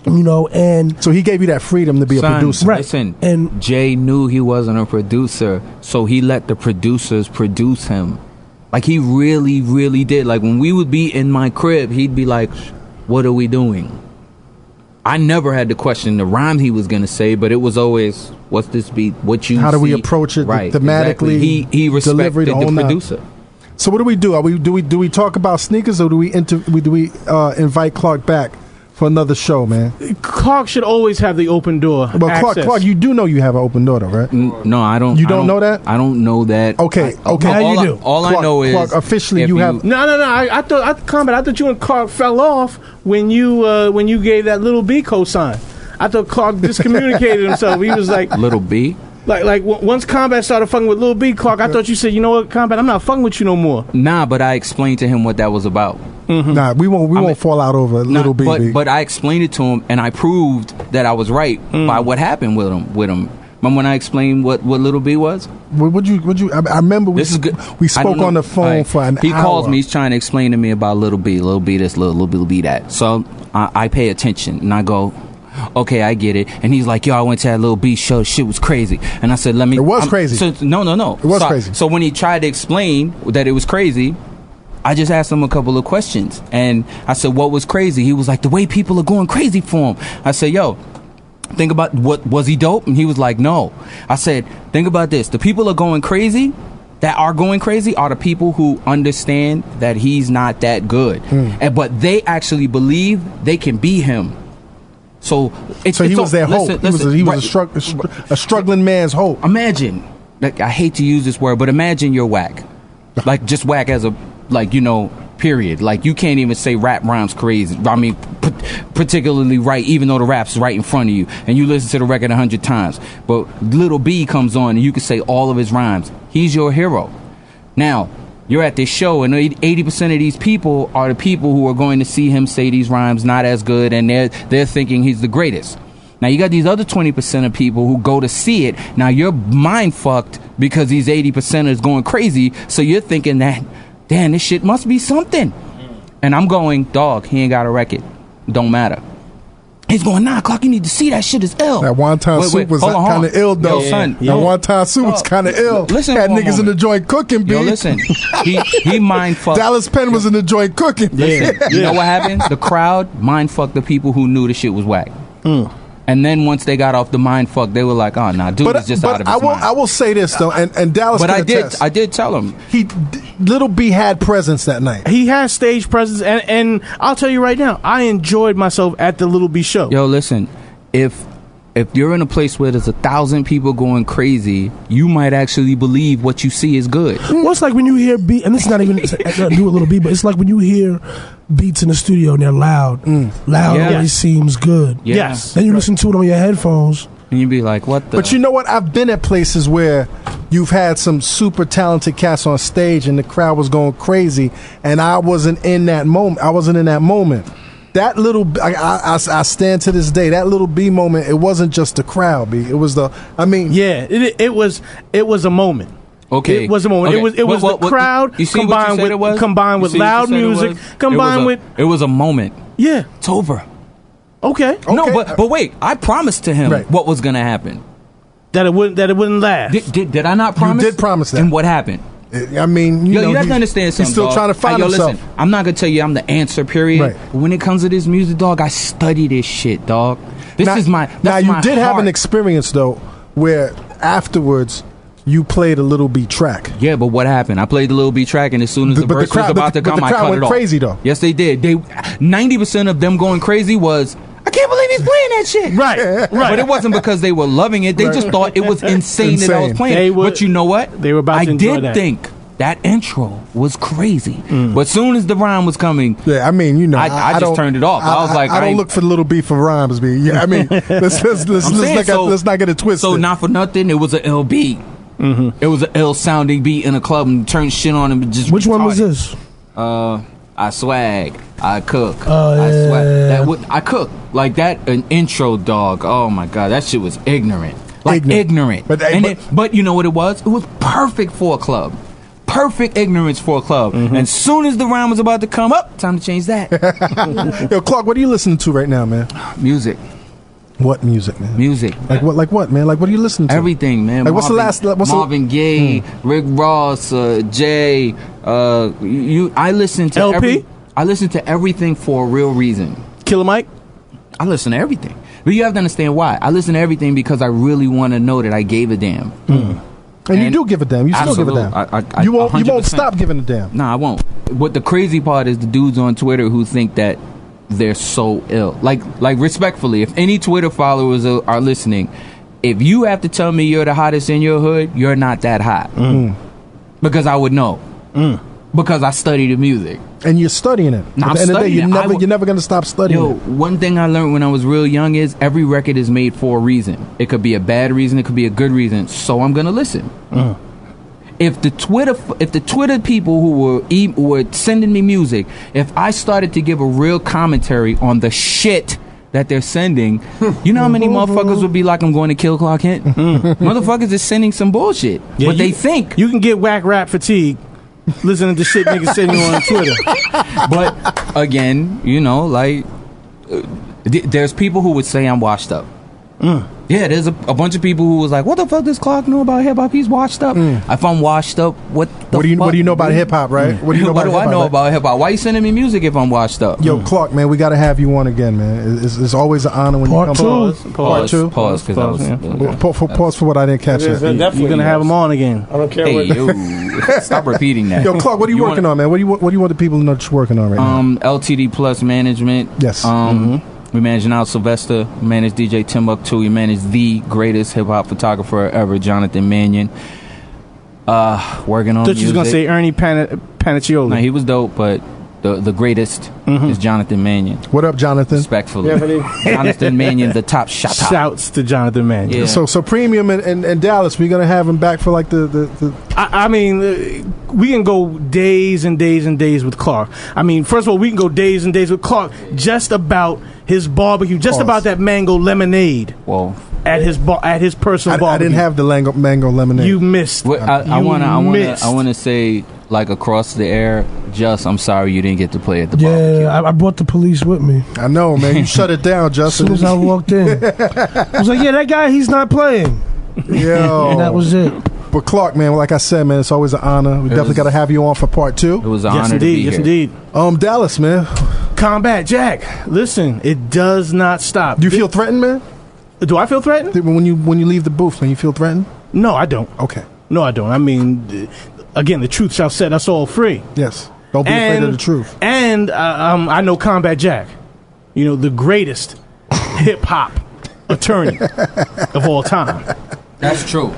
And so he gave you that freedom to be a producer. Right. Listen, and Jay knew he wasn't a producer, so he let the producers produce him. Like, he really, really did. Like, when we would be in my crib, he'd be like, what are we doing? I never had to question the rhyme he was going to say, but it was always, what's this beat? What you How do we see? approach it Right, thematically? exactly. He respected the whole producer. So what do we do? Do we talk about sneakers, or do we invite Clark back for another show, man? Clark should always have the open door. Well, access. Clark, you do know you have an open door, though, right? No, I don't. You don't know that? I don't know that. Okay. Now you do. All I know is Clark, officially if you have. No. I thought you and Clark fell off when you gave that Little B cosign. I thought Clark discommunicated himself. He was like Little B. Like once Combat started fucking with Lil B, Clark, I thought you said, you know what, Combat, I'm not fucking with you no more. Nah, but I explained to him what that was about. Nah, we won't fall out over Little B. But I explained it to him, and I proved that I was right by what happened with him. Remember when I explained what Little B was? Would you? I remember we spoke on the phone for an hour. He calls me. He's trying to explain to me about Little B. Little B this, Little B that. So I pay attention, and I go, okay, I get it. And he's like, yo, I went to that Little B show. Shit was crazy. And I said, It was crazy. No. It was crazy. So when he tried to explain that it was crazy, I just asked him a couple of questions. And I said, what was crazy? He was like, the way people are going crazy for him. I said, yo, think about what, was he dope? And he was like, no. I said, think about this. The people are going crazy that are going crazy are the people who understand that he's not that good. But they actually believe they can be him. So he was their hope. He was a struggling man's hope. Imagine, like, I hate to use this word, but imagine you're whack. Like, just whack as a, like, you know, Period. Like, you can't even say rap rhymes crazy. I mean, particularly right, even though the rap's right in front of you, and you listen to the record 100 times. But Lil B comes on, and you can say all of his rhymes. He's your hero. Now, you're at this show, and 80% of these people are the people who are going to see him say these rhymes not as good, and they're thinking he's the greatest. Now, you got these other 20% of people who go to see it. Now, you're mind fucked because these 80% is going crazy, so you're thinking that, damn, this shit must be something. And I'm going, dog, he ain't got a record. Don't matter. He's going, nah, Clark, you need to see that shit is ill. That one-time soup was kind of ill, though. Yo, son, that one-time soup was kind of ill. Listen, had niggas in the joint cooking, B. Yo, listen, he mind fucked. Dallas Penn was in the joint cooking. You know what happened? The crowd mind fucked the people who knew the shit was whack. And then once they got off the mind fuck, they were like, "Oh, nah, dude is just out of his mind." I will say this though, and Dallas. But I did tell him Little B had presence that night. He has stage presence, and I'll tell you right now, I enjoyed myself at the Little B show. Yo, listen, if you're in a place where there's 1,000 people going crazy, you might actually believe what you see is good. Well, it's like when you hear beat, and this is not even nothing to do with Little B, but it's like when you hear beats in the studio and they're loud. Loud always seems good. Yeah. Yes. Then you listen to it on your headphones, and you be like, "What the?" But you know what? I've been at places where you've had some super talented cats on stage, and the crowd was going crazy, and I wasn't in that moment. That little, I stand to this day. That Little B moment, it wasn't just the crowd, B. It was it was a moment. Okay, it was a moment. Okay. It was the crowd combined with loud music, combined with. It was a moment. Yeah, it's over. Okay. No, but wait. I promised to him what was gonna happen. That it wouldn't last. Did I not promise? You did promise that. And what happened? I mean, you have to understand something. He's still trying to find himself. Listen, I'm not gonna tell you I'm the answer. Period. Right. But when it comes to this music, dog, I study this shit, dog. This is my. Now you did have an heart. experience though, where afterwards you played a Little B track. Yeah, but what happened? I played the Little B track, and as soon as the verse was about to come, I cut it off. The crowd went crazy though. Yes, they did. 90% of them going crazy was, I can't believe he's playing that shit. Right. But it wasn't because they were loving it. They just thought it was insane that I was playing. But you know what? They were about to enjoy that. I did think that intro was crazy. But as soon as the rhyme was coming, I mean, you know, I just turned it off. I was like, I don't look for Little B for rhymes, B. Yeah, I mean, let's not get it twisted. So not for nothing, it was an L beat. It was an L sounding beat in a club and turned shit on and just. Which one was this? I swag, I cook, I swag. I cook like that. An intro, dog. Oh my god, that shit was ignorant, ignorant. But you know what it was? It was perfect for a club. Perfect ignorance for a club. And soon as the rhyme was about to come up, time to change that. Yo, Clark, what are you listening to right now, man? Music. What music, man? Music. Like what, man? Like what are you listening to? Everything, man. Like Marvin Gaye, Rick Ross, Jay. I listen to LP? I listen to everything for a real reason. Killer Mike? I listen to everything. But you have to understand why. I listen to everything because I really want to know that I gave a damn. And you do give a damn. You still give a damn. You won't stop giving a damn. No, I won't. What the crazy part is the dudes on Twitter who think that they're so ill. Like respectfully, if any Twitter followers are listening, if you have to tell me you're the hottest in your hood, you're not that hot. Because I would know. Because I study the music. And you're studying it. No, At the end of the day, you're never going to stop studying it. One thing I learned when I was real young is every record is made for a reason. It could be a bad reason, it could be a good reason. So I'm going to listen. If the Twitter people who were sending me music, if I started to give a real commentary on the shit that they're sending, you know how many motherfuckers would be like, I'm going to kill Clark Kent? Motherfuckers is sending some bullshit. Yeah, but they think. You can get whack rap fatigue listening to shit niggas sending on Twitter. But again, you know, like there's people who would say I'm washed up. Yeah, there's a bunch of people who was like, what the fuck does Clark know about hip hop? He's washed up. If I'm washed up, what do you know about hip hop, right? What do you know what about do I know right? about hip hop? Why you sending me music if I'm washed up? Yo, Clark, man, we got to have you on again, man. It's always an honor when you come on. Part two. Pause, because I was... Pause for what I didn't catch it. You're going to have him on again. I don't care Hey, yo, stop repeating that. Yo, Clark, what are you working on, man? What do you want the people to know that you're working on right now? LTD Plus Management. Yes. We manage Al Sylvester, we manage DJ Timbuktu, we manage the greatest hip-hop photographer ever, Jonathan Mannion. Working on music. You was going to say Ernie Paniccioli. No, he was dope, but the greatest is Jonathan Mannion. What up, Jonathan? Respectfully, Jonathan Mannion, the top shot. Shouts to Jonathan Mannion. Yeah. So Premium and Dallas, we're gonna have him back for like the I mean, we can go days and days and days with Clark. I mean, first of all, we can go days and days with Clark just about his barbecue, just about that mango lemonade. Whoa. At his personal barbecue. I didn't have the mango lemonade. You missed. I want to say, like, across the air, I'm sorry you didn't get to play at the barbecue. Yeah, I brought the police with me. I know, man. You shut it down, As Justin. soon as I walked in, I was like, "Yeah, that guy, he's not playing." Yo. And that was it. But Clark, man, like I said, man, it's always an honor. We definitely got to have you on for part 2. It was an honor to be here. Yes, indeed. Dallas, man. Combat Jack. Listen, it does not stop. Do you feel threatened, man? Do I feel threatened? When you leave the booth, man, you feel threatened? No, I don't. Okay. No, I don't. I mean, again, the truth shall set us all free. Yes. Don't be afraid of the truth. And I know Combat Jack, the greatest hip-hop attorney of all time. That's true.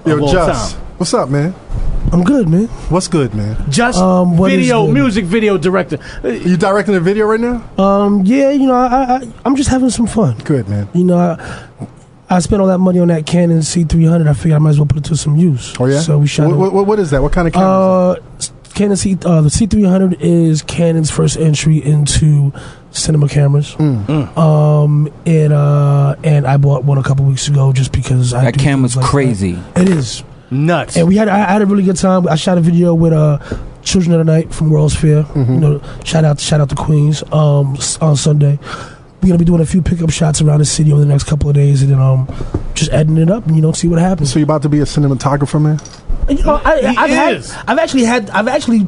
Yo, Just, what's up, man? I'm good, man. What's good, man? Just good? music video director. You directing a video right now? Yeah, I'm just having some fun. Good, man. I spent all that money on that Canon C300. I figured I might as well put it to some use. Oh yeah. So we shot. What is that? What kind of camera? Canon the C300 is Canon's first entry into cinema cameras. And I bought one a couple weeks ago just because that camera's crazy. It is nuts. And I had a really good time. I shot a video with Children of the Night from World's Fair. Shout out to Queens on Sunday. We're gonna be doing a few pickup shots around the city over the next couple of days, and then just editing it up and see what happens. So you're about to be a cinematographer, man? I've actually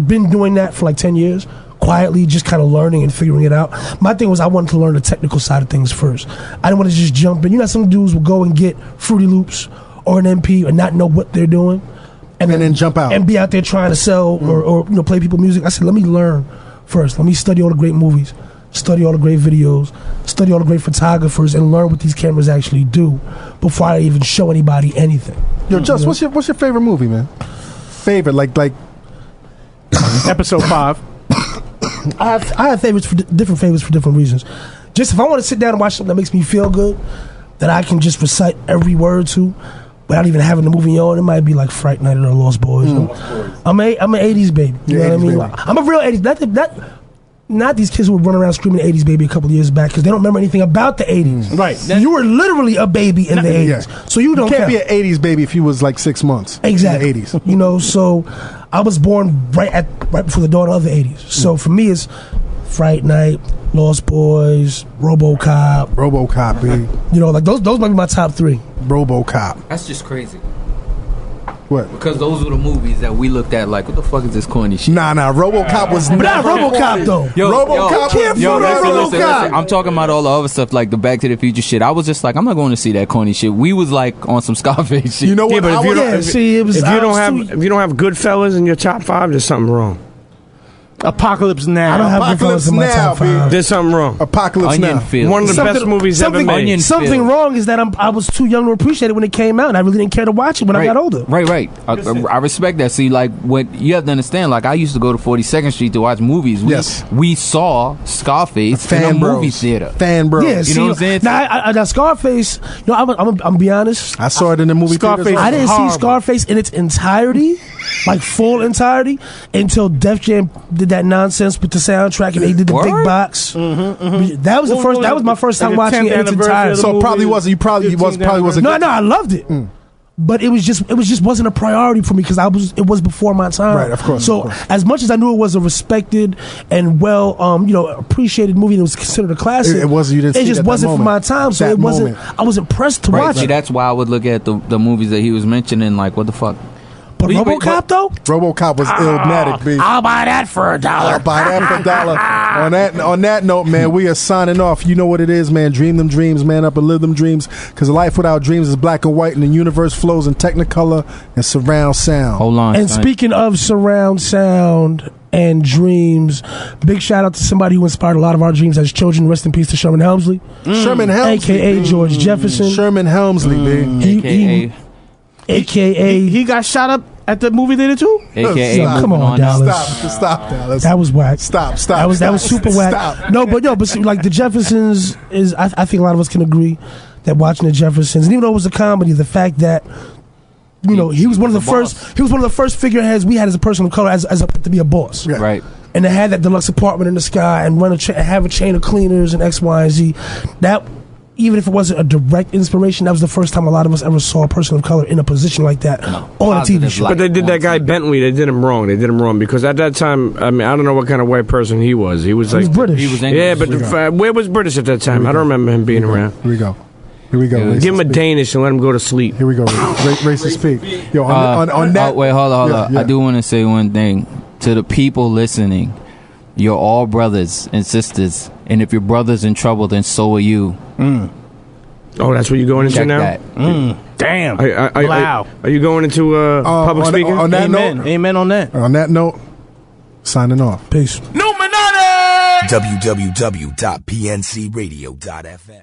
been doing that for like 10 years, quietly, just kind of learning and figuring it out. My thing was I wanted to learn the technical side of things first. I didn't want to just jump in. Some dudes will go and get Fruity Loops or an MP and not know what they're doing, and then jump out and be out there trying to sell or play people music. I said, let me learn first. Let me study all the great movies, study all the great videos, study all the great photographers, and learn what these cameras actually do before I even show anybody anything. Yo, Just, what's your favorite movie, man? Favorite, like Episode 5. I have favorites for different reasons. Just if I want to sit down and watch something that makes me feel good, that I can just recite every word to, without even having the movie on, it might be like Fright Night or The Lost Boys. I'm an 80s baby. You know what I mean? Baby. I'm a real 80s. Not these kids who were running around screaming 80s baby a couple of years back because they don't remember anything about the 80s. Right. You were literally a baby in the 80s. Yeah. So you can't count. be an 80s baby if you was like 6 months. Exactly. In the 80s. So I was born right before the dawn of the 80s. So for me, it's Fright Night, Lost Boys, RoboCop, baby. Those might be my top 3. RoboCop. That's just crazy. What? Because those were the movies that we looked at like, what the fuck is this corny shit? Nah, RoboCop was but not RoboCop though. Listen. I'm talking about all the other stuff like the Back to the Future shit. I was just like, I'm not going to see that corny shit. We was like on some Scarface shit. You know what? Yeah, but if you don't have Goodfellas in your top 5, there's something wrong. Apocalypse Now. I don't have Goodfellas in my top 5. There's something wrong. Apocalypse Onion Now. Field. One of the best movies ever made. Something wrong is that I was too young to appreciate it when it came out, and I really didn't care to watch it when I got older. Right. I respect that. See, like, what you have to understand, like, I used to go to 42nd Street to watch movies. We saw Scarface in a movie theater. Fan bro. Yeah, you know what I'm saying? Now Scarface, I'm gonna be honest. I saw it in the movie Scarface. theaters. I didn't see Scarface in its entirety, like full entirety, until Def Jam did that nonsense with the soundtrack and they did the big box. That was that was my first time watching it in its entirety. So it probably wasn't. You probably wasn't. No, I loved it. But it was just wasn't a priority for me because it was before my time. Right, of course. So as much as I knew it was a respected and well, appreciated movie and it was considered a classic, it wasn't. You didn't. It just wasn't for my time, so it wasn't. I wasn't pressed to watch See, it. that's why I would look at the movies that he was mentioning, like, what the fuck. But RoboCop though, RoboCop was illmatic, B. I'll buy that for $1. I'll buy that for $1. On that note, man, we are signing off. You know what it is, man. Dream them dreams, man up and live them dreams. Because life without dreams is black and white, and the universe flows in Technicolor and surround sound. Hold on. And speaking of surround sound and dreams, big shout out to somebody who inspired a lot of our dreams as children. Rest in peace to Sherman Helmsley. Sherman Helmsley, aka George Jefferson. Sherman Helmsley, AKA he got shot up at the movie theater too? AKA Stop. Come on, Dallas. Stop, Dallas. That was whack. Stop. That was super whack. Stop. No, but see, like the Jeffersons is. I think a lot of us can agree that watching the Jeffersons, and even though it was a comedy, the fact that he was one of the first. He was one of the first figureheads we had as a person of color, as to be a boss. Yeah. Right. And to have that deluxe apartment in the sky and have a chain of cleaners and X, Y, and Z. That, even if it wasn't a direct inspiration, that was the first time a lot of us ever saw a person of color in a position like that on a TV show. But they did that guy Bentley. They did him wrong. Because at that time, I mean, I don't know what kind of white person he was. He was British. He was English. Yeah, but where was British at that time? I don't remember him being around. Here we go. Give him a Danish and let him go to sleep. Here we go. Racist speak. Yo, on that. Wait, hold on. Yeah. I do want to say one thing to the people listening. You're all brothers and sisters, and if your brother's in trouble, then so are you. Oh, that's what you're going into Check now? that. Damn. Wow. Are you going into public speaking? On that Amen. note, Amen on that. On that note, signing off. Peace. Illuminati! www.pncradio.fm